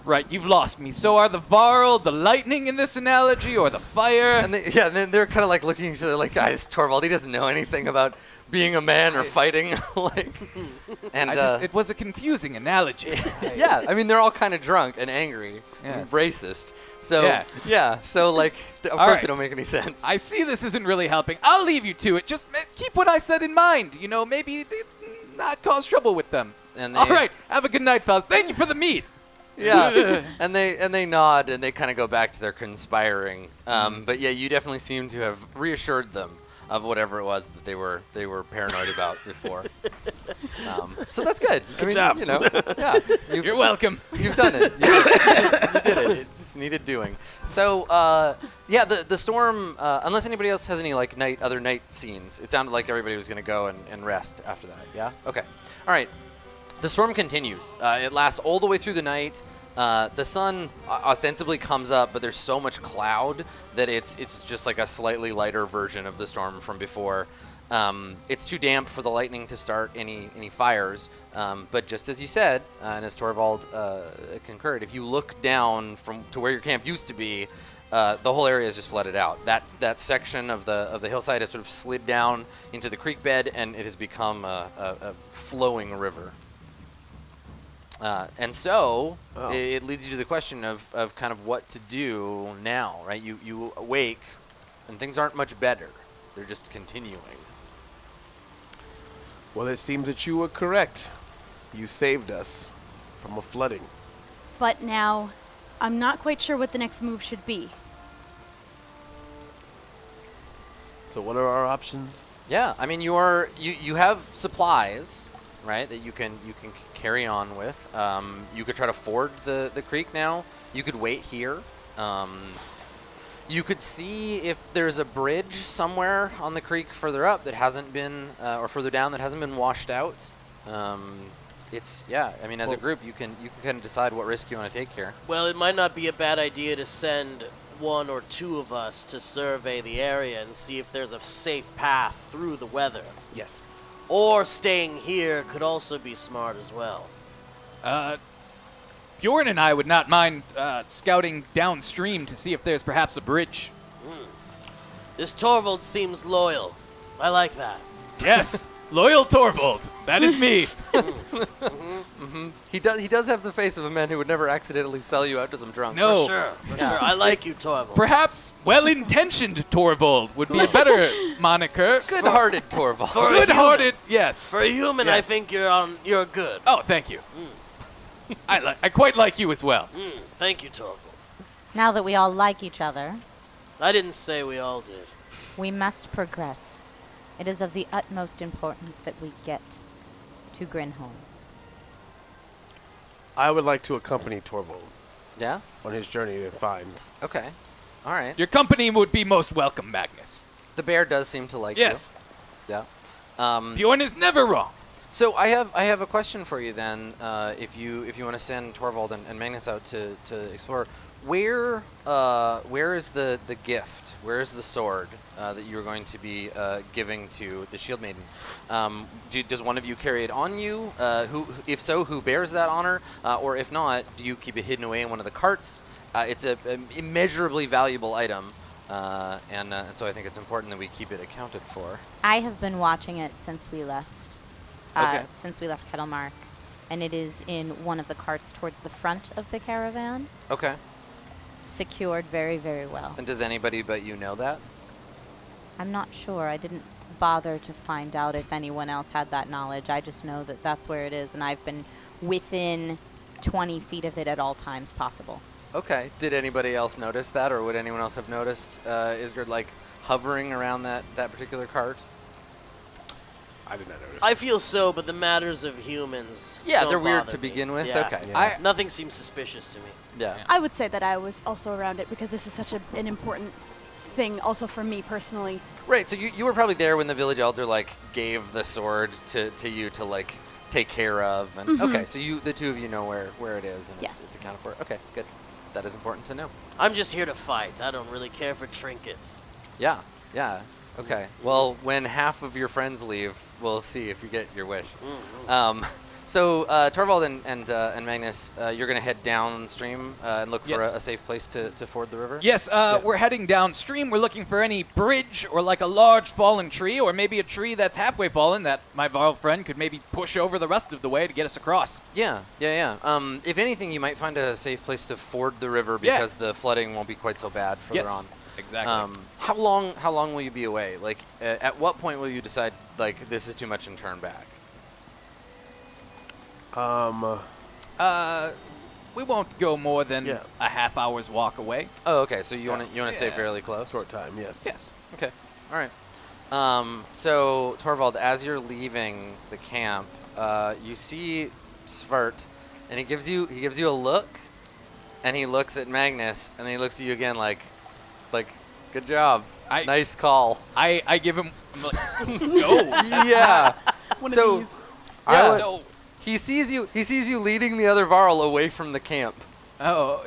[SPEAKER 2] Right, you've lost me. So are the Varl the lightning in this analogy, or the fire?
[SPEAKER 1] And then they're kind of like looking at each other like, guys, Torvald, he doesn't know anything about being a man or fighting.
[SPEAKER 2] It was a confusing analogy.
[SPEAKER 1] Yeah, I mean, they're all kind of drunk and angry and
[SPEAKER 2] Yes.
[SPEAKER 1] racist. So,
[SPEAKER 2] Yeah.
[SPEAKER 1] so like, of
[SPEAKER 2] All
[SPEAKER 1] course
[SPEAKER 2] right.
[SPEAKER 1] it don't make any sense.
[SPEAKER 2] I see this isn't really helping. I'll leave you to it. Just keep what I said in mind. Maybe not cause trouble with them.
[SPEAKER 1] And
[SPEAKER 2] All right, have a good night, fellas. Thank you for the meat.
[SPEAKER 1] Yeah, and they nod and they kind of go back to their conspiring. But yeah, you definitely seem to have reassured them of whatever it was that they were paranoid about before. So that's good.
[SPEAKER 5] Good job.
[SPEAKER 1] Yeah,
[SPEAKER 2] You're welcome.
[SPEAKER 1] You've done it. You did it. It just needed doing. So, the storm. Unless anybody else has any like other night scenes, it sounded like everybody was gonna go and rest after that. Yeah. Okay. All right. The storm continues. It lasts all the way through the night. The sun ostensibly comes up, but there's so much cloud that it's just like a slightly lighter version of the storm from before. It's too damp for the lightning to start any fires. But just as you said, and as Torvald concurred, if you look down to where your camp used to be, the whole area is just flooded out. That section of the hillside has sort of slid down into the creek bed, and it has become a flowing river. And so it leads you to the question of kind of what to do now, right? You awake and things aren't much better. They're just continuing.
[SPEAKER 5] Well, it seems that you were correct. You saved us from a flooding.
[SPEAKER 4] But now, I'm not quite sure what the next move should be.
[SPEAKER 5] So what are our options?
[SPEAKER 1] Yeah, I mean you have supplies, right, that you can carry on with. You could try to ford the creek now. You could wait here. You could see if there's a bridge somewhere on the creek further up that hasn't been, or further down that hasn't been washed out. I mean, as a group, you can kind of decide what risk you want to take here.
[SPEAKER 6] Well, it might not be a bad idea to send one or two of us to survey the area and see if there's a safe path through the weather.
[SPEAKER 5] Yes.
[SPEAKER 6] Or staying here could also be smart as well.
[SPEAKER 2] Bjorn and I would not mind scouting downstream to see if there's perhaps a bridge.
[SPEAKER 6] This Torvald seems loyal. I like that.
[SPEAKER 2] Yes, loyal Torvald. That is me.
[SPEAKER 1] He does have the face of a man who would never accidentally sell you out to some drunk.
[SPEAKER 2] No.
[SPEAKER 6] For sure. I like you, Torvald.
[SPEAKER 2] Perhaps well-intentioned Torvald would be a better moniker.
[SPEAKER 1] Good-hearted Torvald.
[SPEAKER 2] Good-hearted, yes.
[SPEAKER 6] For a human, I think you're good.
[SPEAKER 2] Oh, thank you. I quite like you as well.
[SPEAKER 6] Thank you, Torvald.
[SPEAKER 3] Now that we all like each other,
[SPEAKER 6] I didn't say we all did.
[SPEAKER 3] we must progress. It is of the utmost importance that we get to Grinholm.
[SPEAKER 5] I would like to accompany Torvald
[SPEAKER 1] Yeah?
[SPEAKER 5] on his journey to find.
[SPEAKER 1] Okay. All right.
[SPEAKER 2] Your company would be most welcome, Magnus.
[SPEAKER 1] The bear does seem to like
[SPEAKER 2] Yes.
[SPEAKER 1] you. Yeah.
[SPEAKER 2] Bjorn is never wrong.
[SPEAKER 1] So I have a question for you then. If you want to send Torvald and Magnus out to explore, where is the gift? Where is the sword that you are going to be giving to the Shield Maiden? Does one of you carry it on you? If so, who bears that honor? Or if not, do you keep it hidden away in one of the carts? It's an immeasurably valuable item, and so I think it's important that we keep it accounted for.
[SPEAKER 3] I have been watching it since we left.
[SPEAKER 1] Okay.
[SPEAKER 3] Since we left Kettlemark, and it is in one of the carts towards the front of the caravan,
[SPEAKER 1] Okay.
[SPEAKER 3] secured very, very well.
[SPEAKER 1] And does anybody but you know that?
[SPEAKER 3] I'm not sure. I didn't bother to find out if anyone else had that knowledge. I just know that that's where it is, and I've been within 20 feet of it at all times possible.
[SPEAKER 1] Okay. Did anybody else notice that, or would anyone else have noticed Isgard hovering around that particular cart?
[SPEAKER 5] I did not notice.
[SPEAKER 6] I feel so, but the matters of humans.
[SPEAKER 1] Yeah,
[SPEAKER 6] don't
[SPEAKER 1] they're weird
[SPEAKER 6] bother
[SPEAKER 1] to
[SPEAKER 6] me.
[SPEAKER 1] begin with.
[SPEAKER 6] Yeah.
[SPEAKER 1] Okay.
[SPEAKER 5] Yeah.
[SPEAKER 6] Nothing seems suspicious to me.
[SPEAKER 1] Yeah.
[SPEAKER 4] I would say that I was also around it because this is such an important thing also for me personally.
[SPEAKER 1] Right. So you were probably there when the village elder gave the sword to you to take care of, and okay. So the two of you know where it is, and
[SPEAKER 4] Yes.
[SPEAKER 1] it's accounted for. Okay. Good. That is important to know.
[SPEAKER 6] I'm just here to fight. I don't really care for trinkets.
[SPEAKER 1] Yeah. Yeah. Okay. Well, when half of your friends leave, we'll see if you get your wish. So Torvald and Magnus, you're going to head downstream and look for
[SPEAKER 2] Yes.
[SPEAKER 1] a safe place to ford the river?
[SPEAKER 2] Yes, we're heading downstream. We're looking for any bridge or a large fallen tree or maybe a tree that's halfway fallen that my Varl friend could maybe push over the rest of the way to get us across.
[SPEAKER 1] Yeah. If anything, you might find a safe place to ford the river because the flooding won't be quite so bad further on.
[SPEAKER 2] Exactly.
[SPEAKER 1] How long will you be away? At what point will you decide this is too much and turn back?
[SPEAKER 2] We won't go more than
[SPEAKER 5] Yeah.
[SPEAKER 2] a half hour's walk away.
[SPEAKER 1] Oh, okay. So you want to stay fairly close?
[SPEAKER 5] Short time, yes.
[SPEAKER 2] Yes.
[SPEAKER 1] Okay. All right. So Torvald, as you're leaving the camp, you see Svart, and he gives you a look, and he looks at Magnus, and then he looks at you again like, good job, nice call.
[SPEAKER 2] I give him I'm like, no.
[SPEAKER 1] Yeah.
[SPEAKER 4] One
[SPEAKER 1] so
[SPEAKER 4] of these.
[SPEAKER 1] yeah,
[SPEAKER 2] No.
[SPEAKER 1] he sees you leading the other Varl away from the camp.
[SPEAKER 2] Oh,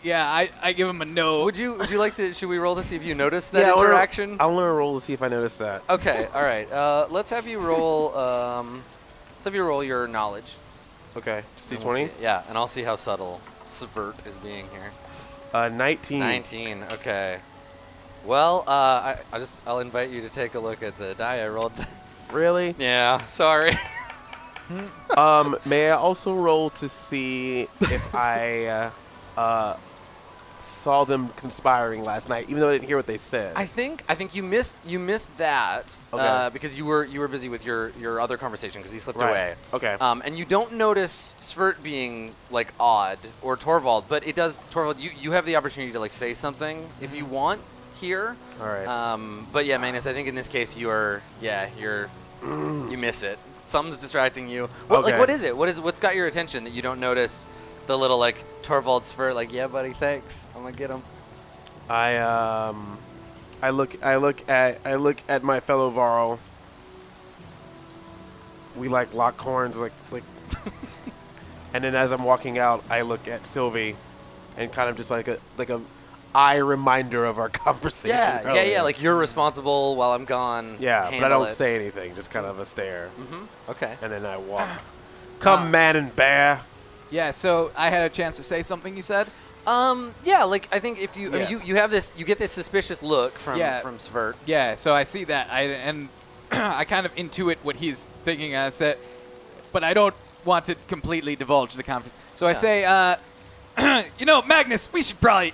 [SPEAKER 2] yeah. I give him a no.
[SPEAKER 1] Would you like to? Should we roll to see if you notice that interaction?
[SPEAKER 5] I want to roll to see if I notice that.
[SPEAKER 1] Okay. All right. Let's have you roll. Let's have you roll your knowledge.
[SPEAKER 5] Okay.
[SPEAKER 1] And
[SPEAKER 5] C20?
[SPEAKER 1] we'll see- yeah, and I'll see how subtle Svart is being here.
[SPEAKER 5] 19.
[SPEAKER 1] 19. Okay. Well, I'll invite you to take a look at the die I rolled.
[SPEAKER 5] Really?
[SPEAKER 1] Yeah. Sorry.
[SPEAKER 5] May I also roll to see if I saw them conspiring last night, even though I didn't hear what they said.
[SPEAKER 1] I think you missed that
[SPEAKER 5] Okay.
[SPEAKER 1] because you were busy with your other conversation because he slipped
[SPEAKER 5] Right.
[SPEAKER 1] away.
[SPEAKER 5] Okay.
[SPEAKER 1] And you don't notice Svert being like odd or Torvald, but it does. Torvald, you have the opportunity to like say something if you want here.
[SPEAKER 5] All right.
[SPEAKER 1] But yeah, Magnus, I think in this case you miss it. Something's distracting you. What,
[SPEAKER 5] Okay.
[SPEAKER 1] Like what is it? What's got your attention that you don't notice the little like Torvald Svert like, yeah, buddy, thanks. I'm gonna get him.
[SPEAKER 5] I look at my fellow Varl. We like lock horns like and then as I'm walking out, I look at Sylvie and kind of just like a eye reminder of our conversation.
[SPEAKER 1] Yeah,
[SPEAKER 5] earlier.
[SPEAKER 1] like you're responsible while I'm gone.
[SPEAKER 5] Yeah, but I
[SPEAKER 1] Handle
[SPEAKER 5] don't
[SPEAKER 1] it.
[SPEAKER 5] say anything, just kind of a stare.
[SPEAKER 1] Okay.
[SPEAKER 5] And then I walk. Come, man and bear.
[SPEAKER 2] Yeah, so I had a chance to say something, you said?
[SPEAKER 1] Yeah, like I think if you, I mean,
[SPEAKER 2] Yeah.
[SPEAKER 1] you have this, you get this suspicious look from Svert.
[SPEAKER 2] Yeah, so I see that. And I kind of intuit what he's thinking as that, but I don't want to completely divulge the conversation. So I say, Magnus, we should probably,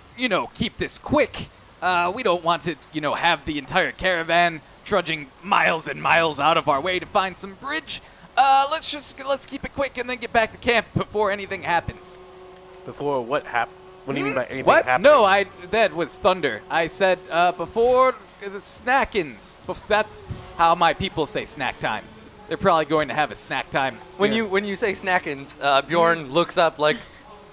[SPEAKER 2] keep this quick. We don't want to, have the entire caravan trudging miles and miles out of our way to find some bridge. Let's keep it quick and then get back to camp before anything happens.
[SPEAKER 5] Before what happened? What do you mean by anything
[SPEAKER 2] What?
[SPEAKER 5] happening?
[SPEAKER 2] No, that was thunder. I said before the snackins. That's how my people say snack time. They're probably going to have a snack time soon.
[SPEAKER 1] When you say snackins, Bjorn looks up like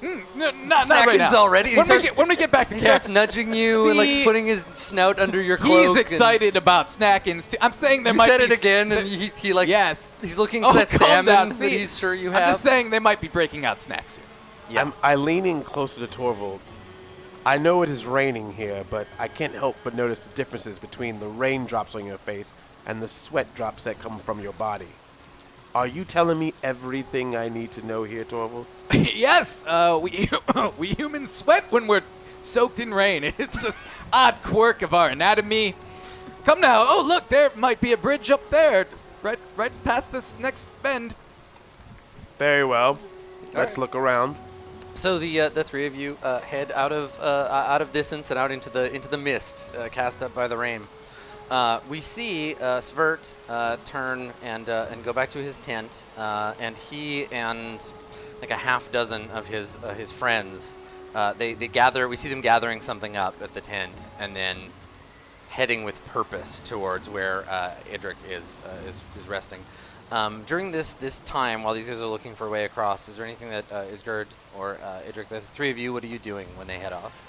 [SPEAKER 2] No, not right
[SPEAKER 1] snackins
[SPEAKER 2] now.
[SPEAKER 1] already.
[SPEAKER 2] When we get back to
[SPEAKER 1] he
[SPEAKER 2] camp,
[SPEAKER 1] starts nudging you and like
[SPEAKER 2] See?
[SPEAKER 1] putting his snout under your cloak.
[SPEAKER 2] he's
[SPEAKER 1] and-
[SPEAKER 2] excited about snackins too. I'm saying there
[SPEAKER 1] You
[SPEAKER 2] might
[SPEAKER 1] said
[SPEAKER 2] be
[SPEAKER 1] it again, and he like
[SPEAKER 2] yes.
[SPEAKER 1] he's looking
[SPEAKER 2] Oh,
[SPEAKER 1] for that
[SPEAKER 2] calm
[SPEAKER 1] salmon
[SPEAKER 2] down.
[SPEAKER 1] that
[SPEAKER 2] See,
[SPEAKER 1] he's sure you
[SPEAKER 2] I'm
[SPEAKER 1] have.
[SPEAKER 2] just saying they might be breaking out snacks soon.
[SPEAKER 1] Yeah.
[SPEAKER 5] I lean in closer to Torvald. I know it is raining here, but I can't help but notice the differences between the raindrops on your face and the sweat drops that come from your body. Are you telling me everything I need to know here, Torvald?
[SPEAKER 2] Yes, we humans sweat when we're soaked in rain. It's an odd quirk of our anatomy. Come now. Oh, look, there might be a bridge up there, right past this next bend.
[SPEAKER 5] Very well. Let's
[SPEAKER 1] right.
[SPEAKER 5] look around.
[SPEAKER 1] So the three of you head out of distance and out into the mist cast up by the rain. We see Svert turn and go back to his tent, and he and like a half dozen of his friends they gather. We see them gathering something up at the tent, and then heading with purpose towards where Idrik is resting. During this time, while these guys are looking for a way across, is there anything that Isgard or Idrik, the three of you, what are you doing when they head off?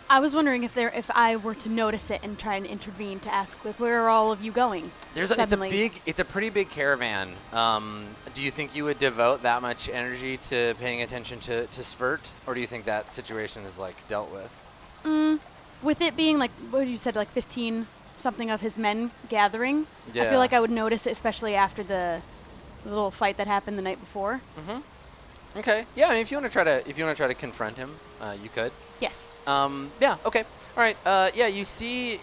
[SPEAKER 4] I was wondering if I were to notice it and try and intervene to ask, like, where are all of you going?
[SPEAKER 1] It's a pretty big caravan. Do you think you would devote that much energy to paying attention to Svert, or do you think that situation is like dealt with?
[SPEAKER 4] With it being like, what you said, like 15 something of his men gathering, I
[SPEAKER 1] Yeah.
[SPEAKER 4] feel like I would notice it, especially after the little fight that happened the night before.
[SPEAKER 1] Okay. Yeah. I mean, if you want to try to confront him, you could.
[SPEAKER 4] Yes.
[SPEAKER 1] Yeah. Okay. All right. Yeah. You see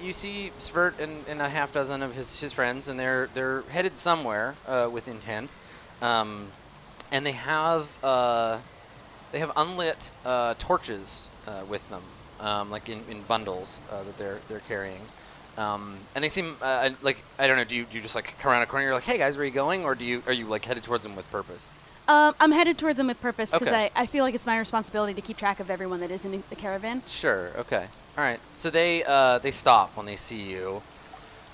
[SPEAKER 1] Svert and a half dozen of his friends, and they're headed somewhere with intent, and they have unlit torches with them, like in bundles that they're carrying, and they seem like, I don't know. Do you just like come around a corner? You're like, hey guys, where are you going? Or are you like headed towards them with purpose?
[SPEAKER 4] I'm headed towards them with purpose because
[SPEAKER 1] Okay.
[SPEAKER 4] I feel like it's my responsibility to keep track of everyone that is in the caravan.
[SPEAKER 1] Sure. Okay. All right. So they stop when they see you,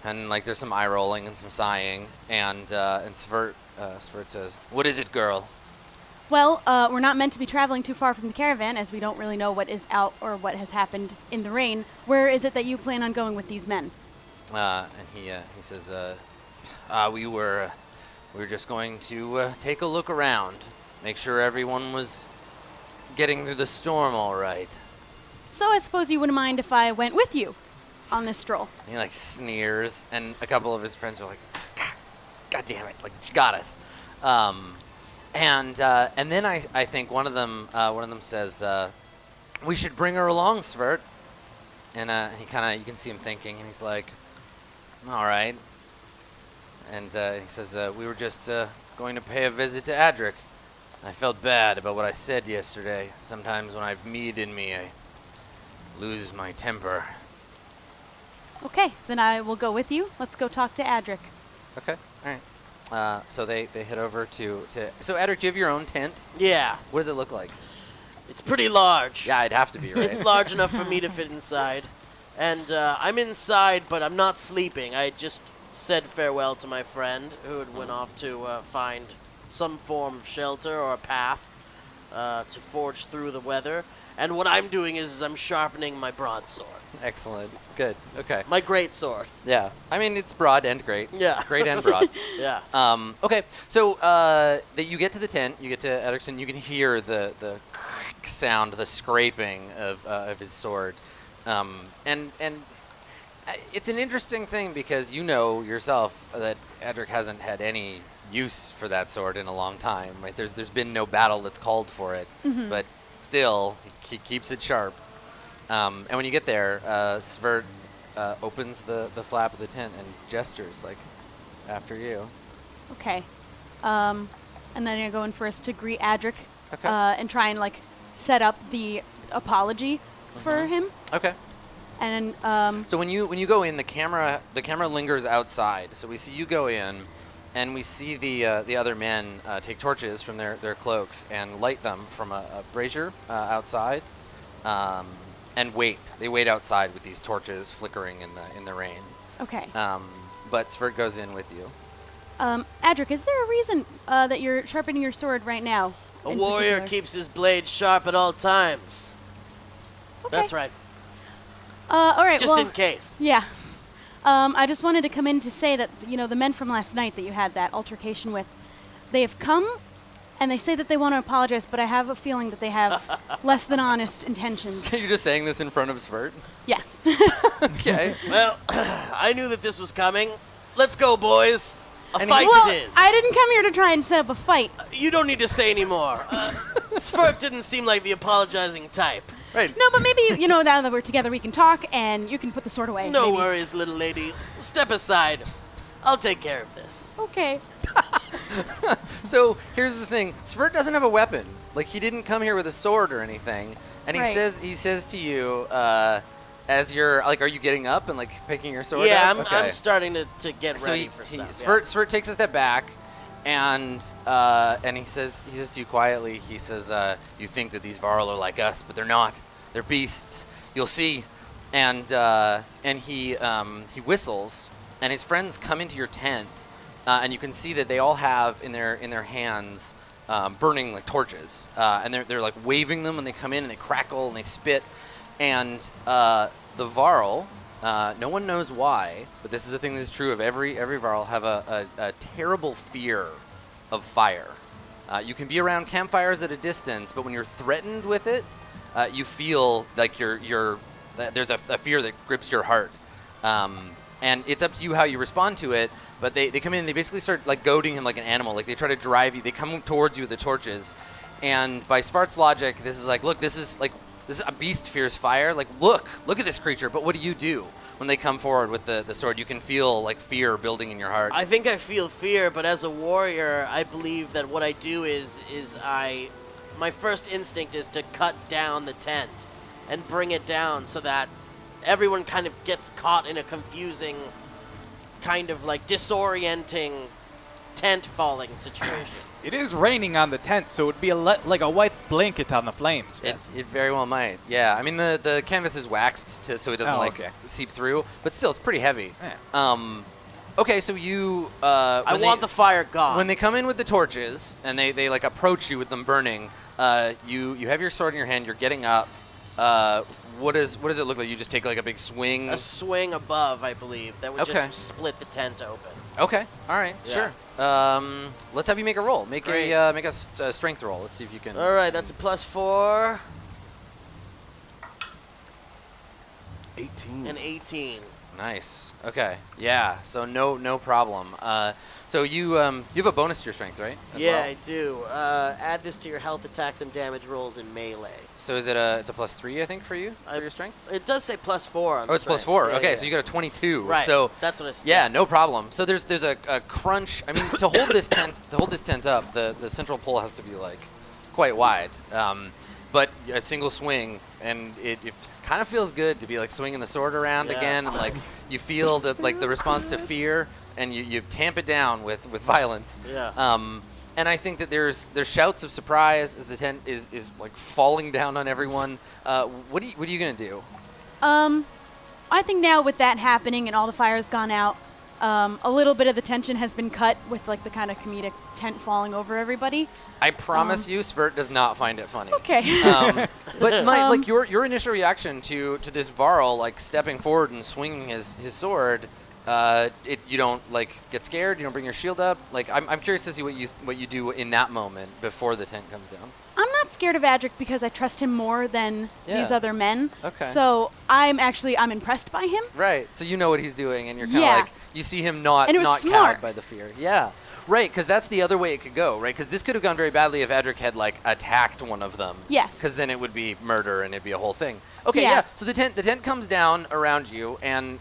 [SPEAKER 1] and like there's some eye rolling and some sighing, and Svert says, "What is it, girl?"
[SPEAKER 4] Well, we're not meant to be traveling too far from the caravan, as we don't really know what is out or what has happened in the rain. Where is it that you plan on going with these men?
[SPEAKER 1] And he says, "We were just going to take a look around, make sure everyone was getting through the storm all right."
[SPEAKER 4] So I suppose you wouldn't mind if I went with you on this stroll.
[SPEAKER 1] And he like sneers, and a couple of his friends are like, "God damn it! Like she got us." And then I think one of them says, "We should bring her along, Svert." And he kind of, you can see him thinking, and he's like, "All right." And he says, "We were just going to pay a visit to Adric. I felt bad about what I said yesterday. Sometimes when I've mead in me, I lose my temper.
[SPEAKER 4] Okay, then I will go with you. Let's go talk to Adric.
[SPEAKER 1] Okay, all right. So they head over to. So Adric, do you have your own tent?
[SPEAKER 6] Yeah,
[SPEAKER 1] What does it look like?
[SPEAKER 6] it's pretty large.
[SPEAKER 1] Yeah, it'd have to be, right?
[SPEAKER 6] It's large enough for me to fit inside. And I'm inside, but I'm not sleeping. I just said farewell to my friend who had went off to find some form of shelter or a path to forge through the weather. And what I'm doing is I'm sharpening my broadsword.
[SPEAKER 1] Excellent. Good. Okay.
[SPEAKER 6] My great sword.
[SPEAKER 1] Yeah. I mean, it's broad and great.
[SPEAKER 6] Yeah.
[SPEAKER 1] Great and broad.
[SPEAKER 6] Yeah.
[SPEAKER 1] Okay. So you get to the tent. You get to Edrickson. You can hear the sound, the scraping of his sword, and it's an interesting thing because you know yourself that Edric hasn't had any use for that sword in a long time. Right? There's been no battle that's called for it, but still he keeps it sharp. And when you get there, Svert opens the flap of the tent and gestures like, "After you."
[SPEAKER 4] Okay. And then I go in first to greet Adric.
[SPEAKER 1] Okay.
[SPEAKER 4] And try and set up the apology for him.
[SPEAKER 1] Okay.
[SPEAKER 4] And
[SPEAKER 1] So when you go in, the camera lingers outside. So we see you go in, and we see the other men take torches from their cloaks and light them from a brazier outside, and wait. They wait outside with these torches flickering in the rain.
[SPEAKER 4] okay.
[SPEAKER 1] But Svert goes in with you.
[SPEAKER 4] Adric, is there a reason that you're sharpening your sword right now?
[SPEAKER 6] A
[SPEAKER 4] in
[SPEAKER 6] warrior
[SPEAKER 4] particular?
[SPEAKER 6] keeps his blade sharp at all times.
[SPEAKER 4] Okay.
[SPEAKER 6] That's right.
[SPEAKER 4] All right.
[SPEAKER 6] Just
[SPEAKER 4] well,
[SPEAKER 6] in case.
[SPEAKER 4] Yeah. I just wanted to come in to say that, the men from last night that you had that altercation with, they have come and they say that they want to apologize, but I have a feeling that they have less than honest intentions.
[SPEAKER 1] You're just saying this in front of Svert?
[SPEAKER 4] Yes.
[SPEAKER 1] Okay.
[SPEAKER 6] Well, I knew that this was coming. Let's go, boys. A
[SPEAKER 1] And
[SPEAKER 6] fight
[SPEAKER 4] well,
[SPEAKER 6] it is.
[SPEAKER 4] I didn't come here to try and set up a fight.
[SPEAKER 6] You don't need to say any more. Svirk didn't seem like the apologizing type.
[SPEAKER 1] Right.
[SPEAKER 4] No, but maybe, now that we're together, we can talk and you can put the sword away.
[SPEAKER 6] No
[SPEAKER 4] maybe.
[SPEAKER 6] worries, little lady. Step aside. I'll take care of this.
[SPEAKER 4] Okay.
[SPEAKER 1] So here's the thing: Svert doesn't have a weapon. Like he didn't come here with a sword or anything. And he
[SPEAKER 4] Right.
[SPEAKER 1] says to you, as you're are you getting up and picking your sword
[SPEAKER 6] Yeah,
[SPEAKER 1] up?
[SPEAKER 6] I'm starting to get
[SPEAKER 1] So
[SPEAKER 6] ready for stuff.
[SPEAKER 1] Svert takes a step back, and he says to you quietly. He says, "You think that these Varl are like us, but they're not. They're beasts. You'll see." And he whistles, and his friends come into your tent, and you can see that they all have in their hands burning torches, and they're waving them when they come in, and they crackle and they spit, and the Varl. No one knows why, but this is a thing that's true of every Varl, have a terrible fear of fire. You can be around campfires at a distance, but when you're threatened with it, you feel like there's a fear that grips your heart. And it's up to you how you respond to it, but they come in and they basically start goading him like an animal. They try to drive you. They come towards you with the torches. And by Svart's logic, this is look, this is a beast fears fire. Look at this creature. But what do you do when they come forward with the sword? You can feel fear building in your heart.
[SPEAKER 6] I think I feel fear, but as a warrior, I believe that what I do is my first instinct is to cut down the tent and bring it down so that everyone kind of gets caught in a confusing, kind of disorienting tent falling situation.
[SPEAKER 2] It is raining on the tent, so it would be like a white blanket on the flames.
[SPEAKER 1] It very well might. Yeah, I mean the canvas is waxed so it doesn't seep through, but still it's pretty heavy.
[SPEAKER 2] Yeah.
[SPEAKER 1] Okay, so you.
[SPEAKER 6] I want the fire gone.
[SPEAKER 1] When they come in with the torches and they approach you with them burning, you have your sword in your hand. You're getting up. What does it look like? You just take a big swing.
[SPEAKER 6] A swing above, I believe, that would
[SPEAKER 1] Okay.
[SPEAKER 6] just split the tent open.
[SPEAKER 1] Okay. All right.
[SPEAKER 6] Yeah.
[SPEAKER 1] Sure. Let's have you make a roll. Make
[SPEAKER 6] Great.
[SPEAKER 1] a strength roll. Let's see if you can.
[SPEAKER 6] All right, that's a +4.
[SPEAKER 5] 18.
[SPEAKER 6] An 18.
[SPEAKER 1] Nice. Okay. Yeah. So no problem. So you have a bonus to your strength, right? As
[SPEAKER 6] Yeah,
[SPEAKER 1] well?
[SPEAKER 6] I do. Add this to your health attacks and damage rolls in melee.
[SPEAKER 1] So is it's a +3, I think, for you for your strength?
[SPEAKER 6] It does say +4 on
[SPEAKER 1] Oh, it's
[SPEAKER 6] strength.
[SPEAKER 1] +4.
[SPEAKER 6] Yeah,
[SPEAKER 1] Okay,
[SPEAKER 6] yeah.
[SPEAKER 1] so you got a 22.
[SPEAKER 6] Right.
[SPEAKER 1] So
[SPEAKER 6] that's what I said.
[SPEAKER 1] yeah, no problem. So there's a crunch. I mean, to hold this tent up, the central pole has to be quite wide. but a single swing, and it kind of feels good to be like swinging the sword around again, and like you feel the response to fear, and you tamp it down with violence.
[SPEAKER 6] Yeah.
[SPEAKER 1] And I think that there's shouts of surprise as the tent is like falling down on everyone. What are you gonna do?
[SPEAKER 4] I think now with that happening and all the fire's gone out, a little bit of the tension has been cut with like the kind of comedic tent falling over everybody.
[SPEAKER 1] I promise you, Svert does not find it funny.
[SPEAKER 4] Okay.
[SPEAKER 1] But like your initial reaction to this Varl like stepping forward and swinging his sword, you don't like get scared. You don't bring your shield up. Like I'm curious to see what you do in that moment before the tent comes down.
[SPEAKER 4] I'm not scared of Adric because I trust him more than these other men.
[SPEAKER 1] Okay.
[SPEAKER 4] So I'm impressed by him.
[SPEAKER 1] Right. So you know what he's doing, and you're kind of like you see him not
[SPEAKER 4] smart.
[SPEAKER 1] cowed by the fear. Yeah. Right, because that's the other way it could go, right? Because this could have gone very badly if Adric had like attacked one of them.
[SPEAKER 4] Yes.
[SPEAKER 1] Because then it would be murder and it'd be a whole thing. Okay,
[SPEAKER 4] Yeah.
[SPEAKER 1] So the tent comes down around you, and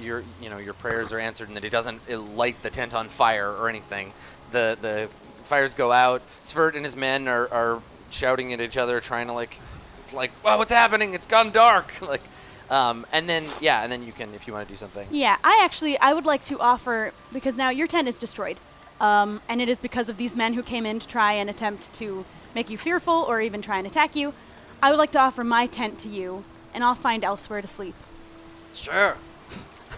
[SPEAKER 1] your prayers are answered, and that it doesn't light the tent on fire or anything. The fires go out. Svert and his men are shouting at each other, trying to like, wow, what's happening? It's gone dark. Like, and then you can, if you want to do something.
[SPEAKER 4] Yeah, I would like to offer, because now your tent is destroyed, and it is because of these men who came in to try and attempt to make you fearful or even try and attack you. I would like to offer my tent to you, and I'll find elsewhere to sleep.
[SPEAKER 6] Sure.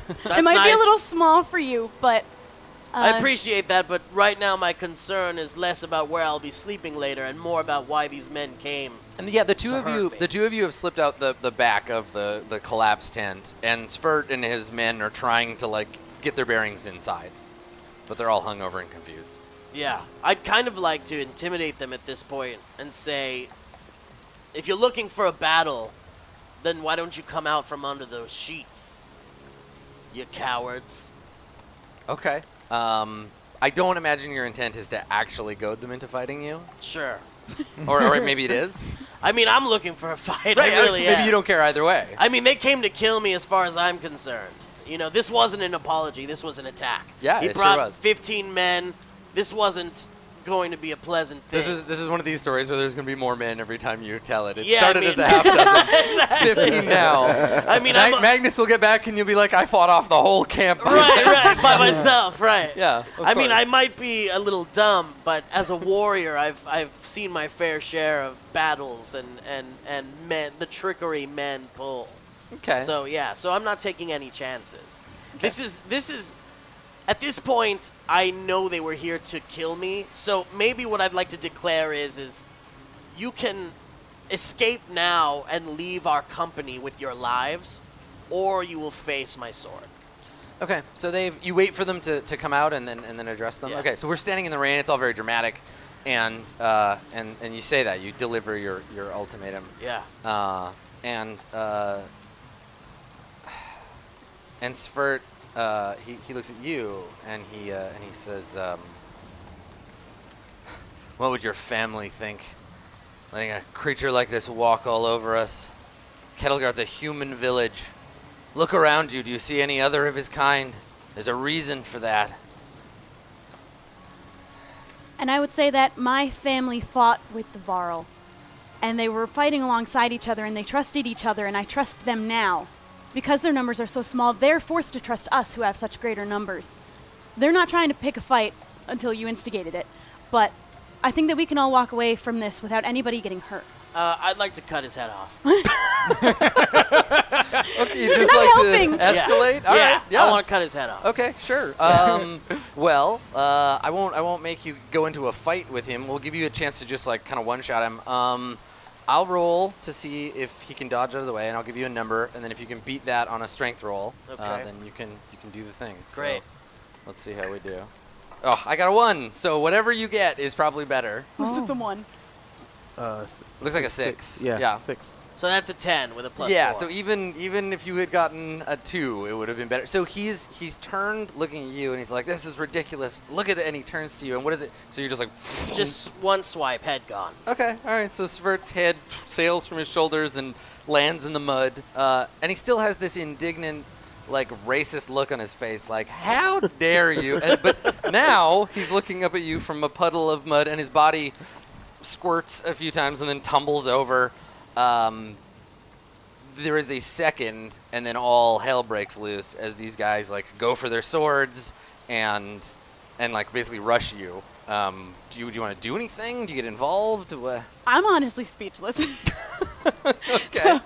[SPEAKER 6] That's
[SPEAKER 4] It might be a
[SPEAKER 6] nice.
[SPEAKER 4] little small for you, but
[SPEAKER 6] I appreciate that, but right now my concern is less about where I'll be sleeping later and more about why these men came.
[SPEAKER 1] And yeah, the two
[SPEAKER 6] to
[SPEAKER 1] of
[SPEAKER 6] hurt me.
[SPEAKER 1] you have slipped out the back of the collapsed tent, and Svert and his men are trying to like get their bearings inside, but they're all hungover and confused.
[SPEAKER 6] Yeah, I'd kind of like to intimidate them at this point and say, if you're looking for a battle, then why don't you come out from under those sheets, you cowards?
[SPEAKER 1] Okay. I don't imagine your intent is to actually goad them into fighting you,
[SPEAKER 6] Sure.
[SPEAKER 1] or maybe it is.
[SPEAKER 6] I mean, I'm looking for a fight.
[SPEAKER 1] Right,
[SPEAKER 6] I really
[SPEAKER 1] maybe
[SPEAKER 6] am.
[SPEAKER 1] you don't care either way.
[SPEAKER 6] I mean, they came to kill me as far as I'm concerned. You know, this wasn't an apology. This was an attack.
[SPEAKER 1] Yeah,
[SPEAKER 6] he
[SPEAKER 1] it sure
[SPEAKER 6] brought
[SPEAKER 1] was.
[SPEAKER 6] 15 men. This wasn't going to be a pleasant thing.
[SPEAKER 1] This is one of these stories where there's going to be more men every time you tell it. It
[SPEAKER 6] Yeah, I
[SPEAKER 1] started
[SPEAKER 6] mean-
[SPEAKER 1] as a half dozen. It's 15 now.
[SPEAKER 6] I mean, I'm
[SPEAKER 1] Magnus will get back and you'll be like, I fought off the whole camp.
[SPEAKER 6] right, by myself, right.
[SPEAKER 1] Yeah, of
[SPEAKER 6] I mean, I
[SPEAKER 1] course.
[SPEAKER 6] might be a little dumb, but as a warrior, I've seen my fair share of battles and men, the trickery men pull.
[SPEAKER 1] Okay.
[SPEAKER 6] So I'm not taking any chances. This is at this point, I know they were here to kill me. So maybe what I'd like to declare is you can escape now and leave our company with your lives, or you will face my sword.
[SPEAKER 1] Okay, so you wait for them to come out and then address them.
[SPEAKER 6] Yes.
[SPEAKER 1] Okay, so we're standing in the rain. It's all very dramatic, and you say that you deliver your ultimatum.
[SPEAKER 6] Yeah.
[SPEAKER 1] And Svert, he looks at you and he says, "What would your family think, letting a creature like this walk all over us? Kettleguard's a human village. Look around you. Do you see any other of his kind? There's a reason for that."
[SPEAKER 4] And I would say that my family fought with the Varl, and they were fighting alongside each other, and they trusted each other, and I trust them now. Because their numbers are so small, they're forced to trust us who have such greater numbers. They're not trying to pick a fight until you instigated it, but I think that we can all walk away from this without anybody getting hurt.
[SPEAKER 6] I'd like to cut his head off.
[SPEAKER 1] Okay, you just
[SPEAKER 4] not
[SPEAKER 1] like
[SPEAKER 4] helping.
[SPEAKER 1] to escalate.
[SPEAKER 6] Yeah.
[SPEAKER 1] All
[SPEAKER 6] Yeah.
[SPEAKER 1] right. Yeah.
[SPEAKER 6] I want to cut his head off.
[SPEAKER 1] Okay, sure. Well, I won't make you go into a fight with him. We'll give you a chance to just like kind of one-shot him. I'll roll to see if he can dodge out of the way, and I'll give you a number, and then if you can beat that on a strength roll,
[SPEAKER 6] Okay.
[SPEAKER 1] then you can do the thing.
[SPEAKER 6] Great.
[SPEAKER 1] So, let's see how we do. Oh, I got a 1. So whatever you get is probably better.
[SPEAKER 4] This is the one.
[SPEAKER 1] Looks like a 6.
[SPEAKER 5] Yeah, 6.
[SPEAKER 6] So that's a 10 with a +4.
[SPEAKER 1] Yeah, so even if you had gotten a 2, it would have been better. So he's turned looking at you, and he's like, "This is ridiculous. Look at it." And he turns to you, and what is it? So you're just like,
[SPEAKER 6] Just one swipe, head gone.
[SPEAKER 1] okay, all right. So Svert's head sails from his shoulders and lands in the mud, and he still has this indignant, like racist look on his face, like, "How dare you?" But now he's looking up at you from a puddle of mud, and his body squirts a few times and then tumbles over. There is a second, and then all hell breaks loose as these guys like go for their swords and like basically rush you. Do you want to do anything? Do you get involved?
[SPEAKER 4] I'm honestly speechless.
[SPEAKER 1] Okay.
[SPEAKER 4] So,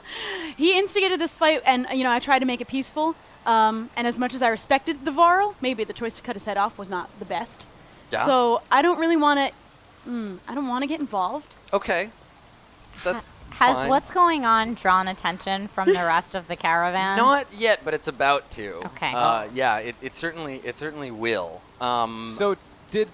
[SPEAKER 4] he instigated this fight, and I tried to make it peaceful. And as much as I respected the Varl, maybe the choice to cut his head off was not the best.
[SPEAKER 1] Yeah.
[SPEAKER 4] So I don't really want to. I don't want to get involved.
[SPEAKER 1] Okay. That's
[SPEAKER 3] Has
[SPEAKER 1] fine.
[SPEAKER 3] what's going on drawn attention from the rest of the caravan?
[SPEAKER 1] Not yet, but it's about to.
[SPEAKER 3] Okay.
[SPEAKER 1] Yeah, it certainly will.
[SPEAKER 2] So did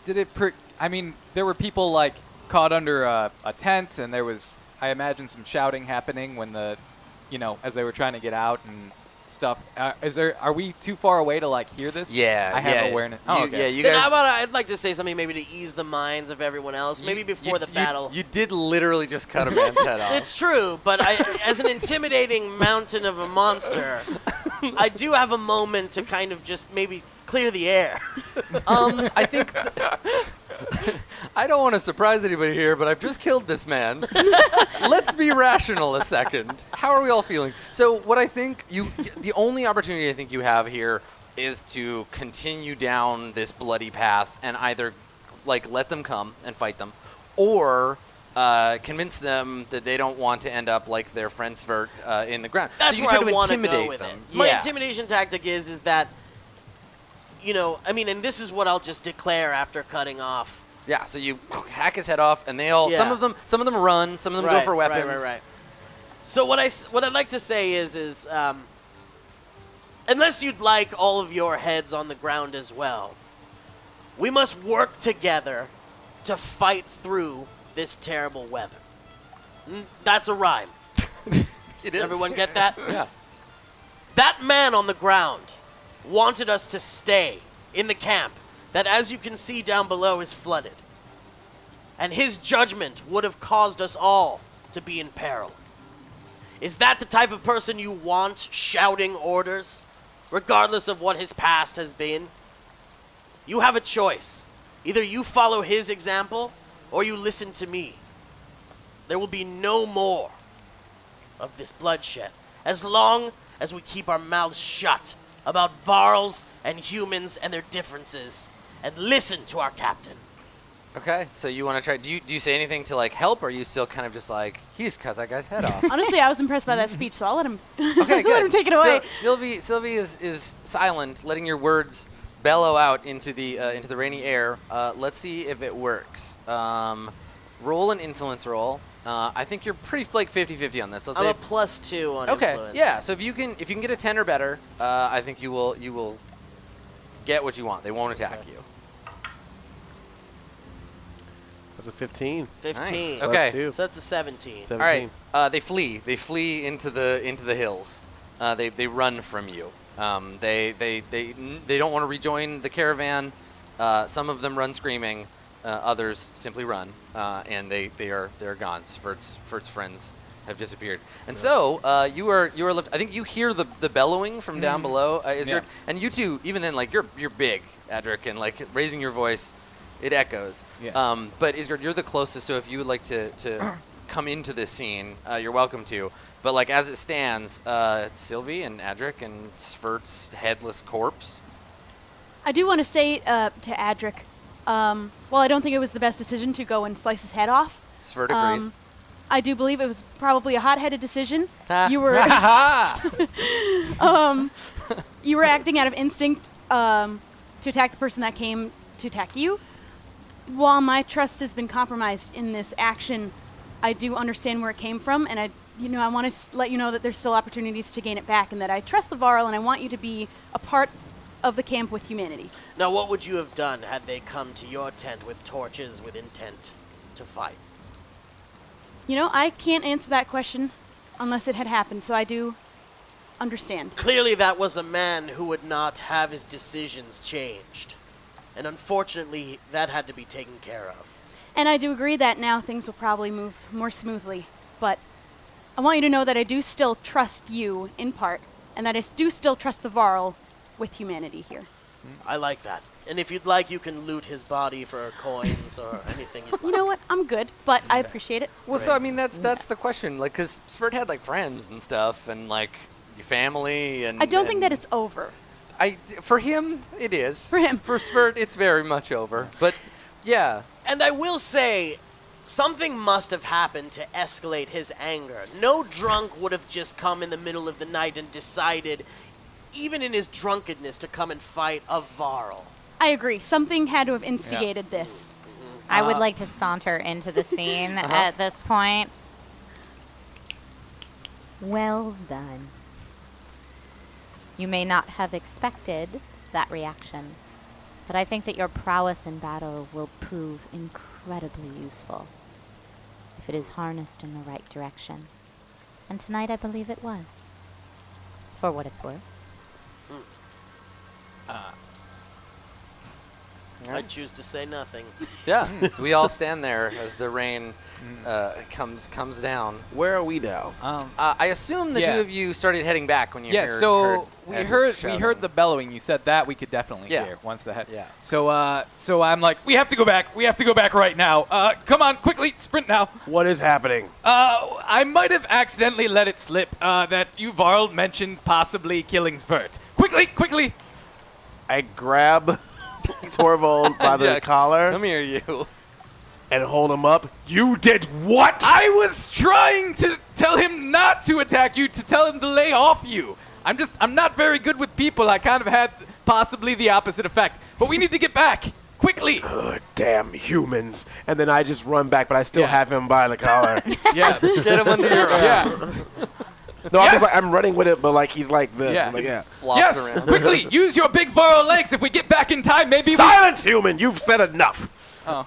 [SPEAKER 2] it? I mean, there were people like caught under a tent, and there was, I imagine, some shouting happening when as they were trying to get out and stuff. Are we too far away to like hear this?
[SPEAKER 1] Yeah,
[SPEAKER 2] I have awareness. Oh, okay.
[SPEAKER 1] Yeah, you
[SPEAKER 6] Then
[SPEAKER 1] guys.
[SPEAKER 6] I'd like to say something maybe to ease the minds of everyone else. Maybe before the battle.
[SPEAKER 1] You did literally just cut a man's head off.
[SPEAKER 6] It's true, but as an intimidating mountain of a monster, I do have a moment to kind of just maybe clear the air.
[SPEAKER 1] I think. I don't want to surprise anybody here, but I've just killed this man. Let's be rational a second. How are we all feeling? So what I think the only opportunity I think you have here is to continue down this bloody path and either like let them come and fight them, or convince them that they don't want to end up like their friend Svert in the ground.
[SPEAKER 6] That's
[SPEAKER 1] so you
[SPEAKER 6] where
[SPEAKER 1] try
[SPEAKER 6] I
[SPEAKER 1] to
[SPEAKER 6] want to go
[SPEAKER 1] intimidate
[SPEAKER 6] with
[SPEAKER 1] them.
[SPEAKER 6] it. My
[SPEAKER 1] Yeah.
[SPEAKER 6] intimidation tactic is that, and this is what I'll just declare after cutting off.
[SPEAKER 1] Yeah, so you hack his head off, and they all
[SPEAKER 6] Yeah.
[SPEAKER 1] some of them run, some of them go for weapons.
[SPEAKER 6] Right. So what I'd like to say is unless you'd like all of your heads on the ground as well, we must work together to fight through this terrible weather. That's a rhyme.
[SPEAKER 1] It is.
[SPEAKER 6] Everyone get that?
[SPEAKER 2] Yeah.
[SPEAKER 6] That man on the ground wanted us to stay in the camp that, as you can see down below, is flooded. And his judgment would have caused us all to be in peril. Is that the type of person you want shouting orders, regardless of what his past has been? You have a choice. Either you follow his example, or you listen to me. There will be no more of this bloodshed, as long as we keep our mouths shut about Varls and humans and their differences, and listen to our captain.
[SPEAKER 1] Okay, so you want to try? Do you say anything to like help, or are you still kind of just like he just cut that guy's head off?
[SPEAKER 4] Honestly, I was impressed by that speech, so I'll let him.
[SPEAKER 1] Okay, good.
[SPEAKER 4] Let him take it away.
[SPEAKER 1] Sylvie is silent, letting your words bellow out into the rainy air. Let's see if it works. Roll an influence roll. I think you're pretty like 50-50 on this. Let's
[SPEAKER 6] I'm
[SPEAKER 1] say
[SPEAKER 6] a +2 on
[SPEAKER 1] okay,
[SPEAKER 6] influence.
[SPEAKER 1] yeah. So if you can get a 10 or better, I think you will get what you want. They won't attack you.
[SPEAKER 5] That's a 15.
[SPEAKER 6] 15.
[SPEAKER 1] Nice.
[SPEAKER 5] Plus
[SPEAKER 1] Okay.
[SPEAKER 5] 2.
[SPEAKER 6] So that's a 17.
[SPEAKER 5] 17.
[SPEAKER 1] All right. They flee. They flee into the hills. They run from you. They don't want to rejoin the caravan. Some of them run screaming. Others simply run, and they're gone. Svert's friends have disappeared. And so you are left. I think you hear the bellowing from down below, Isgard,
[SPEAKER 2] Yeah.
[SPEAKER 1] and you two. Even then, like you're big, Adric, and like raising your voice, it echoes.
[SPEAKER 2] Yeah.
[SPEAKER 1] But Isgard, you're the closest. So if you would like to come into this scene, you're welcome to. But like as it stands, it's Sylvie and Adric and Svert's headless corpse.
[SPEAKER 4] I do want to say to Adric, well, I don't think it was the best decision to go and slice his head off.
[SPEAKER 1] Svert agrees.
[SPEAKER 4] I do believe it was probably a hot-headed decision.
[SPEAKER 1] Ha.
[SPEAKER 4] You were you were acting out of instinct to attack the person that came to attack you. While my trust has been compromised in this action, I do understand where it came from, and I want to let you know that there's still opportunities to gain it back, and that I trust the Varl, and I want you to be a part of the camp with humanity.
[SPEAKER 6] Now, what would you have done had they come to your tent with torches with intent to fight?
[SPEAKER 4] I can't answer that question unless it had happened, so I do understand.
[SPEAKER 6] Clearly, that was a man who would not have his decisions changed. And unfortunately, that had to be taken care of.
[SPEAKER 4] And I do agree that now things will probably move more smoothly, but I want you to know that I do still trust you in part, and that I do still trust the Varl with humanity here.
[SPEAKER 6] I like that. And if you'd like, you can loot his body for coins or anything you'd like.
[SPEAKER 4] You know what? I'm good, but I appreciate it.
[SPEAKER 1] Well, so I mean, that's the question. Like, because Svert had like friends and stuff, and like family, and
[SPEAKER 4] I don't think that it's over.
[SPEAKER 1] For him, it is.
[SPEAKER 4] For him.
[SPEAKER 1] For Svert, it's very much over. But yeah.
[SPEAKER 6] And I will say, something must have happened to escalate his anger. No drunk would have just come in the middle of the night and decided, even in his drunkenness, to come and fight a Varl.
[SPEAKER 4] I agree. Something had to have instigated this.
[SPEAKER 3] I would like to saunter into the scene at this point. Well done. You may not have expected that reaction, but I think that your prowess in battle will prove incredibly useful if it is harnessed in the right direction. And tonight I believe it was. For what it's worth.
[SPEAKER 6] I choose to say nothing.
[SPEAKER 1] Yeah. We all stand there as the rain comes down.
[SPEAKER 5] Where are we now?
[SPEAKER 1] I assume the
[SPEAKER 2] Yeah.
[SPEAKER 1] two of you started heading back when you
[SPEAKER 2] Yeah,
[SPEAKER 1] heard.
[SPEAKER 2] so we
[SPEAKER 1] Edward
[SPEAKER 2] heard
[SPEAKER 1] shouting.
[SPEAKER 2] the bellowing. You said that we could definitely
[SPEAKER 1] Yeah.
[SPEAKER 2] hear once the head.
[SPEAKER 1] Yeah.
[SPEAKER 2] So I'm like, we have to go back. We have to go back right now. Come on, quickly, sprint now.
[SPEAKER 5] What is happening?
[SPEAKER 2] I might have accidentally let it slip that you Varl mentioned possibly killing Svert. Quickly.
[SPEAKER 5] I grab Torvald by the
[SPEAKER 1] Yeah,
[SPEAKER 5] collar
[SPEAKER 1] Come here, you.
[SPEAKER 5] and hold him up. You did what?
[SPEAKER 2] I was trying to tell him not to attack you, to tell him to lay off you. I'm not very good with people. I kind of had possibly the opposite effect. But we need to get back. Quickly.
[SPEAKER 5] Ugh, damn humans. And then I just run back, but I still
[SPEAKER 2] Yeah.
[SPEAKER 5] have him by the collar.
[SPEAKER 2] Yeah.
[SPEAKER 1] Get him under your arm.
[SPEAKER 2] Yeah.
[SPEAKER 5] No, I'm,
[SPEAKER 2] Yes!
[SPEAKER 5] just like, I'm running with it, but like he's like this.
[SPEAKER 2] Yeah.
[SPEAKER 5] I'm like, yeah.
[SPEAKER 1] Flopped
[SPEAKER 2] Yes,
[SPEAKER 1] around.
[SPEAKER 2] quickly. Use your big Varl legs. If we get back in time, maybe
[SPEAKER 5] Silence, human! You've said enough.
[SPEAKER 2] Oh.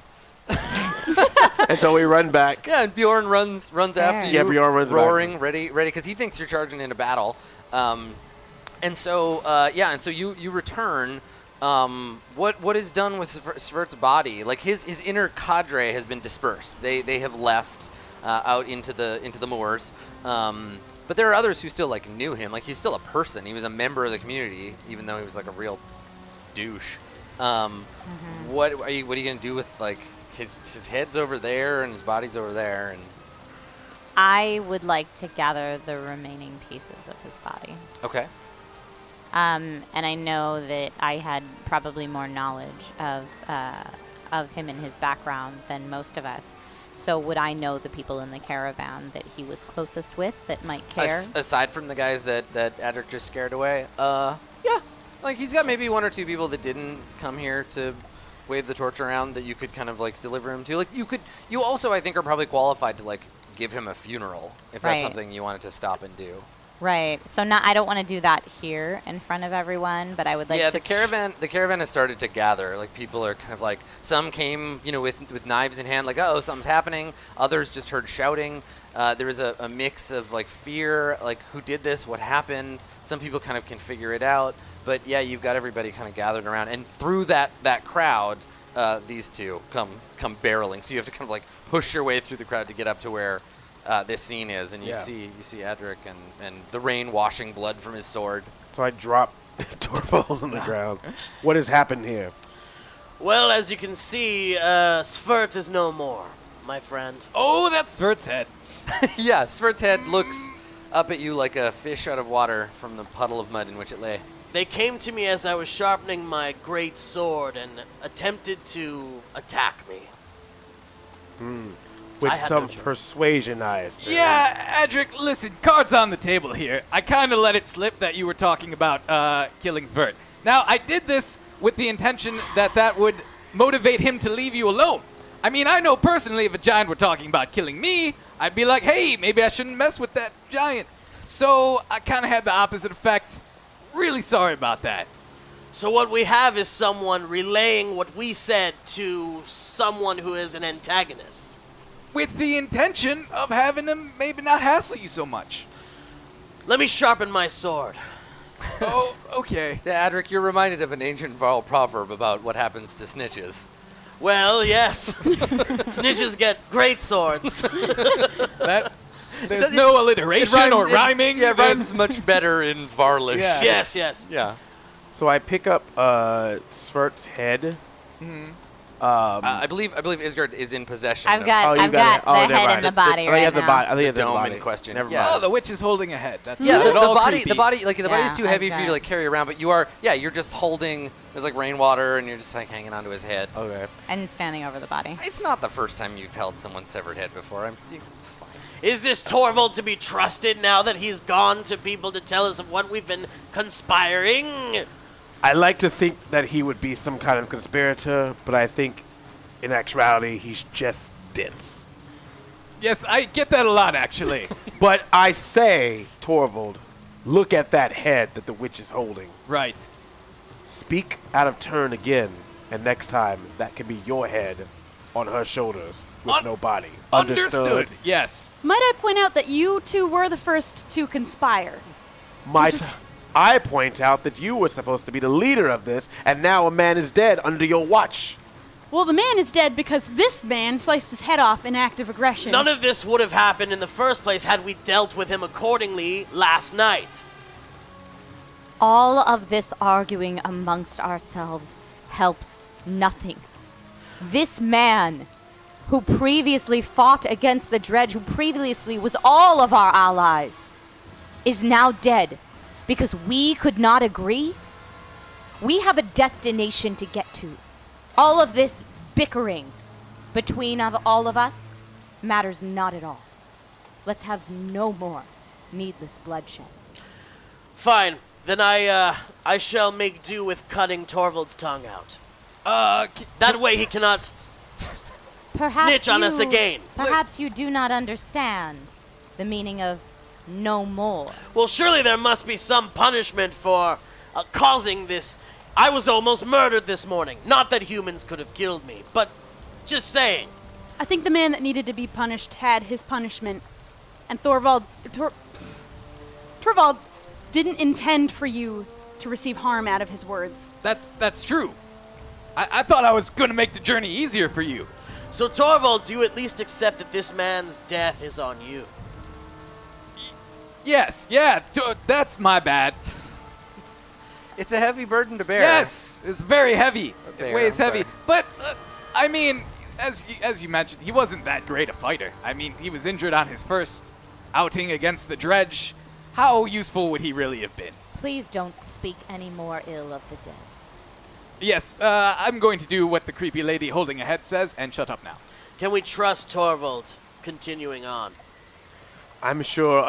[SPEAKER 5] And so we run back.
[SPEAKER 1] Yeah, and Bjorn runs after you.
[SPEAKER 5] Yeah, Bjorn runs back.
[SPEAKER 1] roaring, ready, because he thinks you're charging into battle. And so you return. What is done with Svert's body? Like his inner cadre has been dispersed. They have left out into the moors. But there are others who still like knew him. Like he's still a person. He was a member of the community, even though he was like a real douche. What are you gonna do with like his head's over there and his body's over there? And
[SPEAKER 3] I would like to gather the remaining pieces of his body.
[SPEAKER 1] okay.
[SPEAKER 3] And I know that I had probably more knowledge of him and his background than most of us. So would I know the people in the caravan that he was closest with that might care?
[SPEAKER 1] Aside from the guys that Adric just scared away, yeah. Like he's got maybe one or two people that didn't come here to wave the torch around that you could kind of like deliver him to. Like you also I think are probably qualified to like give him a funeral if
[SPEAKER 3] Right.
[SPEAKER 1] that's something you wanted to stop and do.
[SPEAKER 3] Right. So I don't want to do that here in front of everyone, but I would like
[SPEAKER 1] Yeah,
[SPEAKER 3] to.
[SPEAKER 1] the caravan has started to gather. Like people are kind of like some came, with knives in hand, like oh something's happening. Others just heard shouting. There was a mix of like fear, like who did this, what happened. Some people kind of can figure it out, but yeah, you've got everybody kind of gathered around, and through that crowd, these two come barreling. So you have to kind of like push your way through the crowd to get up to where this scene is, and you see Adric and the rain washing blood from his sword.
[SPEAKER 5] So I drop Torvald on the ground. What has happened here?
[SPEAKER 6] Well, as you can see, Svert is no more, my friend.
[SPEAKER 2] Oh, that's Svert's head.
[SPEAKER 1] Yeah, Svert's head looks up at you like a fish out of water from the puddle of mud in which it lay.
[SPEAKER 6] They came to me as I was sharpening my great sword and attempted to attack me.
[SPEAKER 5] With
[SPEAKER 6] I had
[SPEAKER 5] some
[SPEAKER 6] no choice.
[SPEAKER 5] persuasion, I assume.
[SPEAKER 2] Yeah, Adric, listen, cards on the table here. I kind of let it slip that you were talking about killing Svert. Now, I did this with the intention that would motivate him to leave you alone. I mean, I know personally if a giant were talking about killing me, I'd be like, hey, maybe I shouldn't mess with that giant. So I kind of had the opposite effect. Really sorry about that.
[SPEAKER 6] So what we have is someone relaying what we said to someone who is an antagonist.
[SPEAKER 2] With the intention of having him maybe not hassle you so much.
[SPEAKER 6] Let me sharpen my sword.
[SPEAKER 2] Oh, okay.
[SPEAKER 1] Yeah, Adric, you're reminded of an ancient Varl proverb about what happens to snitches.
[SPEAKER 6] Well, yes. Snitches get great swords.
[SPEAKER 2] There's no alliteration or rhyming.
[SPEAKER 1] It
[SPEAKER 2] There's-
[SPEAKER 1] rhymes much better in Varlish.
[SPEAKER 2] Yeah.
[SPEAKER 6] Yes.
[SPEAKER 1] Yeah.
[SPEAKER 5] So I pick up Svert's head.
[SPEAKER 1] I believe Isgard is in possession.
[SPEAKER 3] I've
[SPEAKER 1] of
[SPEAKER 3] got
[SPEAKER 5] you got it. Oh,
[SPEAKER 3] the
[SPEAKER 5] never
[SPEAKER 3] head
[SPEAKER 5] mind.
[SPEAKER 3] and the body right
[SPEAKER 5] the
[SPEAKER 3] now.
[SPEAKER 5] body. I think
[SPEAKER 1] the
[SPEAKER 5] it's the
[SPEAKER 1] dome
[SPEAKER 5] body
[SPEAKER 1] in question.
[SPEAKER 5] Never
[SPEAKER 1] Yeah.
[SPEAKER 5] mind.
[SPEAKER 2] Oh, the witch is holding a head. That's
[SPEAKER 1] Yeah,
[SPEAKER 2] not at
[SPEAKER 1] the
[SPEAKER 2] all
[SPEAKER 1] body,
[SPEAKER 2] creepy.
[SPEAKER 1] the body, like the body's
[SPEAKER 3] Yeah,
[SPEAKER 1] too heavy for you to
[SPEAKER 3] okay.
[SPEAKER 1] like carry around. But you're just holding. There's like rainwater, and you're just like hanging onto his head.
[SPEAKER 5] Okay.
[SPEAKER 3] And standing over the body.
[SPEAKER 1] It's not the first time you've held someone's severed head before. It's fine.
[SPEAKER 6] Is this Torvald to be trusted now that he's gone to people to tell us of what we've been conspiring?
[SPEAKER 5] I like to think that he would be some kind of conspirator, but I think in actuality he's just dense.
[SPEAKER 2] Yes, I get that a lot, actually.
[SPEAKER 5] But I say, Torvald, look at that head that the witch is holding.
[SPEAKER 2] Right.
[SPEAKER 5] Speak out of turn again, and next time that can be your head on her shoulders with no body.
[SPEAKER 2] Understood. Yes.
[SPEAKER 4] Might I point out that you two were the first to conspire?
[SPEAKER 5] I point out that you were supposed to be the leader of this, and now a man is dead under your watch.
[SPEAKER 4] Well, the man is dead because this man sliced his head off in act of aggression.
[SPEAKER 6] None of this would have happened in the first place had we dealt with him accordingly last night.
[SPEAKER 3] All of this arguing amongst ourselves helps nothing. This man, who previously fought against the Dredge, who previously was all of our allies, is now dead because we could not agree. We have a destination to get to. All of this bickering between all of us matters not at all. Let's have no more needless bloodshed.
[SPEAKER 6] Fine. Then I shall make do with cutting Torvald's tongue out. That way he cannot snitch on us again.
[SPEAKER 3] Perhaps you do not understand the meaning of no more.
[SPEAKER 6] Well, surely there must be some punishment for causing this. I was almost murdered this morning. Not that humans could have killed me, but just saying.
[SPEAKER 4] I think the man that needed to be punished had his punishment, and Torvald didn't intend for you to receive harm out of his words.
[SPEAKER 2] That's true. I thought I was going to make the journey easier for you.
[SPEAKER 6] So, Torvald, do you at least accept that this man's death is on you?
[SPEAKER 2] Yes, yeah, that's my bad.
[SPEAKER 1] It's a heavy burden to bear.
[SPEAKER 2] Yes, it's very heavy.
[SPEAKER 1] Bear,
[SPEAKER 2] It weighs
[SPEAKER 1] I'm
[SPEAKER 2] heavy.
[SPEAKER 1] sorry.
[SPEAKER 2] But, I mean, as you mentioned, he wasn't that great a fighter. I mean, he was injured on his first outing against the Dredge. How useful would he really have been?
[SPEAKER 3] Please don't speak any more ill of the dead.
[SPEAKER 2] Yes, I'm going to do what the creepy lady holding a head says and shut up now.
[SPEAKER 6] Can we trust Torvald continuing on?
[SPEAKER 5] I'm sure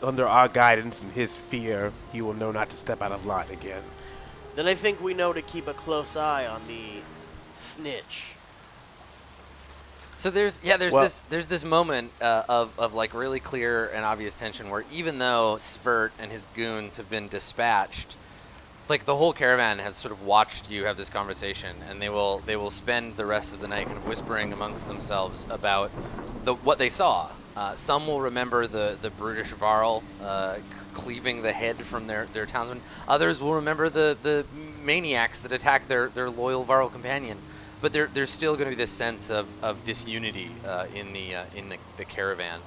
[SPEAKER 5] under our guidance and his fear, he will know not to step out of line again.
[SPEAKER 6] Then I think we know to keep a close eye on the snitch.
[SPEAKER 1] So there's this moment of like really clear and obvious tension where even though Svert and his goons have been dispatched, like the whole caravan has sort of watched you have this conversation, and they will spend the rest of the night kind of whispering amongst themselves about what they saw. Some will remember the brutish Varl cleaving the head from their townsmen. Others will remember the maniacs that attacked their loyal Varl companion. But there's still going to be this sense of disunity in the caravan,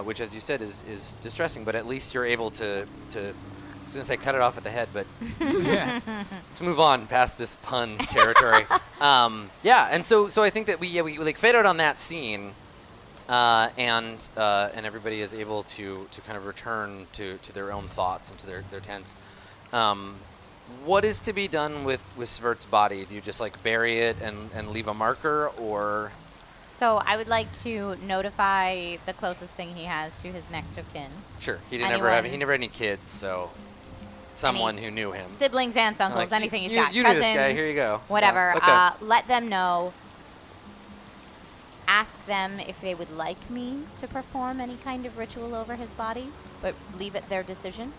[SPEAKER 1] which, as you said, is distressing. But at least you're able to I was going to say cut it off at the head, but let's move on past this pun territory. And so I think that we like fade out on that scene, and everybody is able to kind of return to their own thoughts and to their tents. What is to be done with Svert's body? Do you just like bury it and leave a marker, or?
[SPEAKER 3] So I would like to notify the closest thing he has to his next of kin.
[SPEAKER 1] Sure, he
[SPEAKER 3] Anyone?
[SPEAKER 1] never had any kids, so someone who knew him.
[SPEAKER 3] Siblings, aunts, uncles,
[SPEAKER 1] Like,
[SPEAKER 3] anything he's
[SPEAKER 1] you
[SPEAKER 3] got.
[SPEAKER 1] knew this guy,
[SPEAKER 3] Cousins,
[SPEAKER 1] here you go.
[SPEAKER 3] Whatever.
[SPEAKER 1] Yeah, okay.
[SPEAKER 3] Let them know. Ask them if they would like me to perform any kind of ritual over his body, but leave it their decision.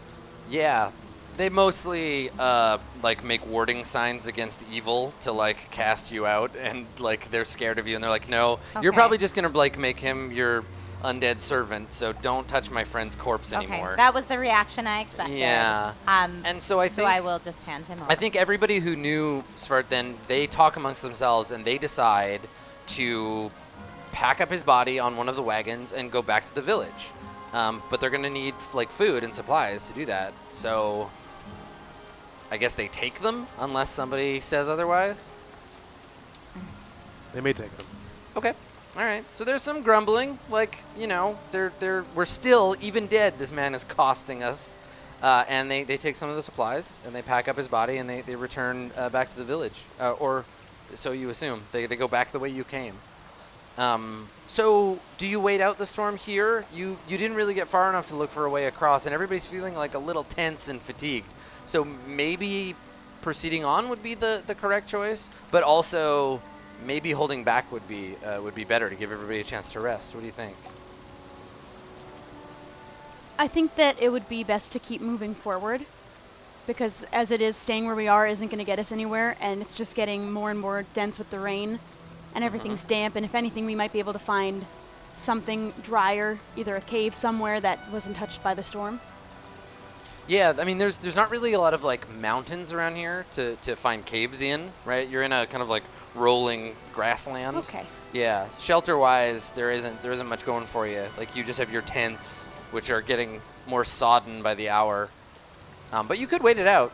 [SPEAKER 1] Yeah, they mostly like make warding signs against evil to like cast you out, and like they're scared of you, and they're like, no, you're
[SPEAKER 3] Okay.
[SPEAKER 1] probably just gonna like make him your undead servant, so don't touch my friend's corpse anymore.
[SPEAKER 3] Okay, that was the reaction I expected.
[SPEAKER 1] Yeah. And so I think
[SPEAKER 3] I will just hand him over.
[SPEAKER 1] I think everybody who knew Svart then, they talk amongst themselves and they decide to pack up his body on one of the wagons and go back to the village. But they're going to need like food and supplies to do that. So I guess they take them unless somebody says otherwise.
[SPEAKER 5] They may take them.
[SPEAKER 1] Okay. All right. So there's some grumbling, like, we're still, even dead, this man is costing us. And they take some of the supplies, and they pack up his body, and they return back to the village. Or so you assume. They go back the way you came. So do you wait out the storm here? You didn't really get far enough to look for a way across, and everybody's feeling like a little tense and fatigued. So maybe proceeding on would be the correct choice, but also maybe holding back would be better to give everybody a chance to rest. What do you think?
[SPEAKER 4] I think that it would be best to keep moving forward, because as it is, staying where we are isn't going to get us anywhere, and it's just getting more and more dense with the rain, and everything's damp, and if anything, we might be able to find something drier, either a cave somewhere that wasn't touched by the storm.
[SPEAKER 1] Yeah, I mean, there's not really a lot of, like, mountains around here to find caves in, right? You're in a kind of, like, rolling grassland.
[SPEAKER 4] Okay.
[SPEAKER 1] Yeah, shelter-wise, there isn't much going for you. Like, you just have your tents, which are getting more sodden by the hour. But you could wait it out.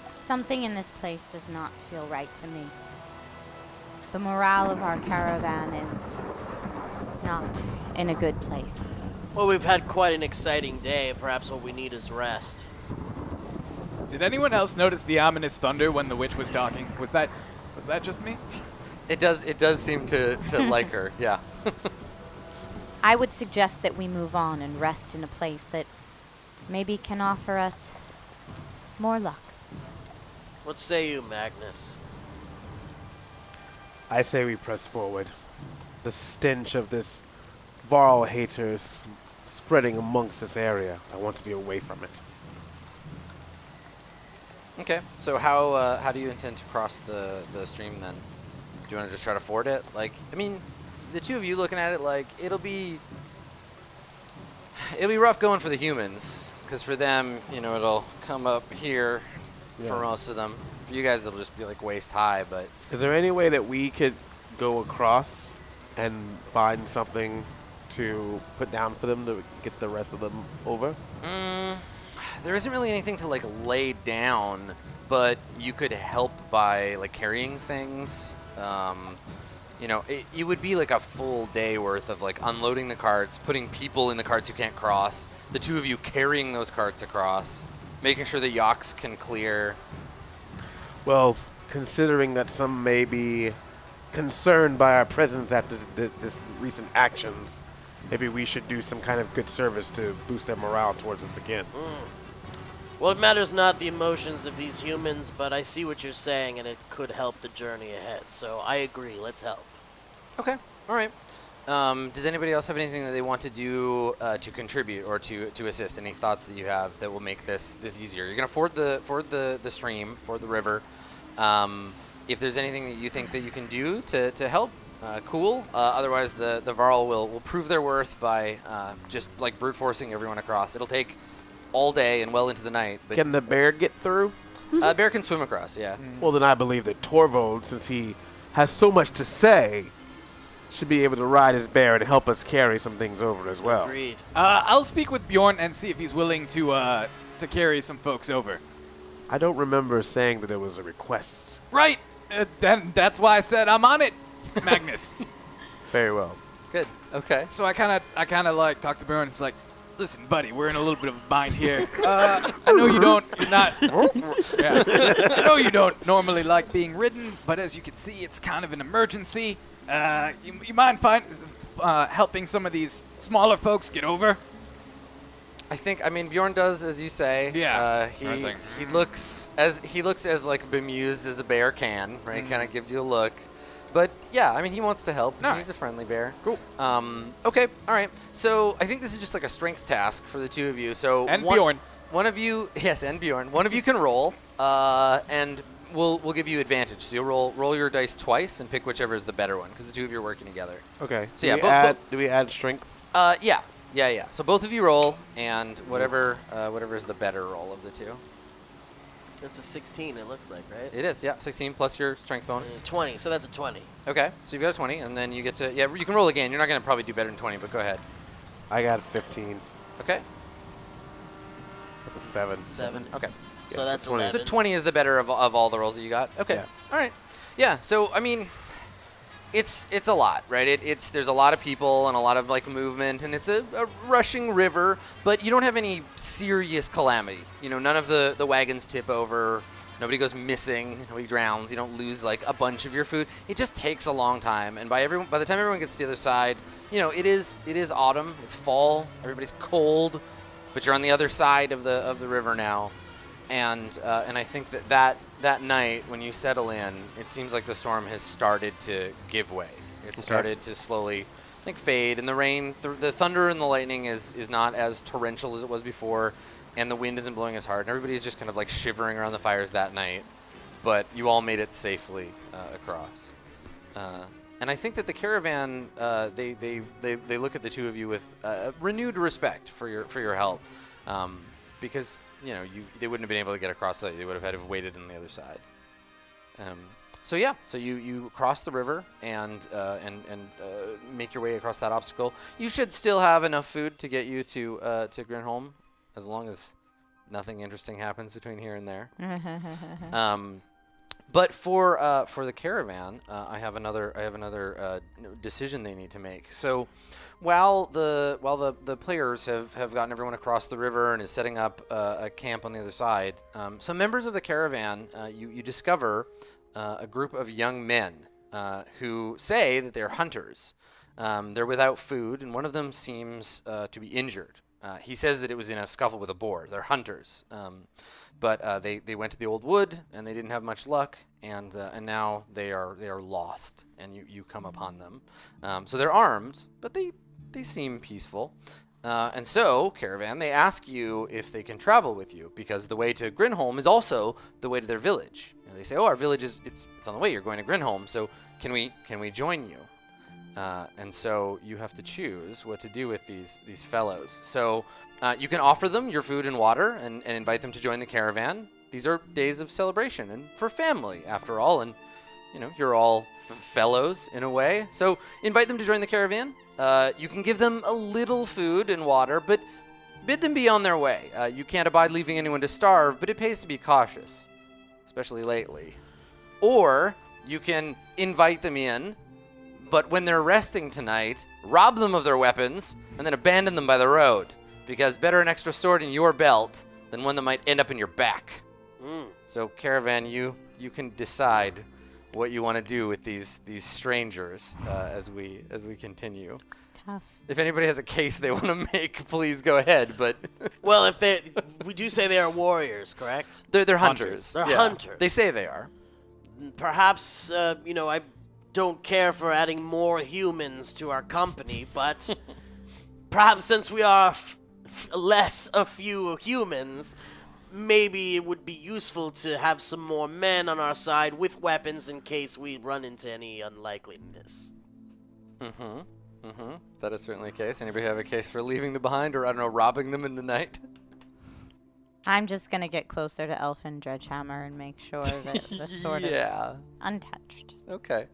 [SPEAKER 3] Something in this place does not feel right to me. The morale of our caravan is not in a good place.
[SPEAKER 6] Well, we've had quite an exciting day. Perhaps what we need is rest.
[SPEAKER 2] Did anyone else notice the ominous thunder when the witch was talking? Was that just me?
[SPEAKER 1] It does seem to like her, yeah.
[SPEAKER 3] I would suggest that we move on and rest in a place that maybe can offer us more luck.
[SPEAKER 6] What say you, Magnus?
[SPEAKER 5] I say we press forward. The stench of this Varl haters spreading amongst this area. I want to be away from it.
[SPEAKER 1] Okay, so how do you intend to cross the stream then? Do you want to just try to ford it? Like, I mean, the two of you looking at it, like, it'll be rough going for the humans, because for them, it'll come up here for most of them. For you guys, it'll just be like waist high, but...
[SPEAKER 5] Is there any way that we could go across and find something to put down for them to get the rest of them over?
[SPEAKER 1] There isn't really anything to, like, lay down, but you could help by, like, carrying things. It would be like a full day worth of, like, unloading the carts, putting people in the carts who can't cross, the two of you carrying those carts across, making sure the yaks can clear.
[SPEAKER 5] Well, considering that some may be concerned by our presence after this recent actions, maybe we should do some kind of good service to boost their morale towards us again.
[SPEAKER 6] Well, it matters not the emotions of these humans, but I see what you're saying, and it could help the journey ahead. So I agree. Let's help.
[SPEAKER 1] Okay. All right. Does anybody else have anything that they want to do to contribute or to assist? Any thoughts that you have that will make this easier? You're gonna ford the stream, ford the river. If there's anything that you think that you can do to help, cool. Otherwise, the Varl will prove their worth by just like brute forcing everyone across. It'll take all day and well into the night. But
[SPEAKER 5] Can the bear get through?
[SPEAKER 1] bear can swim across. Yeah.
[SPEAKER 5] Well, then I believe that Torvald, since he has so much to say, should be able to ride his bear and help us carry some things over as well.
[SPEAKER 6] Agreed.
[SPEAKER 2] I'll speak with Bjorn and see if he's willing to carry some folks over.
[SPEAKER 5] I don't remember saying that there was a request.
[SPEAKER 2] Right. Then that's why I said I'm on it, Magnus.
[SPEAKER 5] Very well.
[SPEAKER 1] Good. Okay.
[SPEAKER 2] So I kind of like talk to Bjorn. It's like, listen, buddy, we're in a little bit of a bind here. I know you're not. Yeah. I know you don't normally like being ridden, but as you can see, it's kind of an emergency. You mind helping some of these smaller folks get over?
[SPEAKER 1] I mean, Bjorn does as you say.
[SPEAKER 2] Yeah.
[SPEAKER 1] He looks as like bemused as a bear can, right? Kind of gives you a look. But yeah, I mean, he wants to help.
[SPEAKER 2] Nice.
[SPEAKER 1] He's a friendly bear.
[SPEAKER 2] Cool.
[SPEAKER 1] Okay. All right. So I think this is just like a strength task for the two of you. So
[SPEAKER 2] And Bjorn.
[SPEAKER 1] One of you, yes, and Bjorn. One of you can roll, and we'll give you advantage. So you'll roll your dice twice and pick whichever is the better one, because the two of you are working together.
[SPEAKER 5] Okay.
[SPEAKER 1] So yeah,
[SPEAKER 5] do we add strength?
[SPEAKER 1] Yeah. So both of you roll, and whatever is the better roll of the two.
[SPEAKER 6] It's a 16, it looks like, right?
[SPEAKER 1] It is, yeah. 16 plus your strength bonus.
[SPEAKER 6] 20, so that's a 20.
[SPEAKER 1] Okay, so you've got a 20, and then you get to, you can roll again. You're not going to probably do better than 20, but go ahead.
[SPEAKER 5] I got 15.
[SPEAKER 1] Okay.
[SPEAKER 5] That's a 7.
[SPEAKER 6] 7.
[SPEAKER 1] Okay.
[SPEAKER 6] So that's
[SPEAKER 5] 20.
[SPEAKER 6] 11.
[SPEAKER 1] So 20 is the better of all the rolls that you got. Okay.
[SPEAKER 5] Yeah.
[SPEAKER 1] All right. Yeah. So I mean, it's a lot, right? There's a lot of people and a lot of like movement, and it's a rushing river, but you don't have any serious calamity. You know, none of the wagons tip over. Nobody goes missing. Nobody drowns. You don't lose like a bunch of your food. It just takes a long time, and by the time everyone gets to the other side, you know, it is autumn. It's fall. Everybody's cold, but you're on the other side of the river now, and I think that night when you settle in, it seems like the storm has started to give way. It started to slowly, I think, fade, and the rain, the thunder and the lightning is not as torrential as it was before. And the wind isn't blowing as hard, and everybody's just kind of like shivering around the fires that night. But you all made it safely across. And I think that the caravan, they look at the two of you with renewed respect for your help, because you know they wouldn't have been able to get across. They would have had to have waited on the other side. So you cross the river and make your way across that obstacle. You should still have enough food to get you to Grinholm, as long as nothing interesting happens between here and there. But for the caravan, I have another decision they need to make. So while the players have gotten everyone across the river and is setting up a camp on the other side, some members of the caravan, you discover a group of young men who say that they're hunters. They're without food, and one of them seems to be injured. He says that it was in a scuffle with a boar. They're hunters, but they went to the old wood and they didn't have much luck, and now they are lost. And you come upon them. So they're armed, but they seem peaceful. And so, caravan, they ask you if they can travel with you, because the way to Grinholm is also the way to their village. You know, they say, "Oh, our village it's on the way. You're going to Grinholm, so can we join you?" And so you have to choose what to do with these fellows. So you can offer them your food and water and invite them to join the caravan. These are days of celebration and for family, after all. And, you know, you're all fellows in a way. So invite them to join the caravan. You can give them a little food and water, but bid them be on their way. You can't abide leaving anyone to starve, but it pays to be cautious, especially lately. Or you can invite them in, but when they're resting tonight, rob them of their weapons and then abandon them by the road, because better an extra sword in your belt than one that might end up in your back. So caravan, you can decide what you want to do with these strangers as we continue.
[SPEAKER 3] Tough.
[SPEAKER 1] If anybody has a case they want to make, please go ahead. But
[SPEAKER 6] Well, we do say they are warriors, correct?
[SPEAKER 1] they're hunters.
[SPEAKER 6] They're
[SPEAKER 1] Yeah.
[SPEAKER 6] hunters.
[SPEAKER 1] They say they are.
[SPEAKER 6] Perhaps I don't care for adding more humans to our company, but perhaps since we are less a few humans, maybe it would be useful to have some more men on our side with weapons in case we run into any unlikeliness.
[SPEAKER 1] That is certainly a case. Anybody have a case for leaving them behind, or I don't know, robbing them in the night?
[SPEAKER 3] I'm just going to get closer to Elfin Dredgehammer and make sure that the sword is untouched.
[SPEAKER 1] Okay.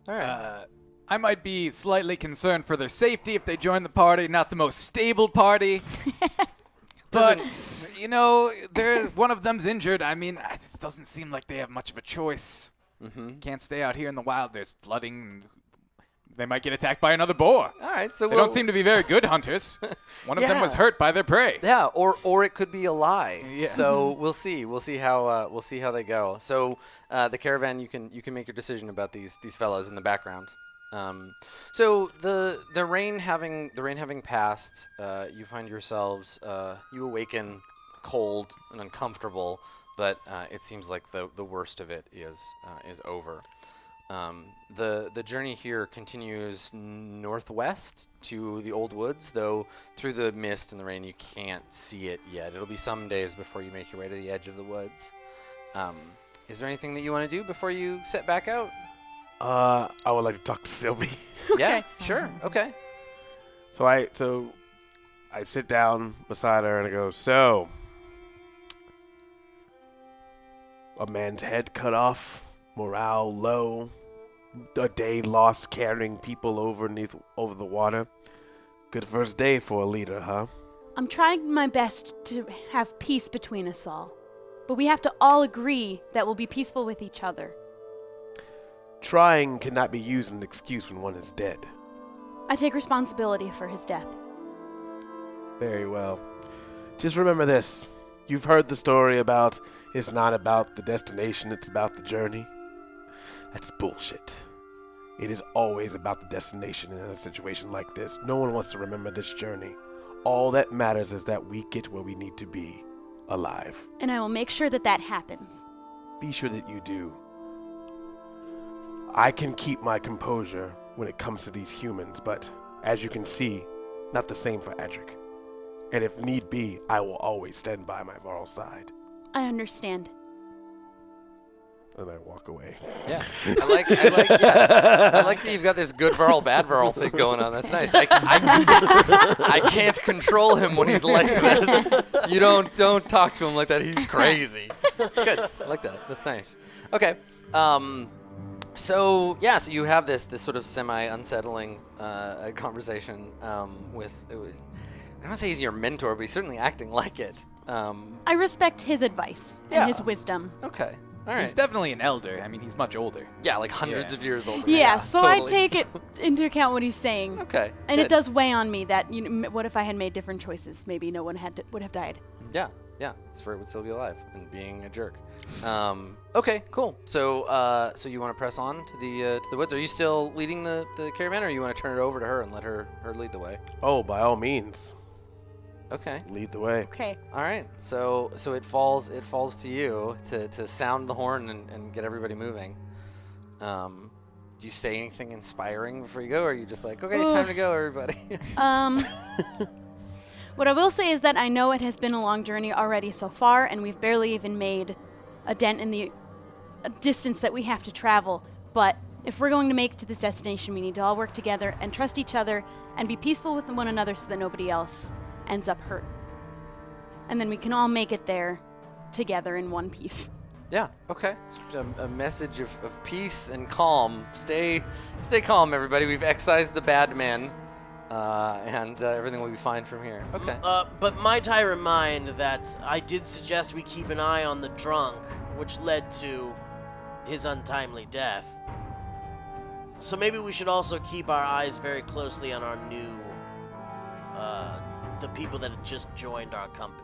[SPEAKER 1] All right.
[SPEAKER 2] I might be slightly concerned for their safety if they join the party. Not the most stable party. But, you know, one of them's injured. I mean, it doesn't seem like they have much of a choice. Can't stay out here in the wild. There's flooding. They might get attacked by another boar.
[SPEAKER 1] All right. So
[SPEAKER 2] They don't seem to be very good hunters. One of them was hurt by their prey.
[SPEAKER 1] Yeah, or it could be a lie.
[SPEAKER 2] Yeah.
[SPEAKER 1] So we'll see. We'll see how they go. So the caravan, you can make your decision about these fellows in the background. So the rain having passed, you find yourselves you awaken cold and uncomfortable, but it seems like the worst of it is over. The journey here continues northwest to the old woods, though through the mist and the rain you can't see it yet. It'll be some days before you make your way to the edge of the woods. Is there anything that you want to do before you set back out?
[SPEAKER 5] I would like to talk to Sylvie.
[SPEAKER 1] Yeah, sure. Okay.
[SPEAKER 5] So I sit down beside her and I go, "So, a man's head cut off, morale low, a day lost carrying people over the water. Good first day for a leader, huh?"
[SPEAKER 4] I'm trying my best to have peace between us all. But we have to all agree that we'll be peaceful with each other.
[SPEAKER 5] Trying cannot be used as an excuse when one is dead.
[SPEAKER 4] I take responsibility for his death.
[SPEAKER 5] Very well. Just remember this. You've heard the story about it's not about the destination, it's about the journey. That's bullshit. It is always about the destination in a situation like this. No one wants to remember this journey. All that matters is that we get where we need to be, alive.
[SPEAKER 4] And I will make sure that that happens.
[SPEAKER 5] Be sure that you do. I can keep my composure when it comes to these humans, but as you can see, not the same for Adric. And if need be, I will always stand by my Varl side.
[SPEAKER 4] I understand.
[SPEAKER 5] And I walk away.
[SPEAKER 1] Yeah, I like that you've got this good Varl, bad Varl thing going on. That's nice. I can't control him when he's like this. You don't talk to him like that. He's crazy. It's good. I like that. That's nice. Okay. So you have this sort of semi-unsettling conversation with. I don't want to say he's your mentor, but he's certainly acting like it.
[SPEAKER 4] I respect his advice and his wisdom.
[SPEAKER 1] Okay. All right.
[SPEAKER 2] He's definitely an elder. I mean, he's much older.
[SPEAKER 1] Yeah, like hundreds of years older.
[SPEAKER 4] Yeah, so
[SPEAKER 1] totally.
[SPEAKER 4] I take it into account what he's saying.
[SPEAKER 1] Okay.
[SPEAKER 4] And
[SPEAKER 1] good.
[SPEAKER 4] it does weigh on me that, what if I had made different choices? Maybe no one would have died.
[SPEAKER 1] Yeah. It's for it would still be alive and being a jerk. Okay, cool. So you want to press on to the woods? Are you still leading the caravan, or you want to turn it over to her and let her lead the way?
[SPEAKER 5] Oh, by all means.
[SPEAKER 1] Okay.
[SPEAKER 5] Lead the way.
[SPEAKER 4] Okay.
[SPEAKER 1] All right. So it falls to you to sound the horn and get everybody moving. Do you say anything inspiring before you go, or are you just like, okay, time to go, everybody?
[SPEAKER 4] What I will say is that I know it has been a long journey already so far, and we've barely even made a dent in the distance that we have to travel. But if we're going to make it to this destination, we need to all work together and trust each other and be peaceful with one another so that nobody else ends up hurt. And then we can all make it there together in one piece.
[SPEAKER 1] Yeah. Okay. A message of peace and calm. Stay calm, everybody. We've excised the bad men. And everything will be fine from here. Okay.
[SPEAKER 6] But might I remind that I did suggest we keep an eye on the drunk, which led to his untimely death. So maybe we should also keep our eyes very closely on our new, the people that had just joined our company.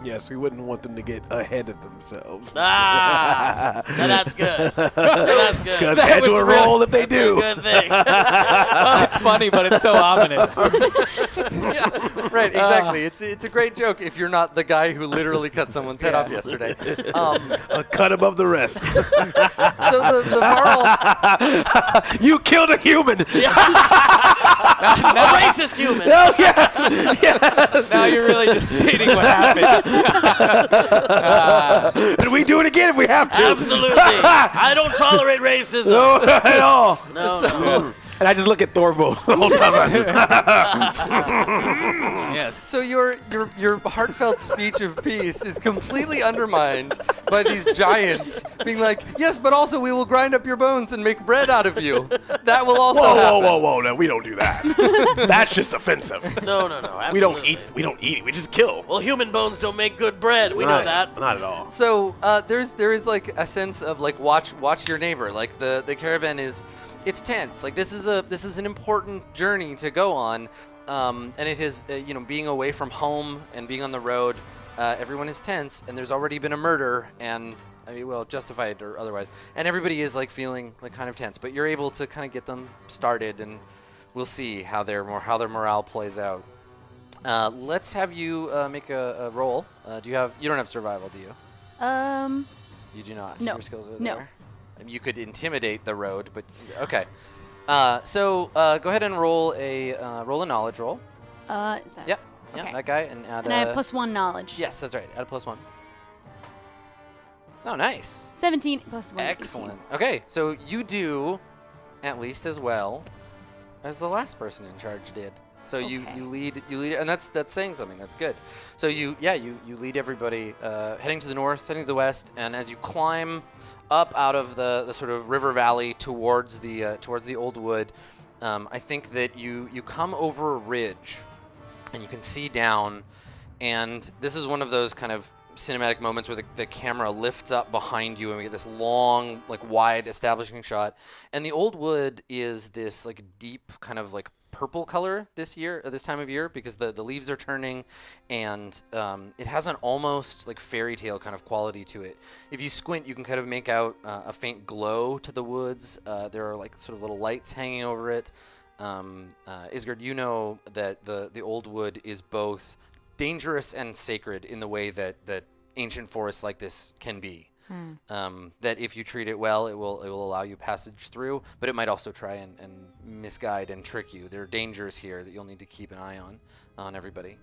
[SPEAKER 5] Yes, we wouldn't want them to get ahead of themselves.
[SPEAKER 6] Now that's good. That's good.
[SPEAKER 5] Because head to a roll if they do.
[SPEAKER 6] Good thing.
[SPEAKER 2] It's funny, but it's so ominous.
[SPEAKER 1] Yeah, right, exactly. It's a great joke if you're not the guy who literally cut someone's head off yesterday.
[SPEAKER 5] A cut above the rest.
[SPEAKER 1] So the Varl,
[SPEAKER 5] You killed a human.
[SPEAKER 6] A racist human.
[SPEAKER 5] Oh, yes.
[SPEAKER 2] Now you're really just stating what happened.
[SPEAKER 5] And we do it again if we have to.
[SPEAKER 6] Absolutely. I don't tolerate racism.
[SPEAKER 5] No, not at all.
[SPEAKER 6] No.
[SPEAKER 5] And I just look at Thorvald the whole time.
[SPEAKER 2] Yes.
[SPEAKER 1] so your heartfelt speech of peace is completely undermined by these giants being like, yes, but also we will grind up your bones and make bread out of you. That will also happen.
[SPEAKER 5] Whoa. No, we don't do that. That's just offensive.
[SPEAKER 6] No. Absolutely.
[SPEAKER 5] We don't eat it. We just kill.
[SPEAKER 6] Well, human bones don't make good bread. We know that.
[SPEAKER 5] Not at all.
[SPEAKER 1] So there is like a sense of like watch your neighbor. Like the caravan it's tense. Like this is an important journey to go on, and it is being away from home and being on the road. Everyone is tense, and there's already been a murder, and justified or otherwise, and everybody is like feeling like kind of tense. But you're able to kind of get them started, and we'll see how their morale plays out. Let's have you make a roll. You don't have survival, do you? You do not.
[SPEAKER 4] No.
[SPEAKER 1] Your skills are
[SPEAKER 4] No.
[SPEAKER 1] there. You could intimidate the road, but okay. So go ahead and roll a knowledge roll.
[SPEAKER 4] Is that?
[SPEAKER 1] Yep.
[SPEAKER 4] Okay.
[SPEAKER 1] Yeah, that guy, and add.
[SPEAKER 4] And I have +1 knowledge.
[SPEAKER 1] Yes, that's right. Add a +1. Oh, nice.
[SPEAKER 4] 17 +1.
[SPEAKER 1] Excellent. Okay, so you do at least as well as the last person in charge did. So you lead, and that's saying something. That's good. So you lead everybody heading to the north, heading to the west, and as you climb up out of the sort of river valley towards the old wood, I think that you come over a ridge, and you can see down, and this is one of those kind of cinematic moments where the camera lifts up behind you and we get this long, like wide establishing shot. And the old wood is this like deep kind of like purple color this time of year, because the leaves are turning, and it has an almost like fairy tale kind of quality to it. If you squint, you can kind of make out a faint glow to the woods. There are like sort of little lights hanging over it. Isgard, you know that the old wood is both dangerous and sacred in the way that ancient forests like this can be. That if you treat it well, it will allow you passage through, but it might also try and misguide and trick you. There are dangers here that you'll need to keep an eye on everybody.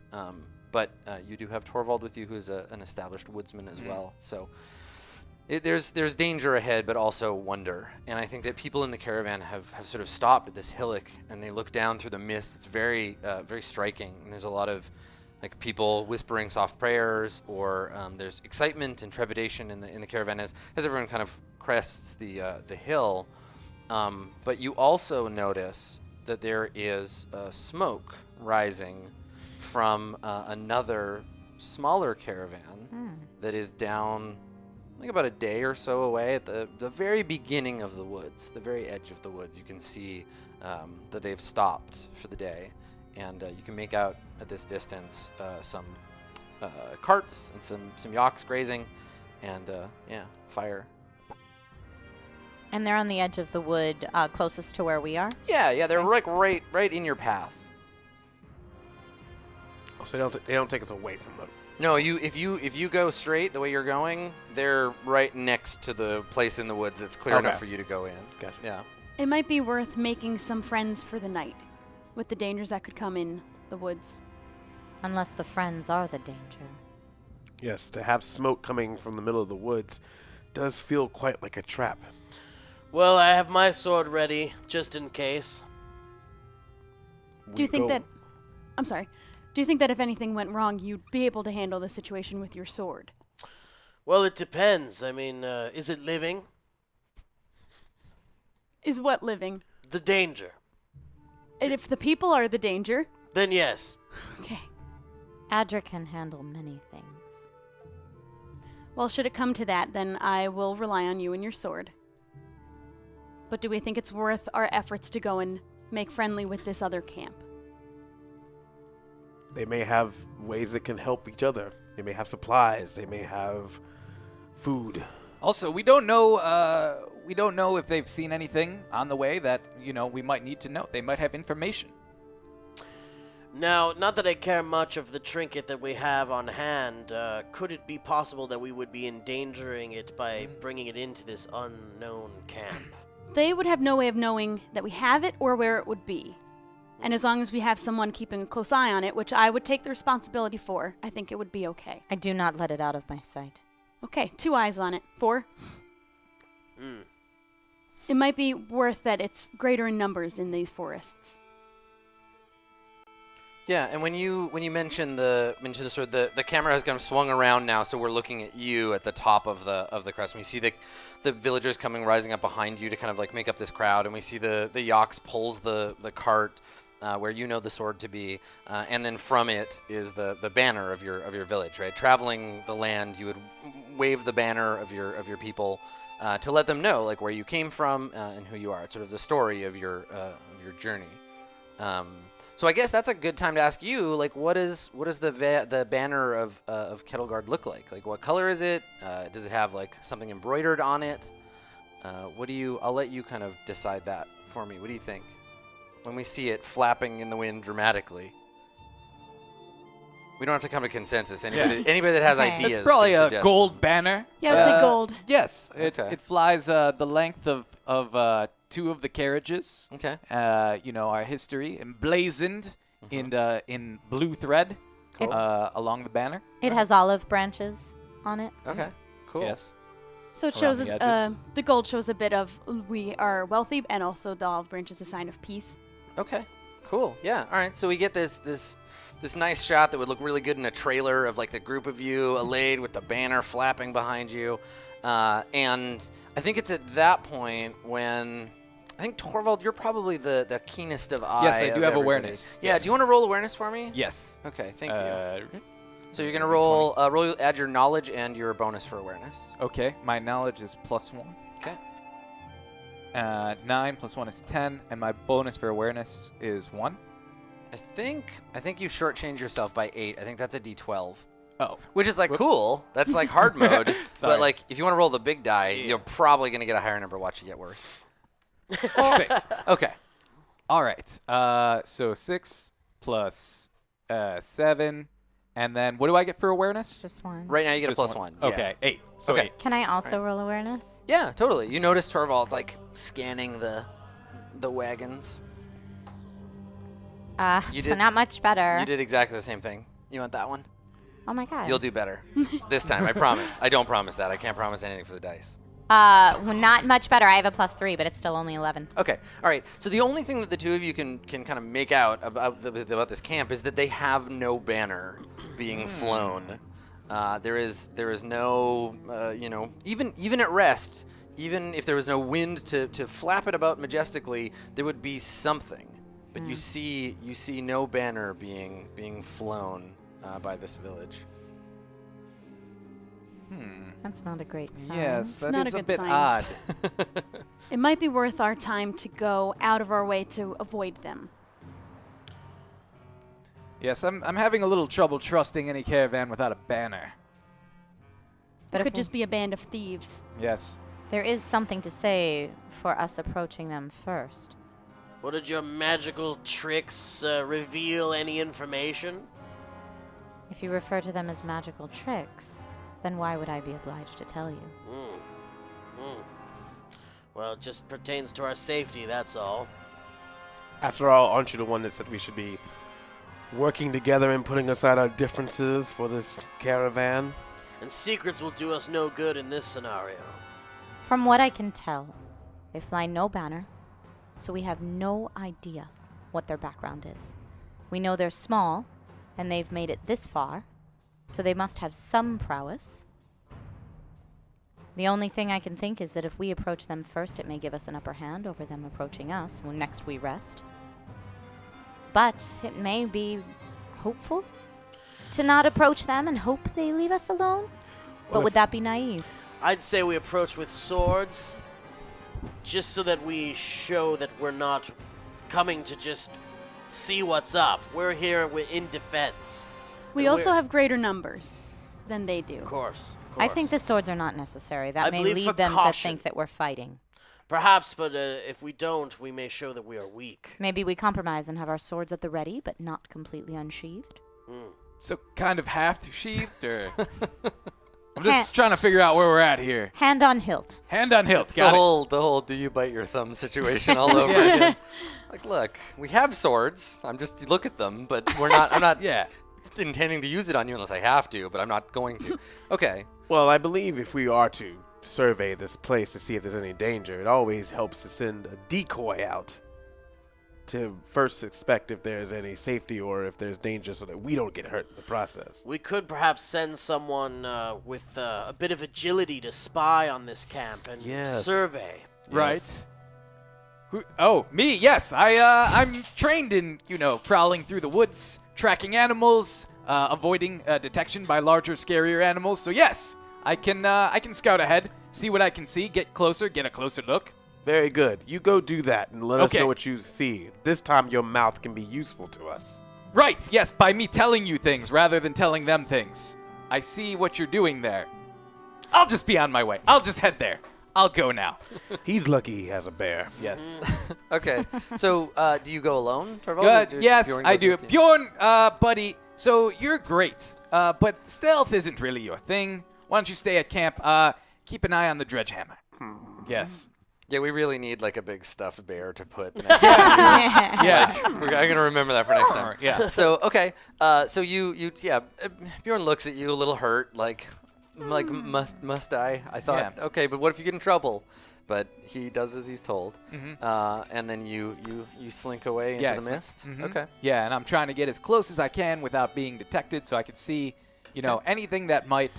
[SPEAKER 1] But you do have Torvald with you, who's an established woodsman as well. So there's danger ahead, but also wonder. And I think that people in the caravan have sort of stopped at this hillock, and they look down through the mist. It's very very striking. And there's a lot of like people whispering soft prayers, or there's excitement and trepidation in the caravan as everyone kind of crests the hill. But you also notice that there is smoke rising from another smaller caravan that is down like about a day or so away at the very beginning of the woods, the very edge of the woods. You can see that they've stopped for the day. And you can make out at this distance some carts and some yaks grazing, and fire.
[SPEAKER 3] And they're on the edge of the wood, closest to where we are?
[SPEAKER 1] Yeah, they're like right in your path.
[SPEAKER 5] Oh, so they don't take us away from them.
[SPEAKER 1] No, if you go straight the way you're going, they're right next to the place in the woods that's clear enough for you to go in.
[SPEAKER 5] Gotcha.
[SPEAKER 1] Yeah.
[SPEAKER 4] It might be worth making some friends for the night, with the dangers that could come in the woods.
[SPEAKER 3] Unless the friends are the danger.
[SPEAKER 5] Yes, to have smoke coming from the middle of the woods does feel quite like a trap.
[SPEAKER 6] Well, I have my sword ready, just in case.
[SPEAKER 4] Do you think that if anything went wrong, you'd be able to handle the situation with your sword?
[SPEAKER 6] Well, it depends. I mean, is it living?
[SPEAKER 4] Is what living?
[SPEAKER 6] The danger.
[SPEAKER 4] And if the people are the danger?
[SPEAKER 6] Then yes.
[SPEAKER 4] Okay.
[SPEAKER 3] Adra can handle many things.
[SPEAKER 4] Well, should it come to that, then I will rely on you and your sword. But do we think it's worth our efforts to go and make friendly with this other camp?
[SPEAKER 5] They may have ways that can help each other. They may have supplies. They may have food.
[SPEAKER 2] Also, we don't know. We don't know if they've seen anything on the way that we might need to know. They might have information.
[SPEAKER 6] Now, not that I care much of the trinket that we have on hand, could it be possible that we would be endangering it by bringing it into this unknown camp?
[SPEAKER 4] They would have no way of knowing that we have it or where it would be. And as long as we have someone keeping a close eye on it, which I would take the responsibility for, I think it would be okay.
[SPEAKER 3] I do not let it out of my sight.
[SPEAKER 4] Okay, 2 eyes on it. 4. It might be worth that it's greater in numbers in these forests.
[SPEAKER 1] Yeah, and when you mention the sword, the camera has kind of swung around now, so we're looking at you at the top of the crest. And we see the villagers rising up behind you to kind of like make up this crowd, and we see the yaks pulls the cart where you know the sword to be, and then from it is the banner of your village, right? Traveling the land, you would wave the banner of your people to let them know like where you came from and who you are. It's sort of the story of your journey. So I guess that's a good time to ask you, like, what does the banner of Kettlegard look like? Like, what color is it? Does it have like something embroidered on it? I'll let you kind of decide that for me. What do you think when we see it flapping in the wind dramatically? We don't have to come to consensus. Anybody that has
[SPEAKER 3] Okay.
[SPEAKER 1] ideas,
[SPEAKER 2] It's probably
[SPEAKER 1] can
[SPEAKER 2] a
[SPEAKER 1] suggest
[SPEAKER 2] gold
[SPEAKER 1] them.
[SPEAKER 2] banner.
[SPEAKER 4] Yeah, it's a gold.
[SPEAKER 2] Yes,
[SPEAKER 1] Okay.
[SPEAKER 2] it flies the length of 2 of the carriages.
[SPEAKER 1] Okay.
[SPEAKER 2] Our history emblazoned in blue thread along the banner.
[SPEAKER 3] It has olive branches on it.
[SPEAKER 1] Okay. Cool.
[SPEAKER 2] Yes.
[SPEAKER 4] So it
[SPEAKER 2] Around
[SPEAKER 4] shows
[SPEAKER 2] the
[SPEAKER 4] us,
[SPEAKER 2] edges.
[SPEAKER 4] the gold shows a bit of we are wealthy, and also the olive branch is a sign of peace.
[SPEAKER 1] Okay. Cool. Yeah. All right. So we get this nice shot that would look really good in a trailer of like the group of you allayed with the banner flapping behind you, and I think it's at that point when I think Torvald, you're probably the keenest of eye.
[SPEAKER 2] Yes, I do
[SPEAKER 1] of
[SPEAKER 2] have
[SPEAKER 1] everybody.
[SPEAKER 2] awareness.
[SPEAKER 1] Yeah.
[SPEAKER 2] Yes.
[SPEAKER 1] Do you want to roll awareness for me?
[SPEAKER 2] Yes.
[SPEAKER 1] Okay. Thank you.
[SPEAKER 2] you.
[SPEAKER 1] So you're gonna roll add your knowledge and your bonus for awareness.
[SPEAKER 2] Okay, my knowledge is +1.
[SPEAKER 1] Okay.
[SPEAKER 2] 9 + 1 is 10, and my bonus for awareness is 1.
[SPEAKER 1] I think you shortchange yourself by 8. I think that's a D12.
[SPEAKER 2] Oh.
[SPEAKER 1] Which is like
[SPEAKER 2] Whoops.
[SPEAKER 1] cool. That's like hard mode.
[SPEAKER 2] Sorry.
[SPEAKER 1] But like if you want to roll the big die, you're probably gonna get a higher number. Watch it get worse.
[SPEAKER 2] 6.
[SPEAKER 1] Okay.
[SPEAKER 2] All right. So 6 plus 7, and then what do I get for awareness?
[SPEAKER 3] Just one.
[SPEAKER 1] Right now you get
[SPEAKER 2] Just
[SPEAKER 1] a +1.
[SPEAKER 2] Okay, 8. So
[SPEAKER 1] Okay.
[SPEAKER 2] 8.
[SPEAKER 3] Can I also roll awareness?
[SPEAKER 1] Yeah, totally. You notice Torvald like scanning the wagons. You
[SPEAKER 3] So
[SPEAKER 1] did-
[SPEAKER 3] not much better.
[SPEAKER 1] You did exactly the same thing. You want that one?
[SPEAKER 3] Oh my god.
[SPEAKER 1] You'll do better this time. I promise. I don't promise that. I can't promise anything for the dice.
[SPEAKER 3] Well, not much better. I have a +3, but it's still only 11.
[SPEAKER 1] Okay. All right. So the only thing that the two of you can kind of make out about this camp is that they have no banner being flown. There is no even at rest, even if there was no wind to flap it about majestically, there would be something. But you see no banner being flown by this village.
[SPEAKER 3] That's not a great sign.
[SPEAKER 2] Yes, that
[SPEAKER 4] not
[SPEAKER 2] is
[SPEAKER 4] a
[SPEAKER 2] a
[SPEAKER 4] good
[SPEAKER 2] bit
[SPEAKER 4] sign.
[SPEAKER 2] odd.
[SPEAKER 4] It might be worth our time to go out of our way to avoid them.
[SPEAKER 2] Yes, I'm having a little trouble trusting any caravan without a banner.
[SPEAKER 3] But
[SPEAKER 4] It
[SPEAKER 3] if
[SPEAKER 4] could just be a band of thieves.
[SPEAKER 2] Yes.
[SPEAKER 3] there is something to say for us approaching them first.
[SPEAKER 6] What did your magical tricks reveal any information?
[SPEAKER 3] If you refer to them as magical tricks, then why would I be obliged to tell you?
[SPEAKER 6] Well, it just pertains to our safety, that's all.
[SPEAKER 5] After all, aren't you the one that said we should be working together and putting aside our differences for this caravan?
[SPEAKER 6] And secrets will do us no good in this scenario.
[SPEAKER 3] From what I can tell, they fly no banner, so we have no idea what their background is. We know they're small, and they've made it this far, so they must have some prowess. The only thing I can think is that if we approach them first, it may give us an upper hand over them approaching us when next we rest. But it may be hopeful to not approach them and hope they leave us alone. But would that be naive?
[SPEAKER 6] I'd say we approach with swords, just so that we show that we're not coming to just see what's up. We're here in defense.
[SPEAKER 4] We
[SPEAKER 6] And
[SPEAKER 4] also
[SPEAKER 6] we're-
[SPEAKER 4] have greater numbers than they do.
[SPEAKER 6] Of course.
[SPEAKER 3] I think the swords are not necessary. That
[SPEAKER 6] I
[SPEAKER 3] may
[SPEAKER 6] believe for
[SPEAKER 3] lead them to
[SPEAKER 6] caution.
[SPEAKER 3] think that we're fighting.
[SPEAKER 6] Perhaps, but if we don't, we may show that we are weak.
[SPEAKER 3] Maybe we compromise and have our swords at the ready, but not completely unsheathed.
[SPEAKER 2] So kind of half sheathed, or I'm just trying to figure out where we're at here.
[SPEAKER 3] Hand on hilt.
[SPEAKER 2] Hand on hilt.
[SPEAKER 1] The
[SPEAKER 2] Got it.
[SPEAKER 1] whole do you bite your thumb situation all over again. Like, look, we have swords. I'm just look at them, but I'm not intending to use it on you unless I have to, but I'm not going to. Okay.
[SPEAKER 5] Well, I believe if we are to survey this place to see if there's any danger, it always helps to send a decoy out to first inspect if there's any safety or if there's danger so that we don't get hurt in the process.
[SPEAKER 6] We could perhaps send someone with a bit of agility to spy on this camp and
[SPEAKER 5] Yes.
[SPEAKER 6] survey.
[SPEAKER 2] Right. Who, oh, me? Yes, I'm trained in prowling through the woods, tracking animals, avoiding detection by larger, scarier animals. So yes, I can scout ahead, see what I can see, get closer, get a closer look.
[SPEAKER 5] Very good. You go do that and let us
[SPEAKER 2] Okay.
[SPEAKER 5] know what you see. This time your mouth can be useful to us.
[SPEAKER 2] Right. Yes, by me telling you things rather than telling them things. I see what you're doing there. I'll just be on my way. I'll just head there. I'll go now.
[SPEAKER 5] He's lucky he has a bear.
[SPEAKER 2] Yes.
[SPEAKER 1] Okay. So, do you go alone, Torvald?
[SPEAKER 2] Good. Yes,
[SPEAKER 1] Bjorn
[SPEAKER 2] I
[SPEAKER 1] goes
[SPEAKER 2] do.
[SPEAKER 1] with you?
[SPEAKER 2] Bjorn, buddy, so you're great, but stealth isn't really your thing. Why don't you stay at camp? Keep an eye on the dredgehammer. Yes.
[SPEAKER 1] Yeah, we really need like a big stuffed bear to put.
[SPEAKER 2] Yeah.
[SPEAKER 1] I'm gonna remember that for next time.
[SPEAKER 2] Yeah.
[SPEAKER 1] So okay. So Bjorn looks at you a little hurt, like must I? I thought okay, but what if you get in trouble? But he does as he's told, and then you slink away into the mist. Okay.
[SPEAKER 2] Yeah, and I'm trying to get as close as I can without being detected, so I can see, anything that might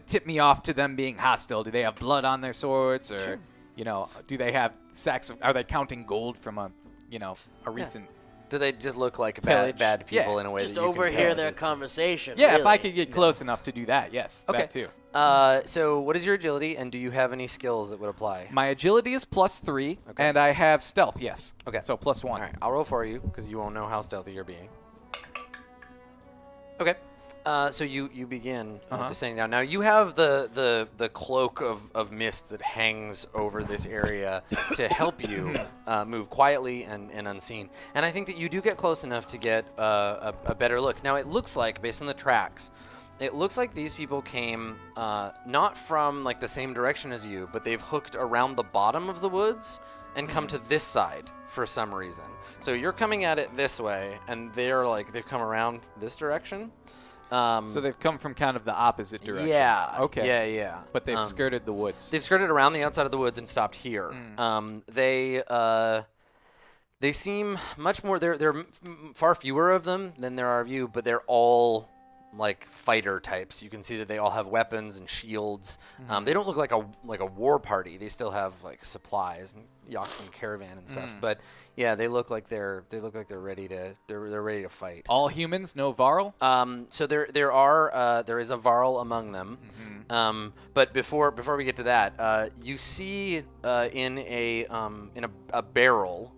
[SPEAKER 2] tip me off to them being hostile. Do they have blood on their swords, or do they have sacks are they counting gold from a recent?
[SPEAKER 1] Do they just look like
[SPEAKER 2] Pillage.
[SPEAKER 1] bad people
[SPEAKER 2] Yeah.
[SPEAKER 1] in a way
[SPEAKER 6] Just
[SPEAKER 1] that you
[SPEAKER 6] overhear
[SPEAKER 1] can tell?
[SPEAKER 6] their
[SPEAKER 1] It's-
[SPEAKER 6] conversation.
[SPEAKER 2] Yeah, if I
[SPEAKER 6] really.
[SPEAKER 2] could get close enough to do that, yes,
[SPEAKER 1] Okay.
[SPEAKER 2] that too.
[SPEAKER 1] So what is your agility, and do you have any skills that would apply?
[SPEAKER 2] My agility is +3,
[SPEAKER 1] Okay.
[SPEAKER 2] and I have stealth. Yes.
[SPEAKER 1] Okay.
[SPEAKER 2] So +1.
[SPEAKER 1] All right, I'll roll for you because you won't know how stealthy you're being. Okay. So you begin descending down. Now you have the cloak of mist that hangs over this area to help you move quietly and unseen. And I think that you do get close enough to get a better look. Now it looks like, based on the tracks, it looks like these people came not from like the same direction as you, but they've hooked around the bottom of the woods and come to this side for some reason. So you're coming at it this way, and they've come around this direction.
[SPEAKER 2] So they've come from kind of the opposite direction.
[SPEAKER 1] Yeah.
[SPEAKER 2] Okay.
[SPEAKER 1] Yeah.
[SPEAKER 2] But they've skirted the woods.
[SPEAKER 1] They've skirted around the outside of the woods and stopped here. They seem much more. There are far fewer of them than there are of you, but they're all like fighter types. You can see that they all have weapons and shields. They don't look like a war party. They still have like supplies and yaks and caravan and stuff. But yeah, they look like they're ready to fight.
[SPEAKER 2] All humans, no Varl?
[SPEAKER 1] So there is a Varl among them. But before we get to that, you see in a barrel,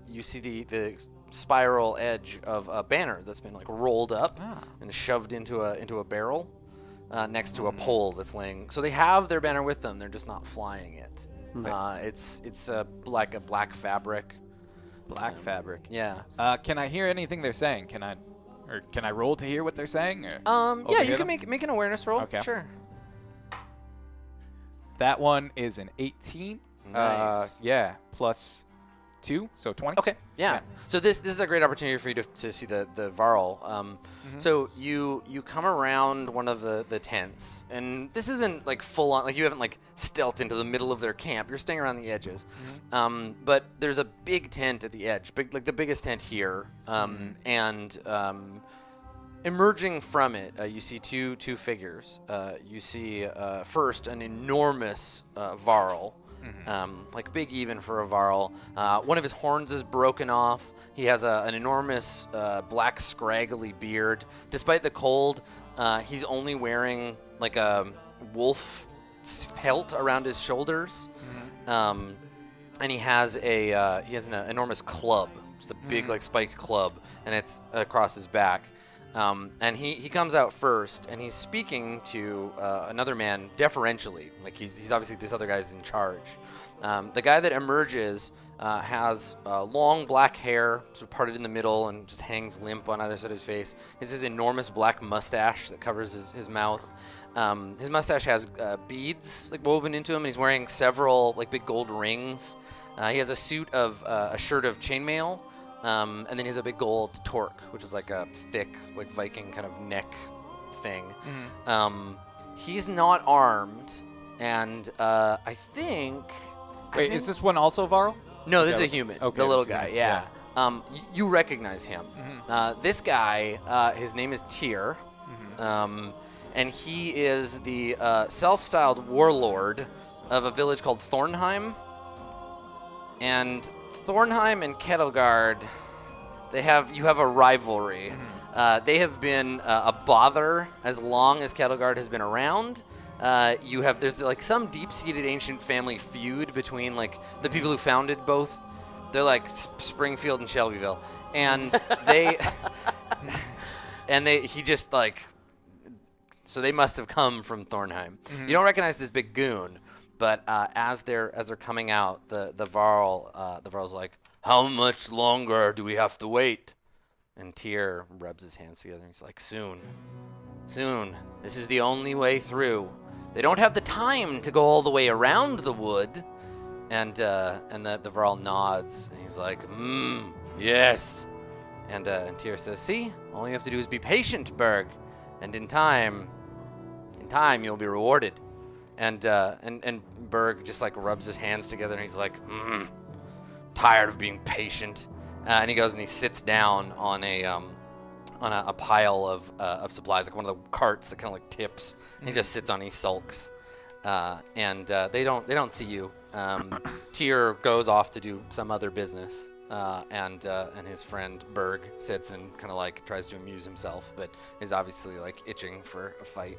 [SPEAKER 1] you see the spiral edge of a banner that's been like rolled up and shoved into a barrel next to a pole that's laying. So they have their banner with them. They're just not flying it. It's like a black fabric.
[SPEAKER 2] Black fabric.
[SPEAKER 1] Yeah.
[SPEAKER 2] Can I hear anything they're saying? Can I roll to hear what they're saying? Or
[SPEAKER 1] Yeah, you
[SPEAKER 2] overhear
[SPEAKER 1] can
[SPEAKER 2] them?
[SPEAKER 1] make an awareness roll.
[SPEAKER 2] Okay.
[SPEAKER 1] Sure.
[SPEAKER 2] That one is an 18.
[SPEAKER 1] Nice.
[SPEAKER 2] Yeah, +2, so 20.
[SPEAKER 1] Okay. Yeah. So this is a great opportunity for you to see the Varl. So you come around one of the tents, and this isn't like full on, like you haven't like stealthed into the middle of their camp. You're staying around the edges. But there's a big tent at the edge, like the biggest tent here, and emerging from it, you see two figures. You see first an enormous Varl. Like big even for a Varl. One of his horns is broken off. He has an enormous black scraggly beard. Despite the cold, he's only wearing like a wolf pelt around his shoulders. And he has an enormous club, just a big like spiked club, and it's across his back. And he comes out first, and he's speaking to another man deferentially. Like he's obviously, this other guy's in charge. The guy that emerges has long black hair, sort of parted in the middle, and just hangs limp on either side of his face. He has this enormous black mustache that covers his mouth. His mustache has beads like woven into him, and he's wearing several like big gold rings. He has a shirt of chainmail. And then he has a big gold torque, which is like a thick, like Viking kind of neck thing. He's not armed, and I think.
[SPEAKER 2] Wait, is this one also Varl?
[SPEAKER 1] No, this is a human.
[SPEAKER 2] Okay,
[SPEAKER 1] the little
[SPEAKER 2] this is a
[SPEAKER 1] guy.
[SPEAKER 2] human,
[SPEAKER 1] Yeah. You recognize him. This guy, his name is Tyr, and he is the self-styled warlord of a village called Thornheim. And Thornheim and Kettlegard, you have a rivalry. They have been a bother as long as Kettlegard has been around. There's like some deep-seated ancient family feud between like the people who founded both. They're like Springfield and Shelbyville, and he just like, so they must have come from Thornheim. You don't recognize this big goon, but as they're coming out, the Varl's like, how much longer do we have to wait? And Tyr rubs his hands together and he's like, soon. This is the only way through. They don't have the time to go all the way around the wood. And the Varl nods and he's like, yes. And Tyr says, see, all you have to do is be patient, Berg, and in time you'll be rewarded. And Berg just like rubs his hands together and he's like, tired of being patient. And he goes and he sits down on a pile of supplies, like one of the carts that kind of like tips. And he just sits on, he sulks. And they don't see you. Tyr goes off to do some other business, and his friend Berg sits and kind of like tries to amuse himself, but is obviously like itching for a fight.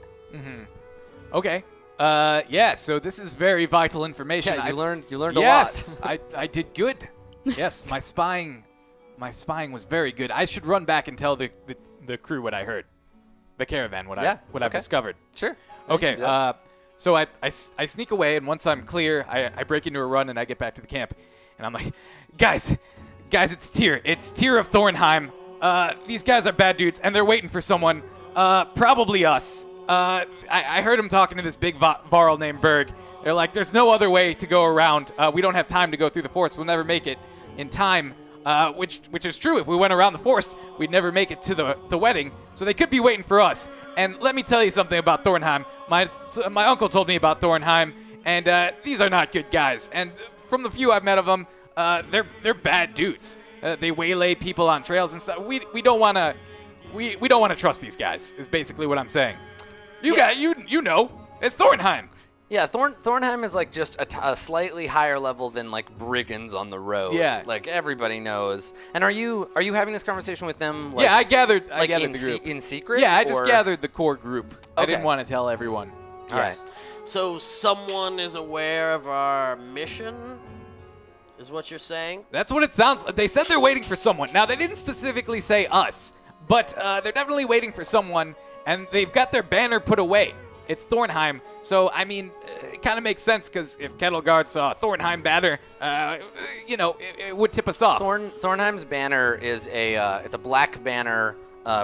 [SPEAKER 2] Okay. Yeah. So this is very vital information.
[SPEAKER 1] Yeah, you learned a lot.
[SPEAKER 2] Yes, I did good. Yes, my spying was very good. I should run back and tell the crew what I heard, the caravan what I've discovered.
[SPEAKER 1] Sure.
[SPEAKER 2] Okay. So I sneak away, and once I'm clear, I break into a run and I get back to the camp, and I'm like, guys, it's Tyr. It's Tyr of Thornheim. These guys are bad dudes, and they're waiting for someone. Probably us. I heard him talking to this big Varl named Berg. They're like, there's no other way to go around. We don't have time to go through the forest. We'll never make it in time. Which is true. If we went around the forest, we'd never make it to the wedding. So they could be waiting for us. And let me tell you something about Thornheim. My uncle told me about Thornheim, and these are not good guys. And from the few I've met of them, they're bad dudes. They waylay people on trails and stuff. We don't want to trust these guys. Is basically what I'm saying. You know, it's Thornheim.
[SPEAKER 1] Yeah, Thornheim is like just a slightly higher level than like brigands on the road.
[SPEAKER 2] Yeah,
[SPEAKER 1] like everybody knows. And are you having this conversation with them? Like,
[SPEAKER 2] I gathered
[SPEAKER 1] in
[SPEAKER 2] the group
[SPEAKER 1] in secret.
[SPEAKER 2] Yeah, I just gathered the core group. I
[SPEAKER 1] Okay.
[SPEAKER 2] didn't want to tell everyone.
[SPEAKER 1] All right.
[SPEAKER 6] So someone is aware of our mission, is what you're saying?
[SPEAKER 2] That's what it sounds like. They said they're waiting for someone. Now, they didn't specifically say us, but they're definitely waiting for someone, and they've got their banner put away. It's Thornheim, so, I mean, it kind of makes sense, because if Kettleguard saw a Thornheim banner, it would tip us off.
[SPEAKER 1] Thornheim's banner is it's a black banner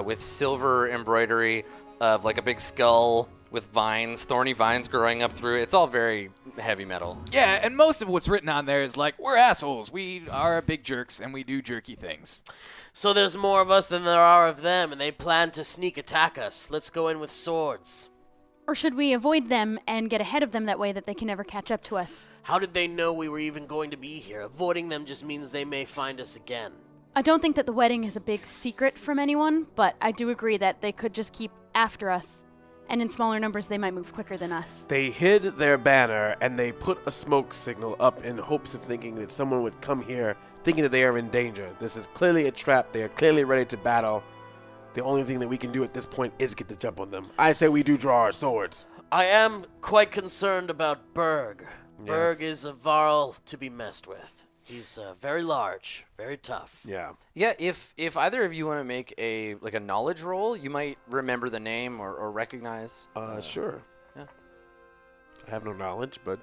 [SPEAKER 1] with silver embroidery of like a big skull with vines, thorny vines growing up through it. It's all very heavy metal.
[SPEAKER 2] Yeah, and most of what's written on there is like, we're assholes. We are big jerks, and we do jerky things.
[SPEAKER 6] So there's more of us than there are of them, and they plan to sneak attack us. Let's go in with swords.
[SPEAKER 4] Or should we avoid them and get ahead of them that way that they can never catch up to us?
[SPEAKER 6] How did they know we were even going to be here? Avoiding them just means they may find us again.
[SPEAKER 4] I don't think that the wedding is a big secret from anyone, but I do agree that they could just keep after us. And in smaller numbers, they might move quicker than us.
[SPEAKER 5] They hid their banner and they put a smoke signal up in hopes of thinking that someone would come here thinking that they are in danger. This is clearly a trap. They are clearly ready to battle. The only thing that we can do at this point is get the jump on them. I say we do draw our swords.
[SPEAKER 6] I am quite concerned about Berg.
[SPEAKER 5] Yes.
[SPEAKER 6] Berg is a Varl to be messed with. He's very large, very tough.
[SPEAKER 5] Yeah.
[SPEAKER 1] Yeah, if either of you want to make a knowledge roll, you might remember the name or recognize.
[SPEAKER 5] Sure.
[SPEAKER 1] Yeah.
[SPEAKER 5] I have no knowledge, but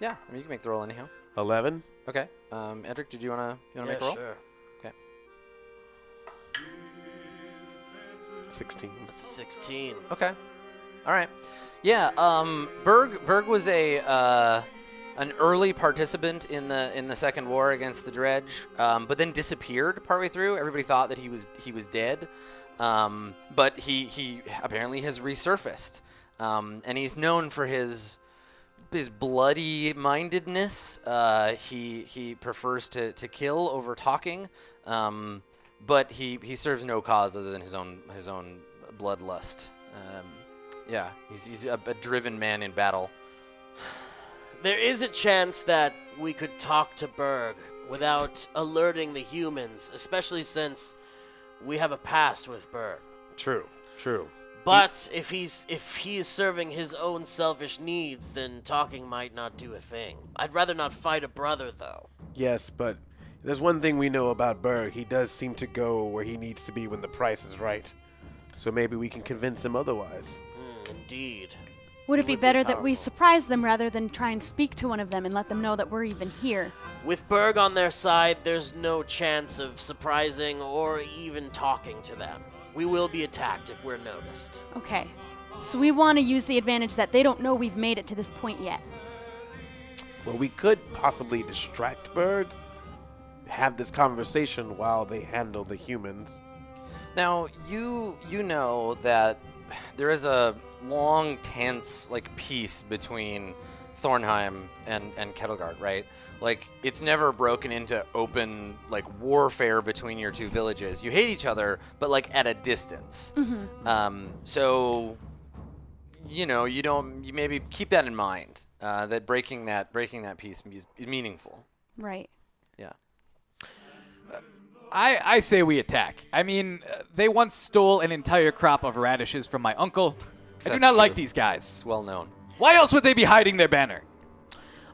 [SPEAKER 1] Yeah, I mean you can make the roll anyhow.
[SPEAKER 5] 11.
[SPEAKER 1] Okay. Edric, did you wanna make a roll?
[SPEAKER 6] Sure.
[SPEAKER 1] Okay.
[SPEAKER 5] 16.
[SPEAKER 6] It's a 16.
[SPEAKER 1] Okay. All right. Yeah. Berg was an early participant in the Second War against the Dredge, but then disappeared partway through. Everybody thought that he was dead, but he apparently has resurfaced, and he's known for his bloody mindedness. He prefers to kill over talking, but he serves no cause other than his own bloodlust. Yeah, he's a driven man in battle.
[SPEAKER 6] There is a chance that we could talk to Berg without alerting the humans, especially since we have a past with Berg.
[SPEAKER 5] True.
[SPEAKER 6] But if he is serving his own selfish needs, then talking might not do a thing. I'd rather not fight a brother, though.
[SPEAKER 5] Yes, but there's one thing we know about Berg. He does seem to go where he needs to be when the price is right. So maybe we can convince him otherwise.
[SPEAKER 6] Indeed.
[SPEAKER 4] Would it be better that we
[SPEAKER 5] powerful.
[SPEAKER 4] surprise them rather than try and speak to one of them and let them know that we're even here?
[SPEAKER 6] With Berg on their side, there's no chance of surprising or even talking to them. We will be attacked if we're noticed.
[SPEAKER 4] Okay. So we want to use the advantage that they don't know we've made it to this point yet.
[SPEAKER 5] Well, we could possibly distract Berg, have this conversation while they handle the humans.
[SPEAKER 1] Now, you know that there is a long, tense, peace between Thornheim and Kettleguard, right? It's never broken into open, warfare between your two villages. You hate each other, but, at a distance.
[SPEAKER 4] Mm-hmm.
[SPEAKER 1] So you maybe keep that in mind. That breaking that piece is meaningful.
[SPEAKER 4] Right.
[SPEAKER 1] Yeah.
[SPEAKER 2] I say we attack. I mean, they once stole an entire crop of radishes from my uncle. I do
[SPEAKER 1] That's
[SPEAKER 2] not like
[SPEAKER 1] true.
[SPEAKER 2] these guys.
[SPEAKER 1] It's well known.
[SPEAKER 2] Why else would they be hiding their banner?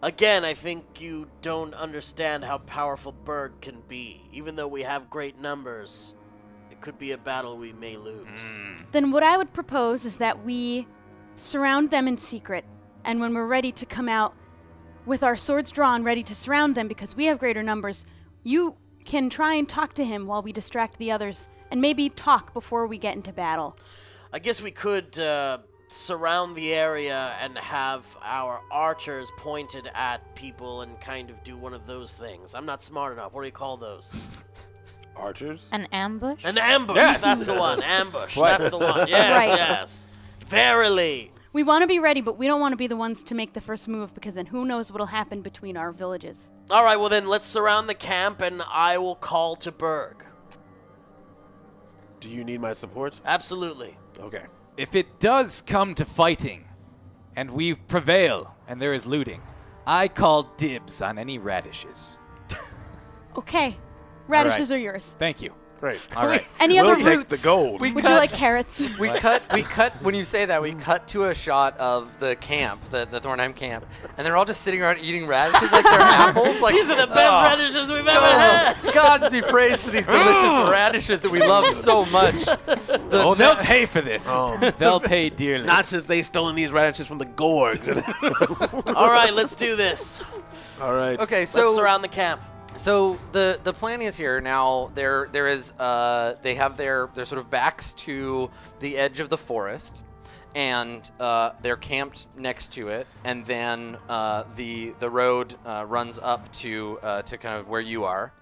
[SPEAKER 6] Again, I think you don't understand how powerful Berg can be. Even though we have great numbers, it could be a battle we may lose.
[SPEAKER 4] Then what I would propose is that we surround them in secret, and when we're ready to come out with our swords drawn, ready to surround them because we have greater numbers, you can try and talk to him while we distract the others, and maybe talk before we get into battle.
[SPEAKER 6] I guess we could surround the area and have our archers pointed at people and kind of do one of those things. I'm not smart enough. What do you call those?
[SPEAKER 5] Archers?
[SPEAKER 3] An ambush?
[SPEAKER 6] An ambush.
[SPEAKER 2] Yes.
[SPEAKER 6] That's the one. Ambush.
[SPEAKER 5] What?
[SPEAKER 6] That's the one. Yes,
[SPEAKER 4] Right.
[SPEAKER 6] yes. Verily.
[SPEAKER 4] We want to be ready, but we don't want to be the ones to make the first move because then who knows what'll happen between our villages.
[SPEAKER 6] All right, well then let's surround the camp and I will call to Berg.
[SPEAKER 5] Do you need my support?
[SPEAKER 6] Absolutely.
[SPEAKER 5] Okay.
[SPEAKER 2] If it does come to fighting, and we prevail, and there is looting, I call dibs on any radishes.
[SPEAKER 4] Okay. Radishes
[SPEAKER 2] All
[SPEAKER 4] are
[SPEAKER 2] right.
[SPEAKER 4] yours.
[SPEAKER 2] Thank you.
[SPEAKER 5] Great.
[SPEAKER 2] All right.
[SPEAKER 4] Any
[SPEAKER 5] We'll
[SPEAKER 4] other
[SPEAKER 5] take
[SPEAKER 4] roots?
[SPEAKER 5] the gold.
[SPEAKER 4] Would you like carrots?
[SPEAKER 1] We cut when you say that, we cut to a shot of the camp, the Thornheim camp, and they're all just sitting around eating radishes like they're apples. Like,
[SPEAKER 6] These are the best radishes we've ever had.
[SPEAKER 1] Gods be praised for these delicious radishes that we love so much.
[SPEAKER 2] Oh, they'll pay for this. They'll pay dearly.
[SPEAKER 5] Not since they stolen these radishes from the Gorgs.
[SPEAKER 6] All right, let's do this.
[SPEAKER 5] All right.
[SPEAKER 1] Okay,
[SPEAKER 6] Let's
[SPEAKER 1] so
[SPEAKER 6] surround the camp.
[SPEAKER 1] So the plan is here now. There is they have their sort of backs to the edge of the forest, and they're camped next to it. And then the road runs up to kind of where you are.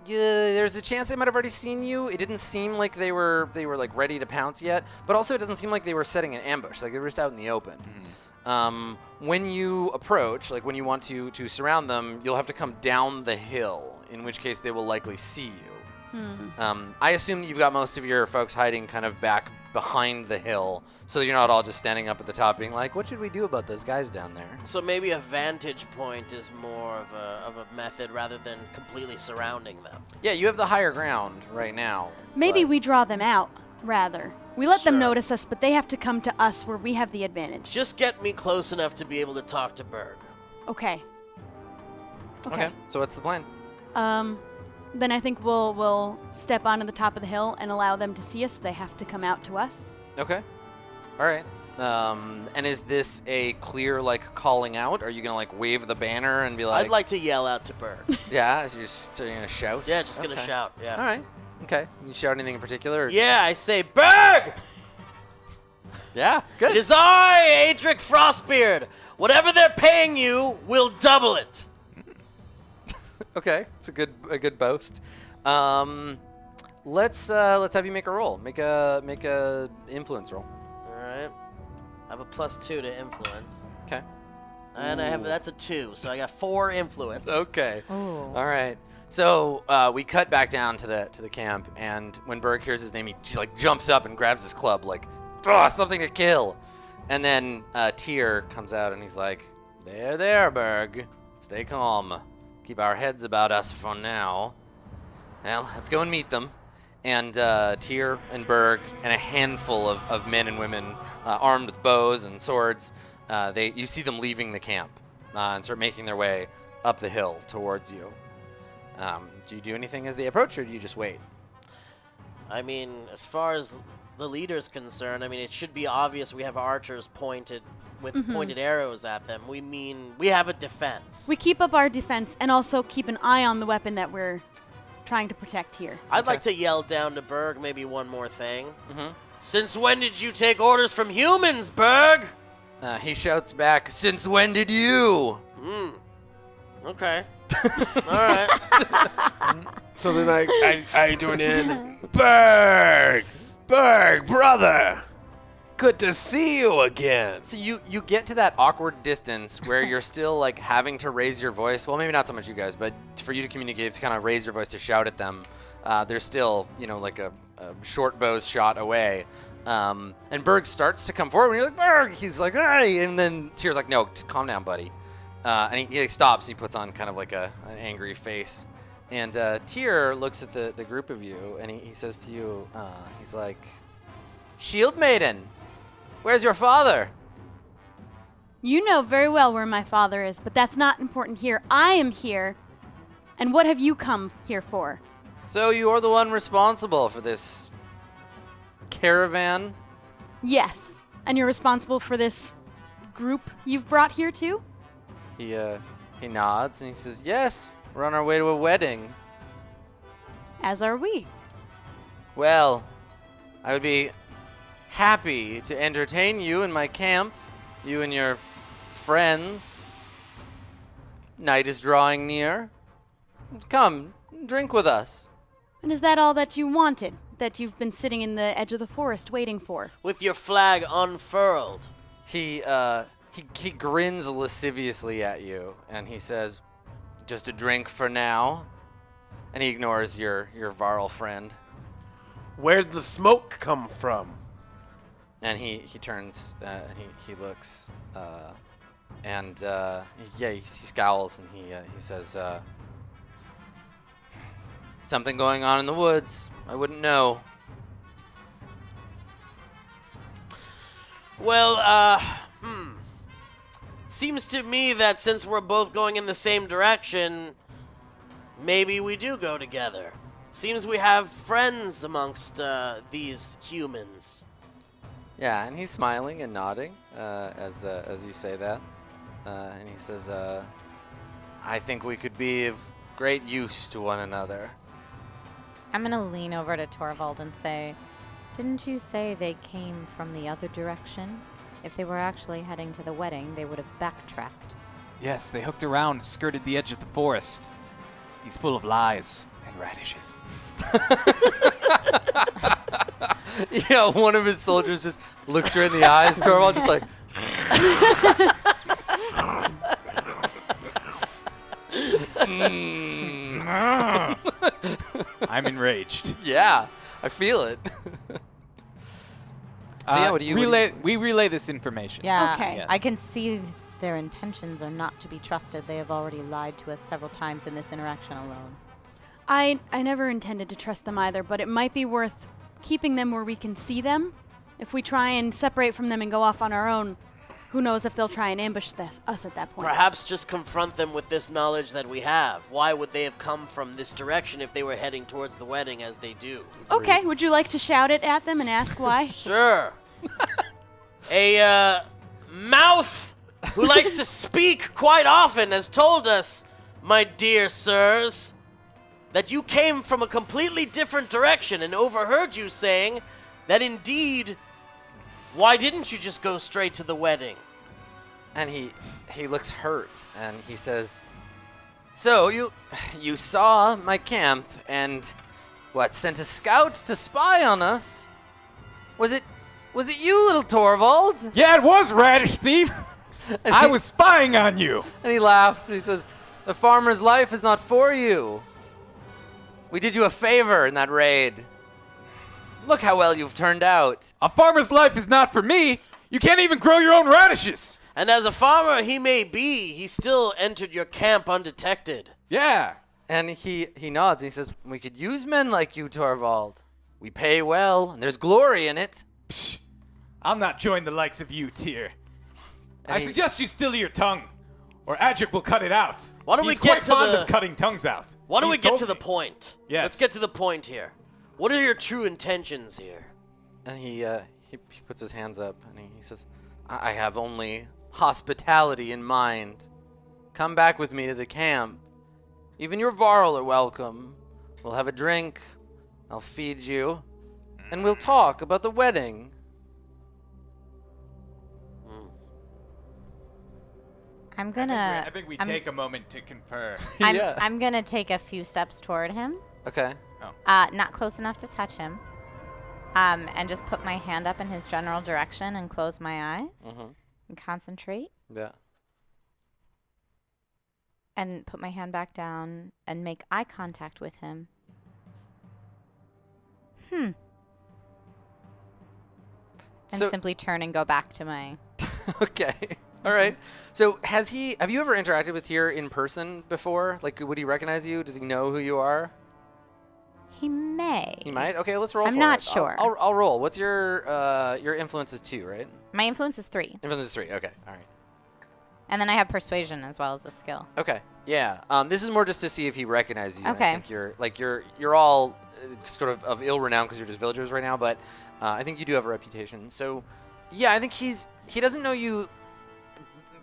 [SPEAKER 1] There's a chance they might have already seen you. It didn't seem like they were like ready to pounce yet, but also it doesn't seem like they were setting an ambush. Like they were just out in the open. When you approach, like when you want to surround them, you'll have to come down the hill, in which case they will likely see you. I assume that you've got most of your folks hiding kind of back behind the hill, so you're not all just standing up at the top being like, what should we do about those guys down there?
[SPEAKER 6] So maybe a vantage point is more of a method rather than completely surrounding them.
[SPEAKER 1] Yeah, you have the higher ground right now.
[SPEAKER 4] Maybe
[SPEAKER 1] but-
[SPEAKER 4] we draw them out, rather. We let them
[SPEAKER 6] Sure.
[SPEAKER 4] notice us, but they have to come to us where we have the advantage.
[SPEAKER 6] Just get me close enough to be able to talk to Berg.
[SPEAKER 4] Okay.
[SPEAKER 1] Okay, so what's the plan?
[SPEAKER 4] Then I think we'll step onto the top of the hill and allow them to see us. They have to come out to us.
[SPEAKER 1] Okay. All right. And is this a clear, like, calling out? Are you going to, like, wave the banner and be like...
[SPEAKER 6] I'd like to yell out to Berg.
[SPEAKER 1] Yeah, so you're going to shout?
[SPEAKER 6] Yeah, just gonna
[SPEAKER 1] Okay.
[SPEAKER 6] shout. Yeah.
[SPEAKER 1] All right. Okay. You shout anything in particular? Or
[SPEAKER 6] Yeah, I say, Berg!
[SPEAKER 1] Yeah, good.
[SPEAKER 6] It is I, Adric Frostbeard. Whatever they're paying you, we'll double it.
[SPEAKER 1] Okay. It's a good boast. Let's have you make a roll. Make a influence roll.
[SPEAKER 6] All right. I have a +2 to influence.
[SPEAKER 1] Okay.
[SPEAKER 6] And that's a 2, so I got 4 influence.
[SPEAKER 1] Okay.
[SPEAKER 3] Oh.
[SPEAKER 1] All right. So we cut back down to the camp, and when Berg hears his name, he like jumps up and grabs his club, like, "Oh, something to kill!" And then Tyr comes out, and he's like, "There, Berg. Stay calm. Keep our heads about us for now. Well, let's go and meet them." And Tyr and Berg and a handful of men and women armed with bows and swords, you see them leaving the camp and start making their way up the hill towards you. Do you do anything as they approach, or do you just wait?
[SPEAKER 6] I mean, as far as the leader's concerned, I mean, it should be obvious we have archers pointed with pointed arrows at them. We have a defense.
[SPEAKER 4] We keep up our defense and also keep an eye on the weapon that we're trying to protect here.
[SPEAKER 6] I'd like to yell down to Berg maybe one more thing. Since when did you take orders from humans, Berg?
[SPEAKER 1] He shouts back, "Since when did you?"
[SPEAKER 6] Okay. All right.
[SPEAKER 5] So then I join in. Berg, brother. Good to see you again.
[SPEAKER 1] So you get to that awkward distance where you're still like having to raise your voice. Well, maybe not so much you guys, but for you to communicate, to kind of raise your voice to shout at them. They're still, like a short bow's shot away. And Berg starts to come forward, and you're like, Berg! He's like, hey! And then Tyr's like, no, calm down, buddy. And he stops, he puts on kind of like an angry face. And Tyr looks at the group of you, and he says to you, he's like, Shield Maiden, where's your father?
[SPEAKER 4] You know very well where my father is, but that's not important here. I am here. And what have you come here for?
[SPEAKER 1] So you're the one responsible for this caravan?
[SPEAKER 4] Yes. And you're responsible for this group you've brought here too?
[SPEAKER 1] He nods and he says, yes, we're on our way to a wedding.
[SPEAKER 4] As are we.
[SPEAKER 1] Well, I would be happy to entertain you in my camp, you and your friends. Night is drawing near. Come, drink with us.
[SPEAKER 4] And is that all that you wanted? That you've been sitting in the edge of the forest waiting for?
[SPEAKER 6] With your flag unfurled.
[SPEAKER 1] He grins lasciviously at you, and he says, just a drink for now. And he ignores your Varl friend.
[SPEAKER 5] Where'd the smoke come from?
[SPEAKER 1] And he turns, and he looks, and he scowls, and he says, something going on in the woods. I wouldn't know.
[SPEAKER 6] Well, seems to me that since we're both going in the same direction, maybe we do go together. Seems we have friends amongst these humans.
[SPEAKER 1] Yeah, and he's smiling and nodding as you say that. And he says, I think we could be of great use to one another.
[SPEAKER 3] I'm going to lean over to Torvald and say, didn't you say they came from the other direction? If they were actually heading to the wedding, they would have backtracked.
[SPEAKER 2] Yes, they hooked around, skirted the edge of the forest. He's full of lies and radishes.
[SPEAKER 1] Yeah, one of his soldiers just looks her in the eyes, Torvald, just like...
[SPEAKER 2] I'm enraged.
[SPEAKER 1] Yeah, I feel it. So yeah, what do you
[SPEAKER 2] We relay this information.
[SPEAKER 3] Yeah,
[SPEAKER 4] Okay.
[SPEAKER 2] Yes.
[SPEAKER 3] I can see their intentions are not to be trusted. They have already lied to us several times in this interaction alone.
[SPEAKER 4] I never intended to trust them either, but it might be worth keeping them where we can see them. If we try and separate from them and go off on our own, who knows if they'll try and ambush us at that point.
[SPEAKER 6] Perhaps just confront them with this knowledge that we have. Why would they have come from this direction if they were heading towards the wedding as they do?
[SPEAKER 4] Okay, would you like to shout it at them and ask why?
[SPEAKER 6] Sure. A mouth who likes to speak quite often has told us, my dear sirs, that you came from a completely different direction and overheard you saying that indeed, why didn't you just go straight to the wedding?
[SPEAKER 1] And he looks hurt, and he says, so you saw my camp and sent a scout to spy on us? Was it you, little Torvald?
[SPEAKER 2] Yeah, it was, radish thief.
[SPEAKER 1] And
[SPEAKER 2] I was spying on you.
[SPEAKER 1] And he laughs. He says, the farmer's life is not for you. We did you a favor in that raid. Look how well you've turned out.
[SPEAKER 2] A farmer's life is not for me. You can't even grow your own radishes.
[SPEAKER 6] And as a farmer he may be, he still entered your camp undetected.
[SPEAKER 2] Yeah.
[SPEAKER 1] And he nods and he says, we could use men like you, Torvald. We pay well, and there's glory in it.
[SPEAKER 2] Psh, I'll not join the likes of you, Tyr. I
[SPEAKER 1] he-
[SPEAKER 2] suggest you still your tongue, or Adric will cut it out.
[SPEAKER 6] Why don't we
[SPEAKER 2] He's
[SPEAKER 6] get
[SPEAKER 2] quite
[SPEAKER 6] to
[SPEAKER 2] fond
[SPEAKER 6] the-
[SPEAKER 2] of cutting tongues out.
[SPEAKER 6] Why don't we
[SPEAKER 2] He's
[SPEAKER 6] get
[SPEAKER 2] told
[SPEAKER 6] to the
[SPEAKER 2] me.
[SPEAKER 6] point?
[SPEAKER 2] Yes.
[SPEAKER 6] Let's get to the point here. What are your true intentions here?
[SPEAKER 1] And he puts his hands up and he says, I have only hospitality in mind. Come back with me to the camp. Even your Varl are welcome. We'll have a drink. I'll feed you. And we'll talk about the wedding.
[SPEAKER 3] I'm gonna.
[SPEAKER 2] I think we
[SPEAKER 3] I'm-
[SPEAKER 2] take a moment to confer.
[SPEAKER 1] Yeah.
[SPEAKER 3] I'm gonna take a few steps toward him.
[SPEAKER 1] Okay.
[SPEAKER 3] Not close enough to touch him. And just put my hand up in his general direction and close my eyes and concentrate
[SPEAKER 1] Yeah.
[SPEAKER 3] and put my hand back down and make eye contact with him. And
[SPEAKER 1] So-
[SPEAKER 3] simply turn and go back to my...
[SPEAKER 1] Okay. All right. So have you ever interacted with Tyr in person before? Like, would he recognize you? Does he know who you are?
[SPEAKER 3] He may.
[SPEAKER 1] He might. Okay, let's roll.
[SPEAKER 3] I'm
[SPEAKER 1] for
[SPEAKER 3] not
[SPEAKER 1] it.
[SPEAKER 3] sure.
[SPEAKER 1] I'll roll. What's your influence is 2, right?
[SPEAKER 3] My influence is 3.
[SPEAKER 1] Influence is 3. Okay. All right.
[SPEAKER 3] And then I have persuasion as well as a skill.
[SPEAKER 1] Okay. Yeah. This is more just to see if he recognizes you.
[SPEAKER 3] Okay.
[SPEAKER 1] I think you're all sort of ill renown because you're just villagers right now, but I think you do have a reputation. So, yeah, I think he doesn't know you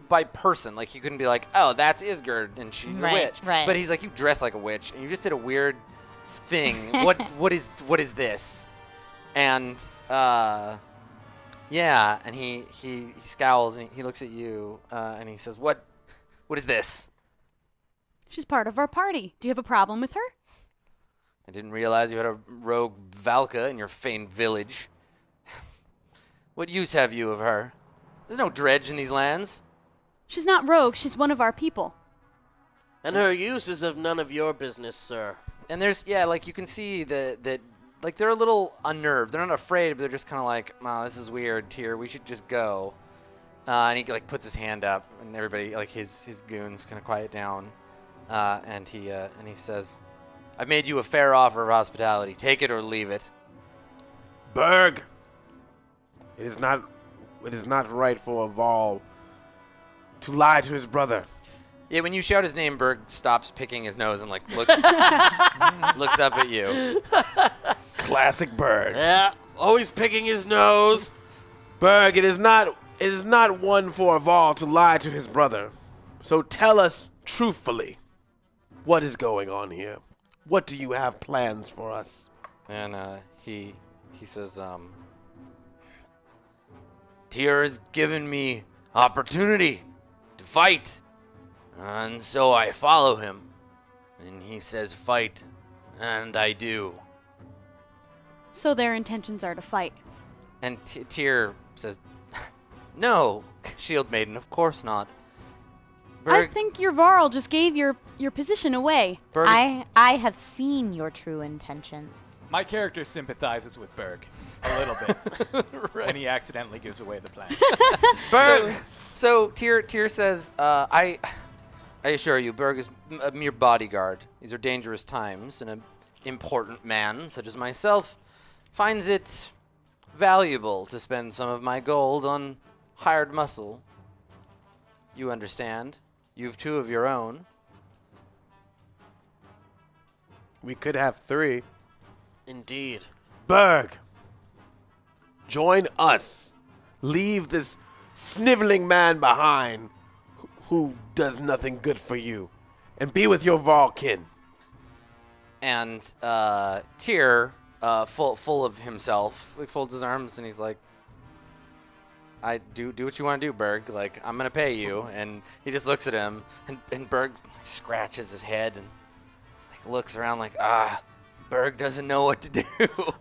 [SPEAKER 1] by person. Like, he couldn't be like, oh, that's Isgard and she's a witch.
[SPEAKER 3] Right.
[SPEAKER 1] But he's like, you dress like a witch and you just did a weird thing. What is this? And yeah, and he scowls and he looks at you and he says, what is this?
[SPEAKER 4] She's part of our party. Do you have a problem with her?
[SPEAKER 1] I didn't realize you had a rogue Valka in your famed village. What use have you of her? There's no dredge in these lands.
[SPEAKER 4] She's not rogue. She's one of our people.
[SPEAKER 6] And her use is of none of your business, sir.
[SPEAKER 1] And there's, yeah, like you can see that like they're a little unnerved. They're not afraid, but they're just kind of like, wow, this is weird, Tyr. We should just go. And he like puts his hand up, and everybody, like his goons, kind of quiet down. And he says, I've made you a fair offer of hospitality. Take it or leave it.
[SPEAKER 5] Berg, it is not right for a Varl to lie to his brother.
[SPEAKER 1] Yeah, when you shout his name, Berg stops picking his nose and like looks looks up at you.
[SPEAKER 5] Classic Berg.
[SPEAKER 6] Yeah, always picking his nose.
[SPEAKER 5] Berg, it is not one for a Varl to lie to his brother. So tell us truthfully, what is going on here? What do you have plans for us?
[SPEAKER 1] And he says, Tyr has given me opportunity to fight, and so I follow him. And he says fight, and I do.
[SPEAKER 4] So their intentions are to fight.
[SPEAKER 1] And Tyr says, no, Shield Maiden, of course not.
[SPEAKER 4] I think your Varl just gave your position away.
[SPEAKER 1] Berg is-
[SPEAKER 3] I have seen your true intentions.
[SPEAKER 2] My character sympathizes with Berg a little bit when he accidentally gives away the plan.
[SPEAKER 1] Berg. So Tyr says, I assure you, Berg is a mere bodyguard. These are dangerous times, and an important man such as myself finds it valuable to spend some of my gold on hired muscle. You understand? You've 2 of your own.
[SPEAKER 5] We could have 3.
[SPEAKER 6] Indeed.
[SPEAKER 5] Berg, join us. Leave this sniveling man behind who does nothing good for you, and be with your Varlkin.
[SPEAKER 1] And Tyr, full of himself, like folds his arms and he's like, I do what you want to do, Berg. Like, I'm gonna pay you. And he just looks at him, and Berg scratches his head and like looks around like, Berg doesn't know what to do.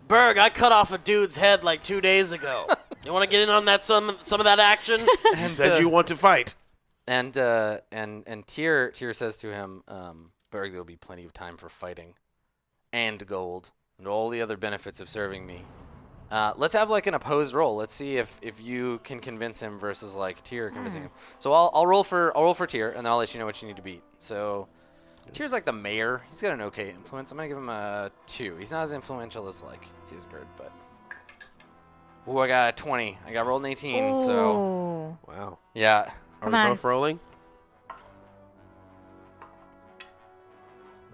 [SPEAKER 6] Berg, I cut off a dude's head like 2 days ago. You want to get in on that some of that action?
[SPEAKER 1] And
[SPEAKER 5] Said you want to fight.
[SPEAKER 1] And Tyr says to him, Berg, there'll be plenty of time for fighting, and gold, and all the other benefits of serving me. Let's have like an opposed roll. Let's see if you can convince him versus like Tyr convincing him. So I'll roll for Tyr, and then I'll let you know what you need to beat. So Tyr's like the mayor. He's got an okay influence. I'm gonna give him a 2. He's not as influential as like Isgard, but ooh, I got a 20. I got rolled an 18. So
[SPEAKER 3] Ooh.
[SPEAKER 5] Wow.
[SPEAKER 1] yeah.
[SPEAKER 3] Come
[SPEAKER 5] Are we
[SPEAKER 3] on.
[SPEAKER 5] both rolling?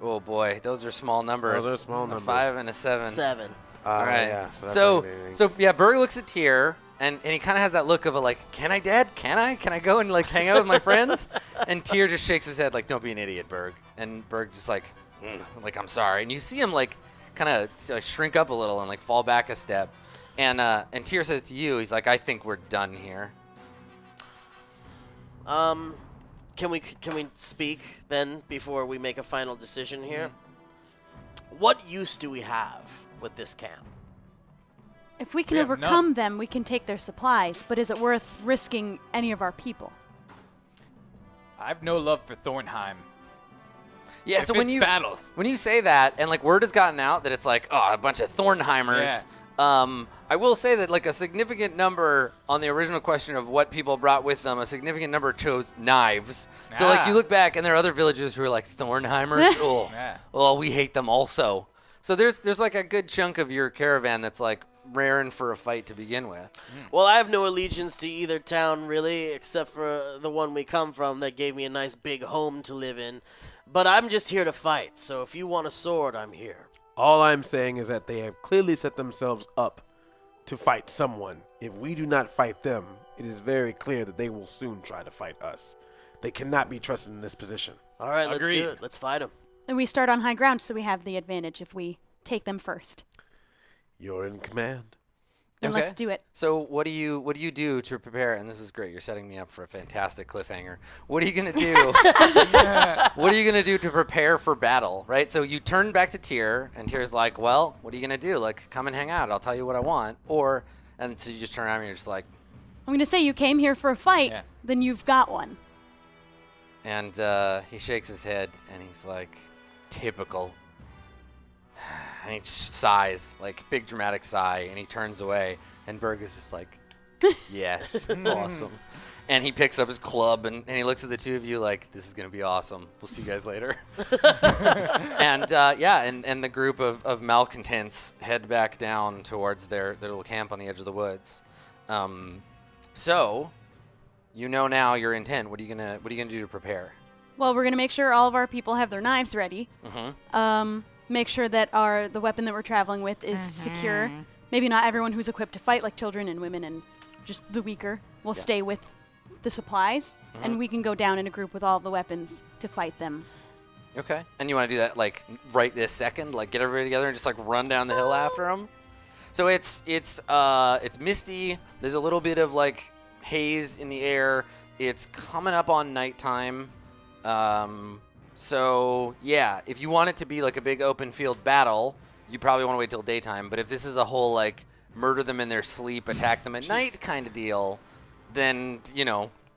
[SPEAKER 1] Oh boy, those are small numbers.
[SPEAKER 5] Those are small
[SPEAKER 1] A
[SPEAKER 5] numbers.
[SPEAKER 1] 5 and a 7.
[SPEAKER 6] 7.
[SPEAKER 1] All right.
[SPEAKER 5] Yeah, so that's
[SPEAKER 1] So
[SPEAKER 5] not anything.
[SPEAKER 1] yeah, Berg looks at Tyr, and he kind of has that look of a like, can I, Dad? Can I go and like hang out with my friends? And Tyr just shakes his head like, don't be an idiot, Berg. And Berg just like I'm sorry. And you see him like kind of like shrink up a little and like fall back a step. And Tyr says to you, he's like, I think we're done here.
[SPEAKER 6] Can we speak then before we make a final decision here? What use do we have with this camp?
[SPEAKER 4] If we can
[SPEAKER 2] We have
[SPEAKER 4] overcome them, we can take their supplies, but is it worth risking any of our people?
[SPEAKER 2] I've no love for Thornheim.
[SPEAKER 1] Yeah,
[SPEAKER 2] If
[SPEAKER 1] so when
[SPEAKER 2] it's
[SPEAKER 1] you
[SPEAKER 2] battle.
[SPEAKER 1] say that, and like word has gotten out that it's like, oh, a bunch of Thornheimers
[SPEAKER 2] Yeah.
[SPEAKER 1] I will say that like a significant number on the original question of what people brought with them, a significant number chose knives. So like you look back and there are other villagers who are like Thornheimers. Oh, well, we hate them also. So there's like a good chunk of your caravan that's like raring for a fight to begin with.
[SPEAKER 6] Well, I have no allegiance to either town really, except for the one we come from that gave me a nice big home to live in. But I'm just here to fight. So if you want a sword, I'm here.
[SPEAKER 5] All I'm saying is that they have clearly set themselves up to fight someone. If we do not fight them, it is very clear that they will soon try to fight us. They cannot be trusted in this position.
[SPEAKER 6] All right, let's
[SPEAKER 2] Agreed.
[SPEAKER 6] do it. Let's fight them.
[SPEAKER 4] And we start on high ground, so we have the advantage if we take them first.
[SPEAKER 5] You're in command.
[SPEAKER 4] Then let's do it.
[SPEAKER 1] So what do you do to prepare? And this is great. You're setting me up for a fantastic cliffhanger. What are you gonna do? What are you gonna do to prepare for battle? Right. So you turn back to Tyr, and Tyr's like, "Well, what are you gonna do? Like, come and hang out. I'll tell you what I want." And so you just turn around and you're just like,
[SPEAKER 4] I'm going to say you came here for a fight, then you've got one.
[SPEAKER 1] and he shakes his head and he's like, "Typical." And he sighs, like big dramatic sigh, and he turns away. And Berg is just like, "Yes, awesome." And he picks up his club and he looks at the two of you like, "This is gonna be awesome. We'll see you guys later." And and the group of malcontents head back down towards their little camp on the edge of the woods. So, you know now your intent. What are you gonna do to prepare?
[SPEAKER 4] Well, we're going to make sure all of our people have their knives ready. Make sure that the weapon that we're traveling with is secure. Maybe not everyone who's equipped to fight, like children and women and just the weaker, will stay with the supplies, and we can go down in a group with all the weapons to fight them.
[SPEAKER 1] Okay. And you want to do that like right this second, like get everybody together and just like run down the hill after them. So it's misty. There's a little bit of like haze in the air. It's coming up on nighttime. So yeah, if you want it to be like a big open field battle, you probably want to wait till daytime. But if this is a whole like murder them in their sleep, attack them at night kind of deal, then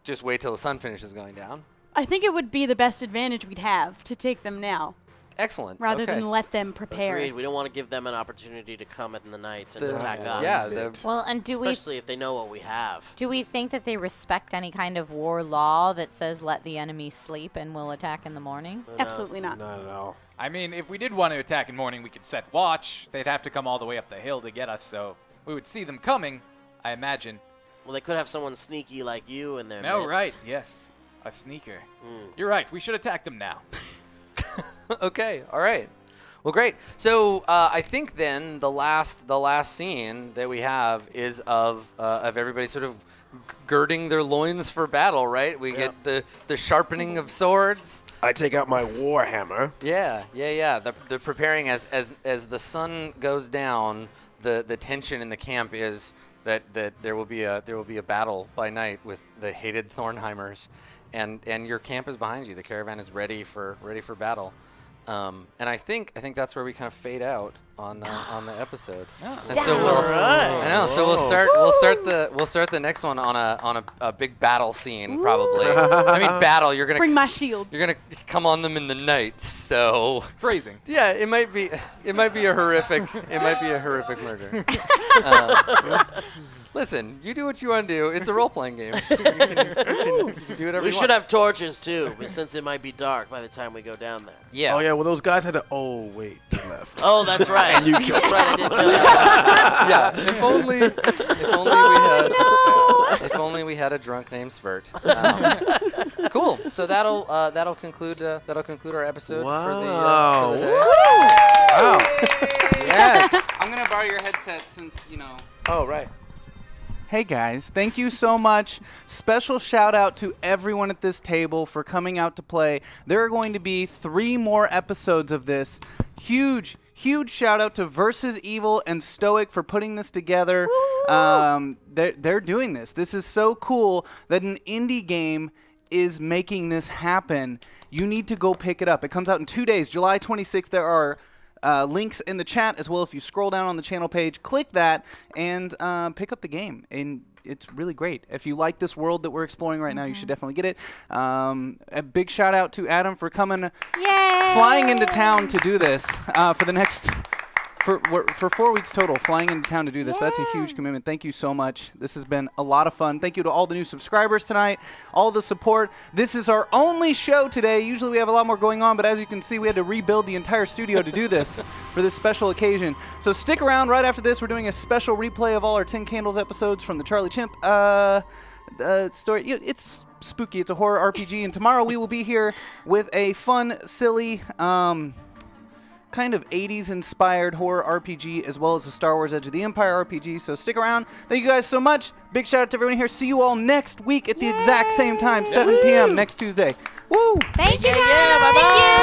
[SPEAKER 1] just wait till the sun finishes going down.
[SPEAKER 4] I think it would be the best advantage we'd have to take them now,
[SPEAKER 1] Excellent.
[SPEAKER 4] rather
[SPEAKER 1] okay.
[SPEAKER 4] than let them prepare.
[SPEAKER 6] Agreed. We don't want to give them an opportunity to come in the night and
[SPEAKER 1] The-
[SPEAKER 6] attack us.
[SPEAKER 1] Yeah.
[SPEAKER 3] Well, and
[SPEAKER 6] Especially if they know what we have.
[SPEAKER 3] do we think that they respect any kind of war law that says let the enemy sleep and we'll attack in the morning?
[SPEAKER 6] Who knows?
[SPEAKER 4] Absolutely not.
[SPEAKER 5] Not at all.
[SPEAKER 2] I mean, if we did want to attack in morning, we could set watch. They'd have to come all the way up the hill to get us, so we would see them coming, I imagine.
[SPEAKER 6] Well, they could have someone sneaky like you in their
[SPEAKER 2] No,
[SPEAKER 6] midst.
[SPEAKER 2] right, yes. A sneaker. You're right, we should attack them now.
[SPEAKER 1] Okay. All right. Well, great. So I think then the last scene that we have is of everybody sort of girding their loins for battle. Right. We get the sharpening of swords.
[SPEAKER 5] I take out my war hammer.
[SPEAKER 1] Yeah. The preparing as the sun goes down. The tension in the camp is that there will be a battle by night with the hated Thornheimers, and your camp is behind you. The caravan is ready for battle. And I think that's where we kind of fade out on the episode. And so I know. So we'll start the next one on a big battle scene probably. I mean battle. You're gonna
[SPEAKER 4] Bring my shield.
[SPEAKER 1] You're gonna come on them in the night. So
[SPEAKER 2] Phrasing.
[SPEAKER 1] yeah, it might be a horrific murder. Listen, you do what you want to do. It's a role-playing game. You can do whatever
[SPEAKER 6] We
[SPEAKER 1] you
[SPEAKER 6] should
[SPEAKER 1] want.
[SPEAKER 6] have torches too, but since it might be dark by the time we go down there.
[SPEAKER 1] Yeah.
[SPEAKER 5] Oh yeah, well those guys had to. Oh wait, they left.
[SPEAKER 6] Oh, that's right.
[SPEAKER 5] And you killed
[SPEAKER 6] That's right. I did kill them.
[SPEAKER 1] Yeah. If only we had a drunk named Svert. Cool. So that'll conclude our episode for the day.
[SPEAKER 5] Wow.
[SPEAKER 7] Yes. I'm gonna borrow your headset since
[SPEAKER 5] Oh right.
[SPEAKER 7] Hey guys, thank you so much. Special shout out to everyone at this table for coming out to play. There are going to be 3 more episodes of this. Huge shout out to Versus Evil and Stoic for putting this together. They're doing this. This is so cool that an indie game is making this happen. You need to go pick it up. It comes out in 2 days, July 26th. There are links in the chat as well. If you scroll down on the channel page, click that and pick up the game. And it's really great. If you like this world that we're exploring right now, you should definitely get it. A big shout out to Adam for coming, flying into town to do this for the for 4 weeks total, flying into town to do this. That's a huge commitment. Thank you so much. This has been a lot of fun. Thank you to all the new subscribers tonight, all the support. This is our only show today. Usually we have a lot more going on, but as you can see, we had to rebuild the entire studio to do this for this special occasion. So stick around. Right after this, we're doing a special replay of all our 10 Candles episodes from the Charlie Chimp story. It's spooky. It's a horror RPG, and tomorrow we will be here with a fun, silly, kind of 80s inspired horror RPG, as well as a Star Wars Edge of the Empire RPG. So stick around. Thank you guys so much. Big shout out to everyone here. See you all next week at the exact same time, 7 p.m. next Tuesday. Woo!
[SPEAKER 3] Thank you, guys.
[SPEAKER 6] Yeah, bye-bye.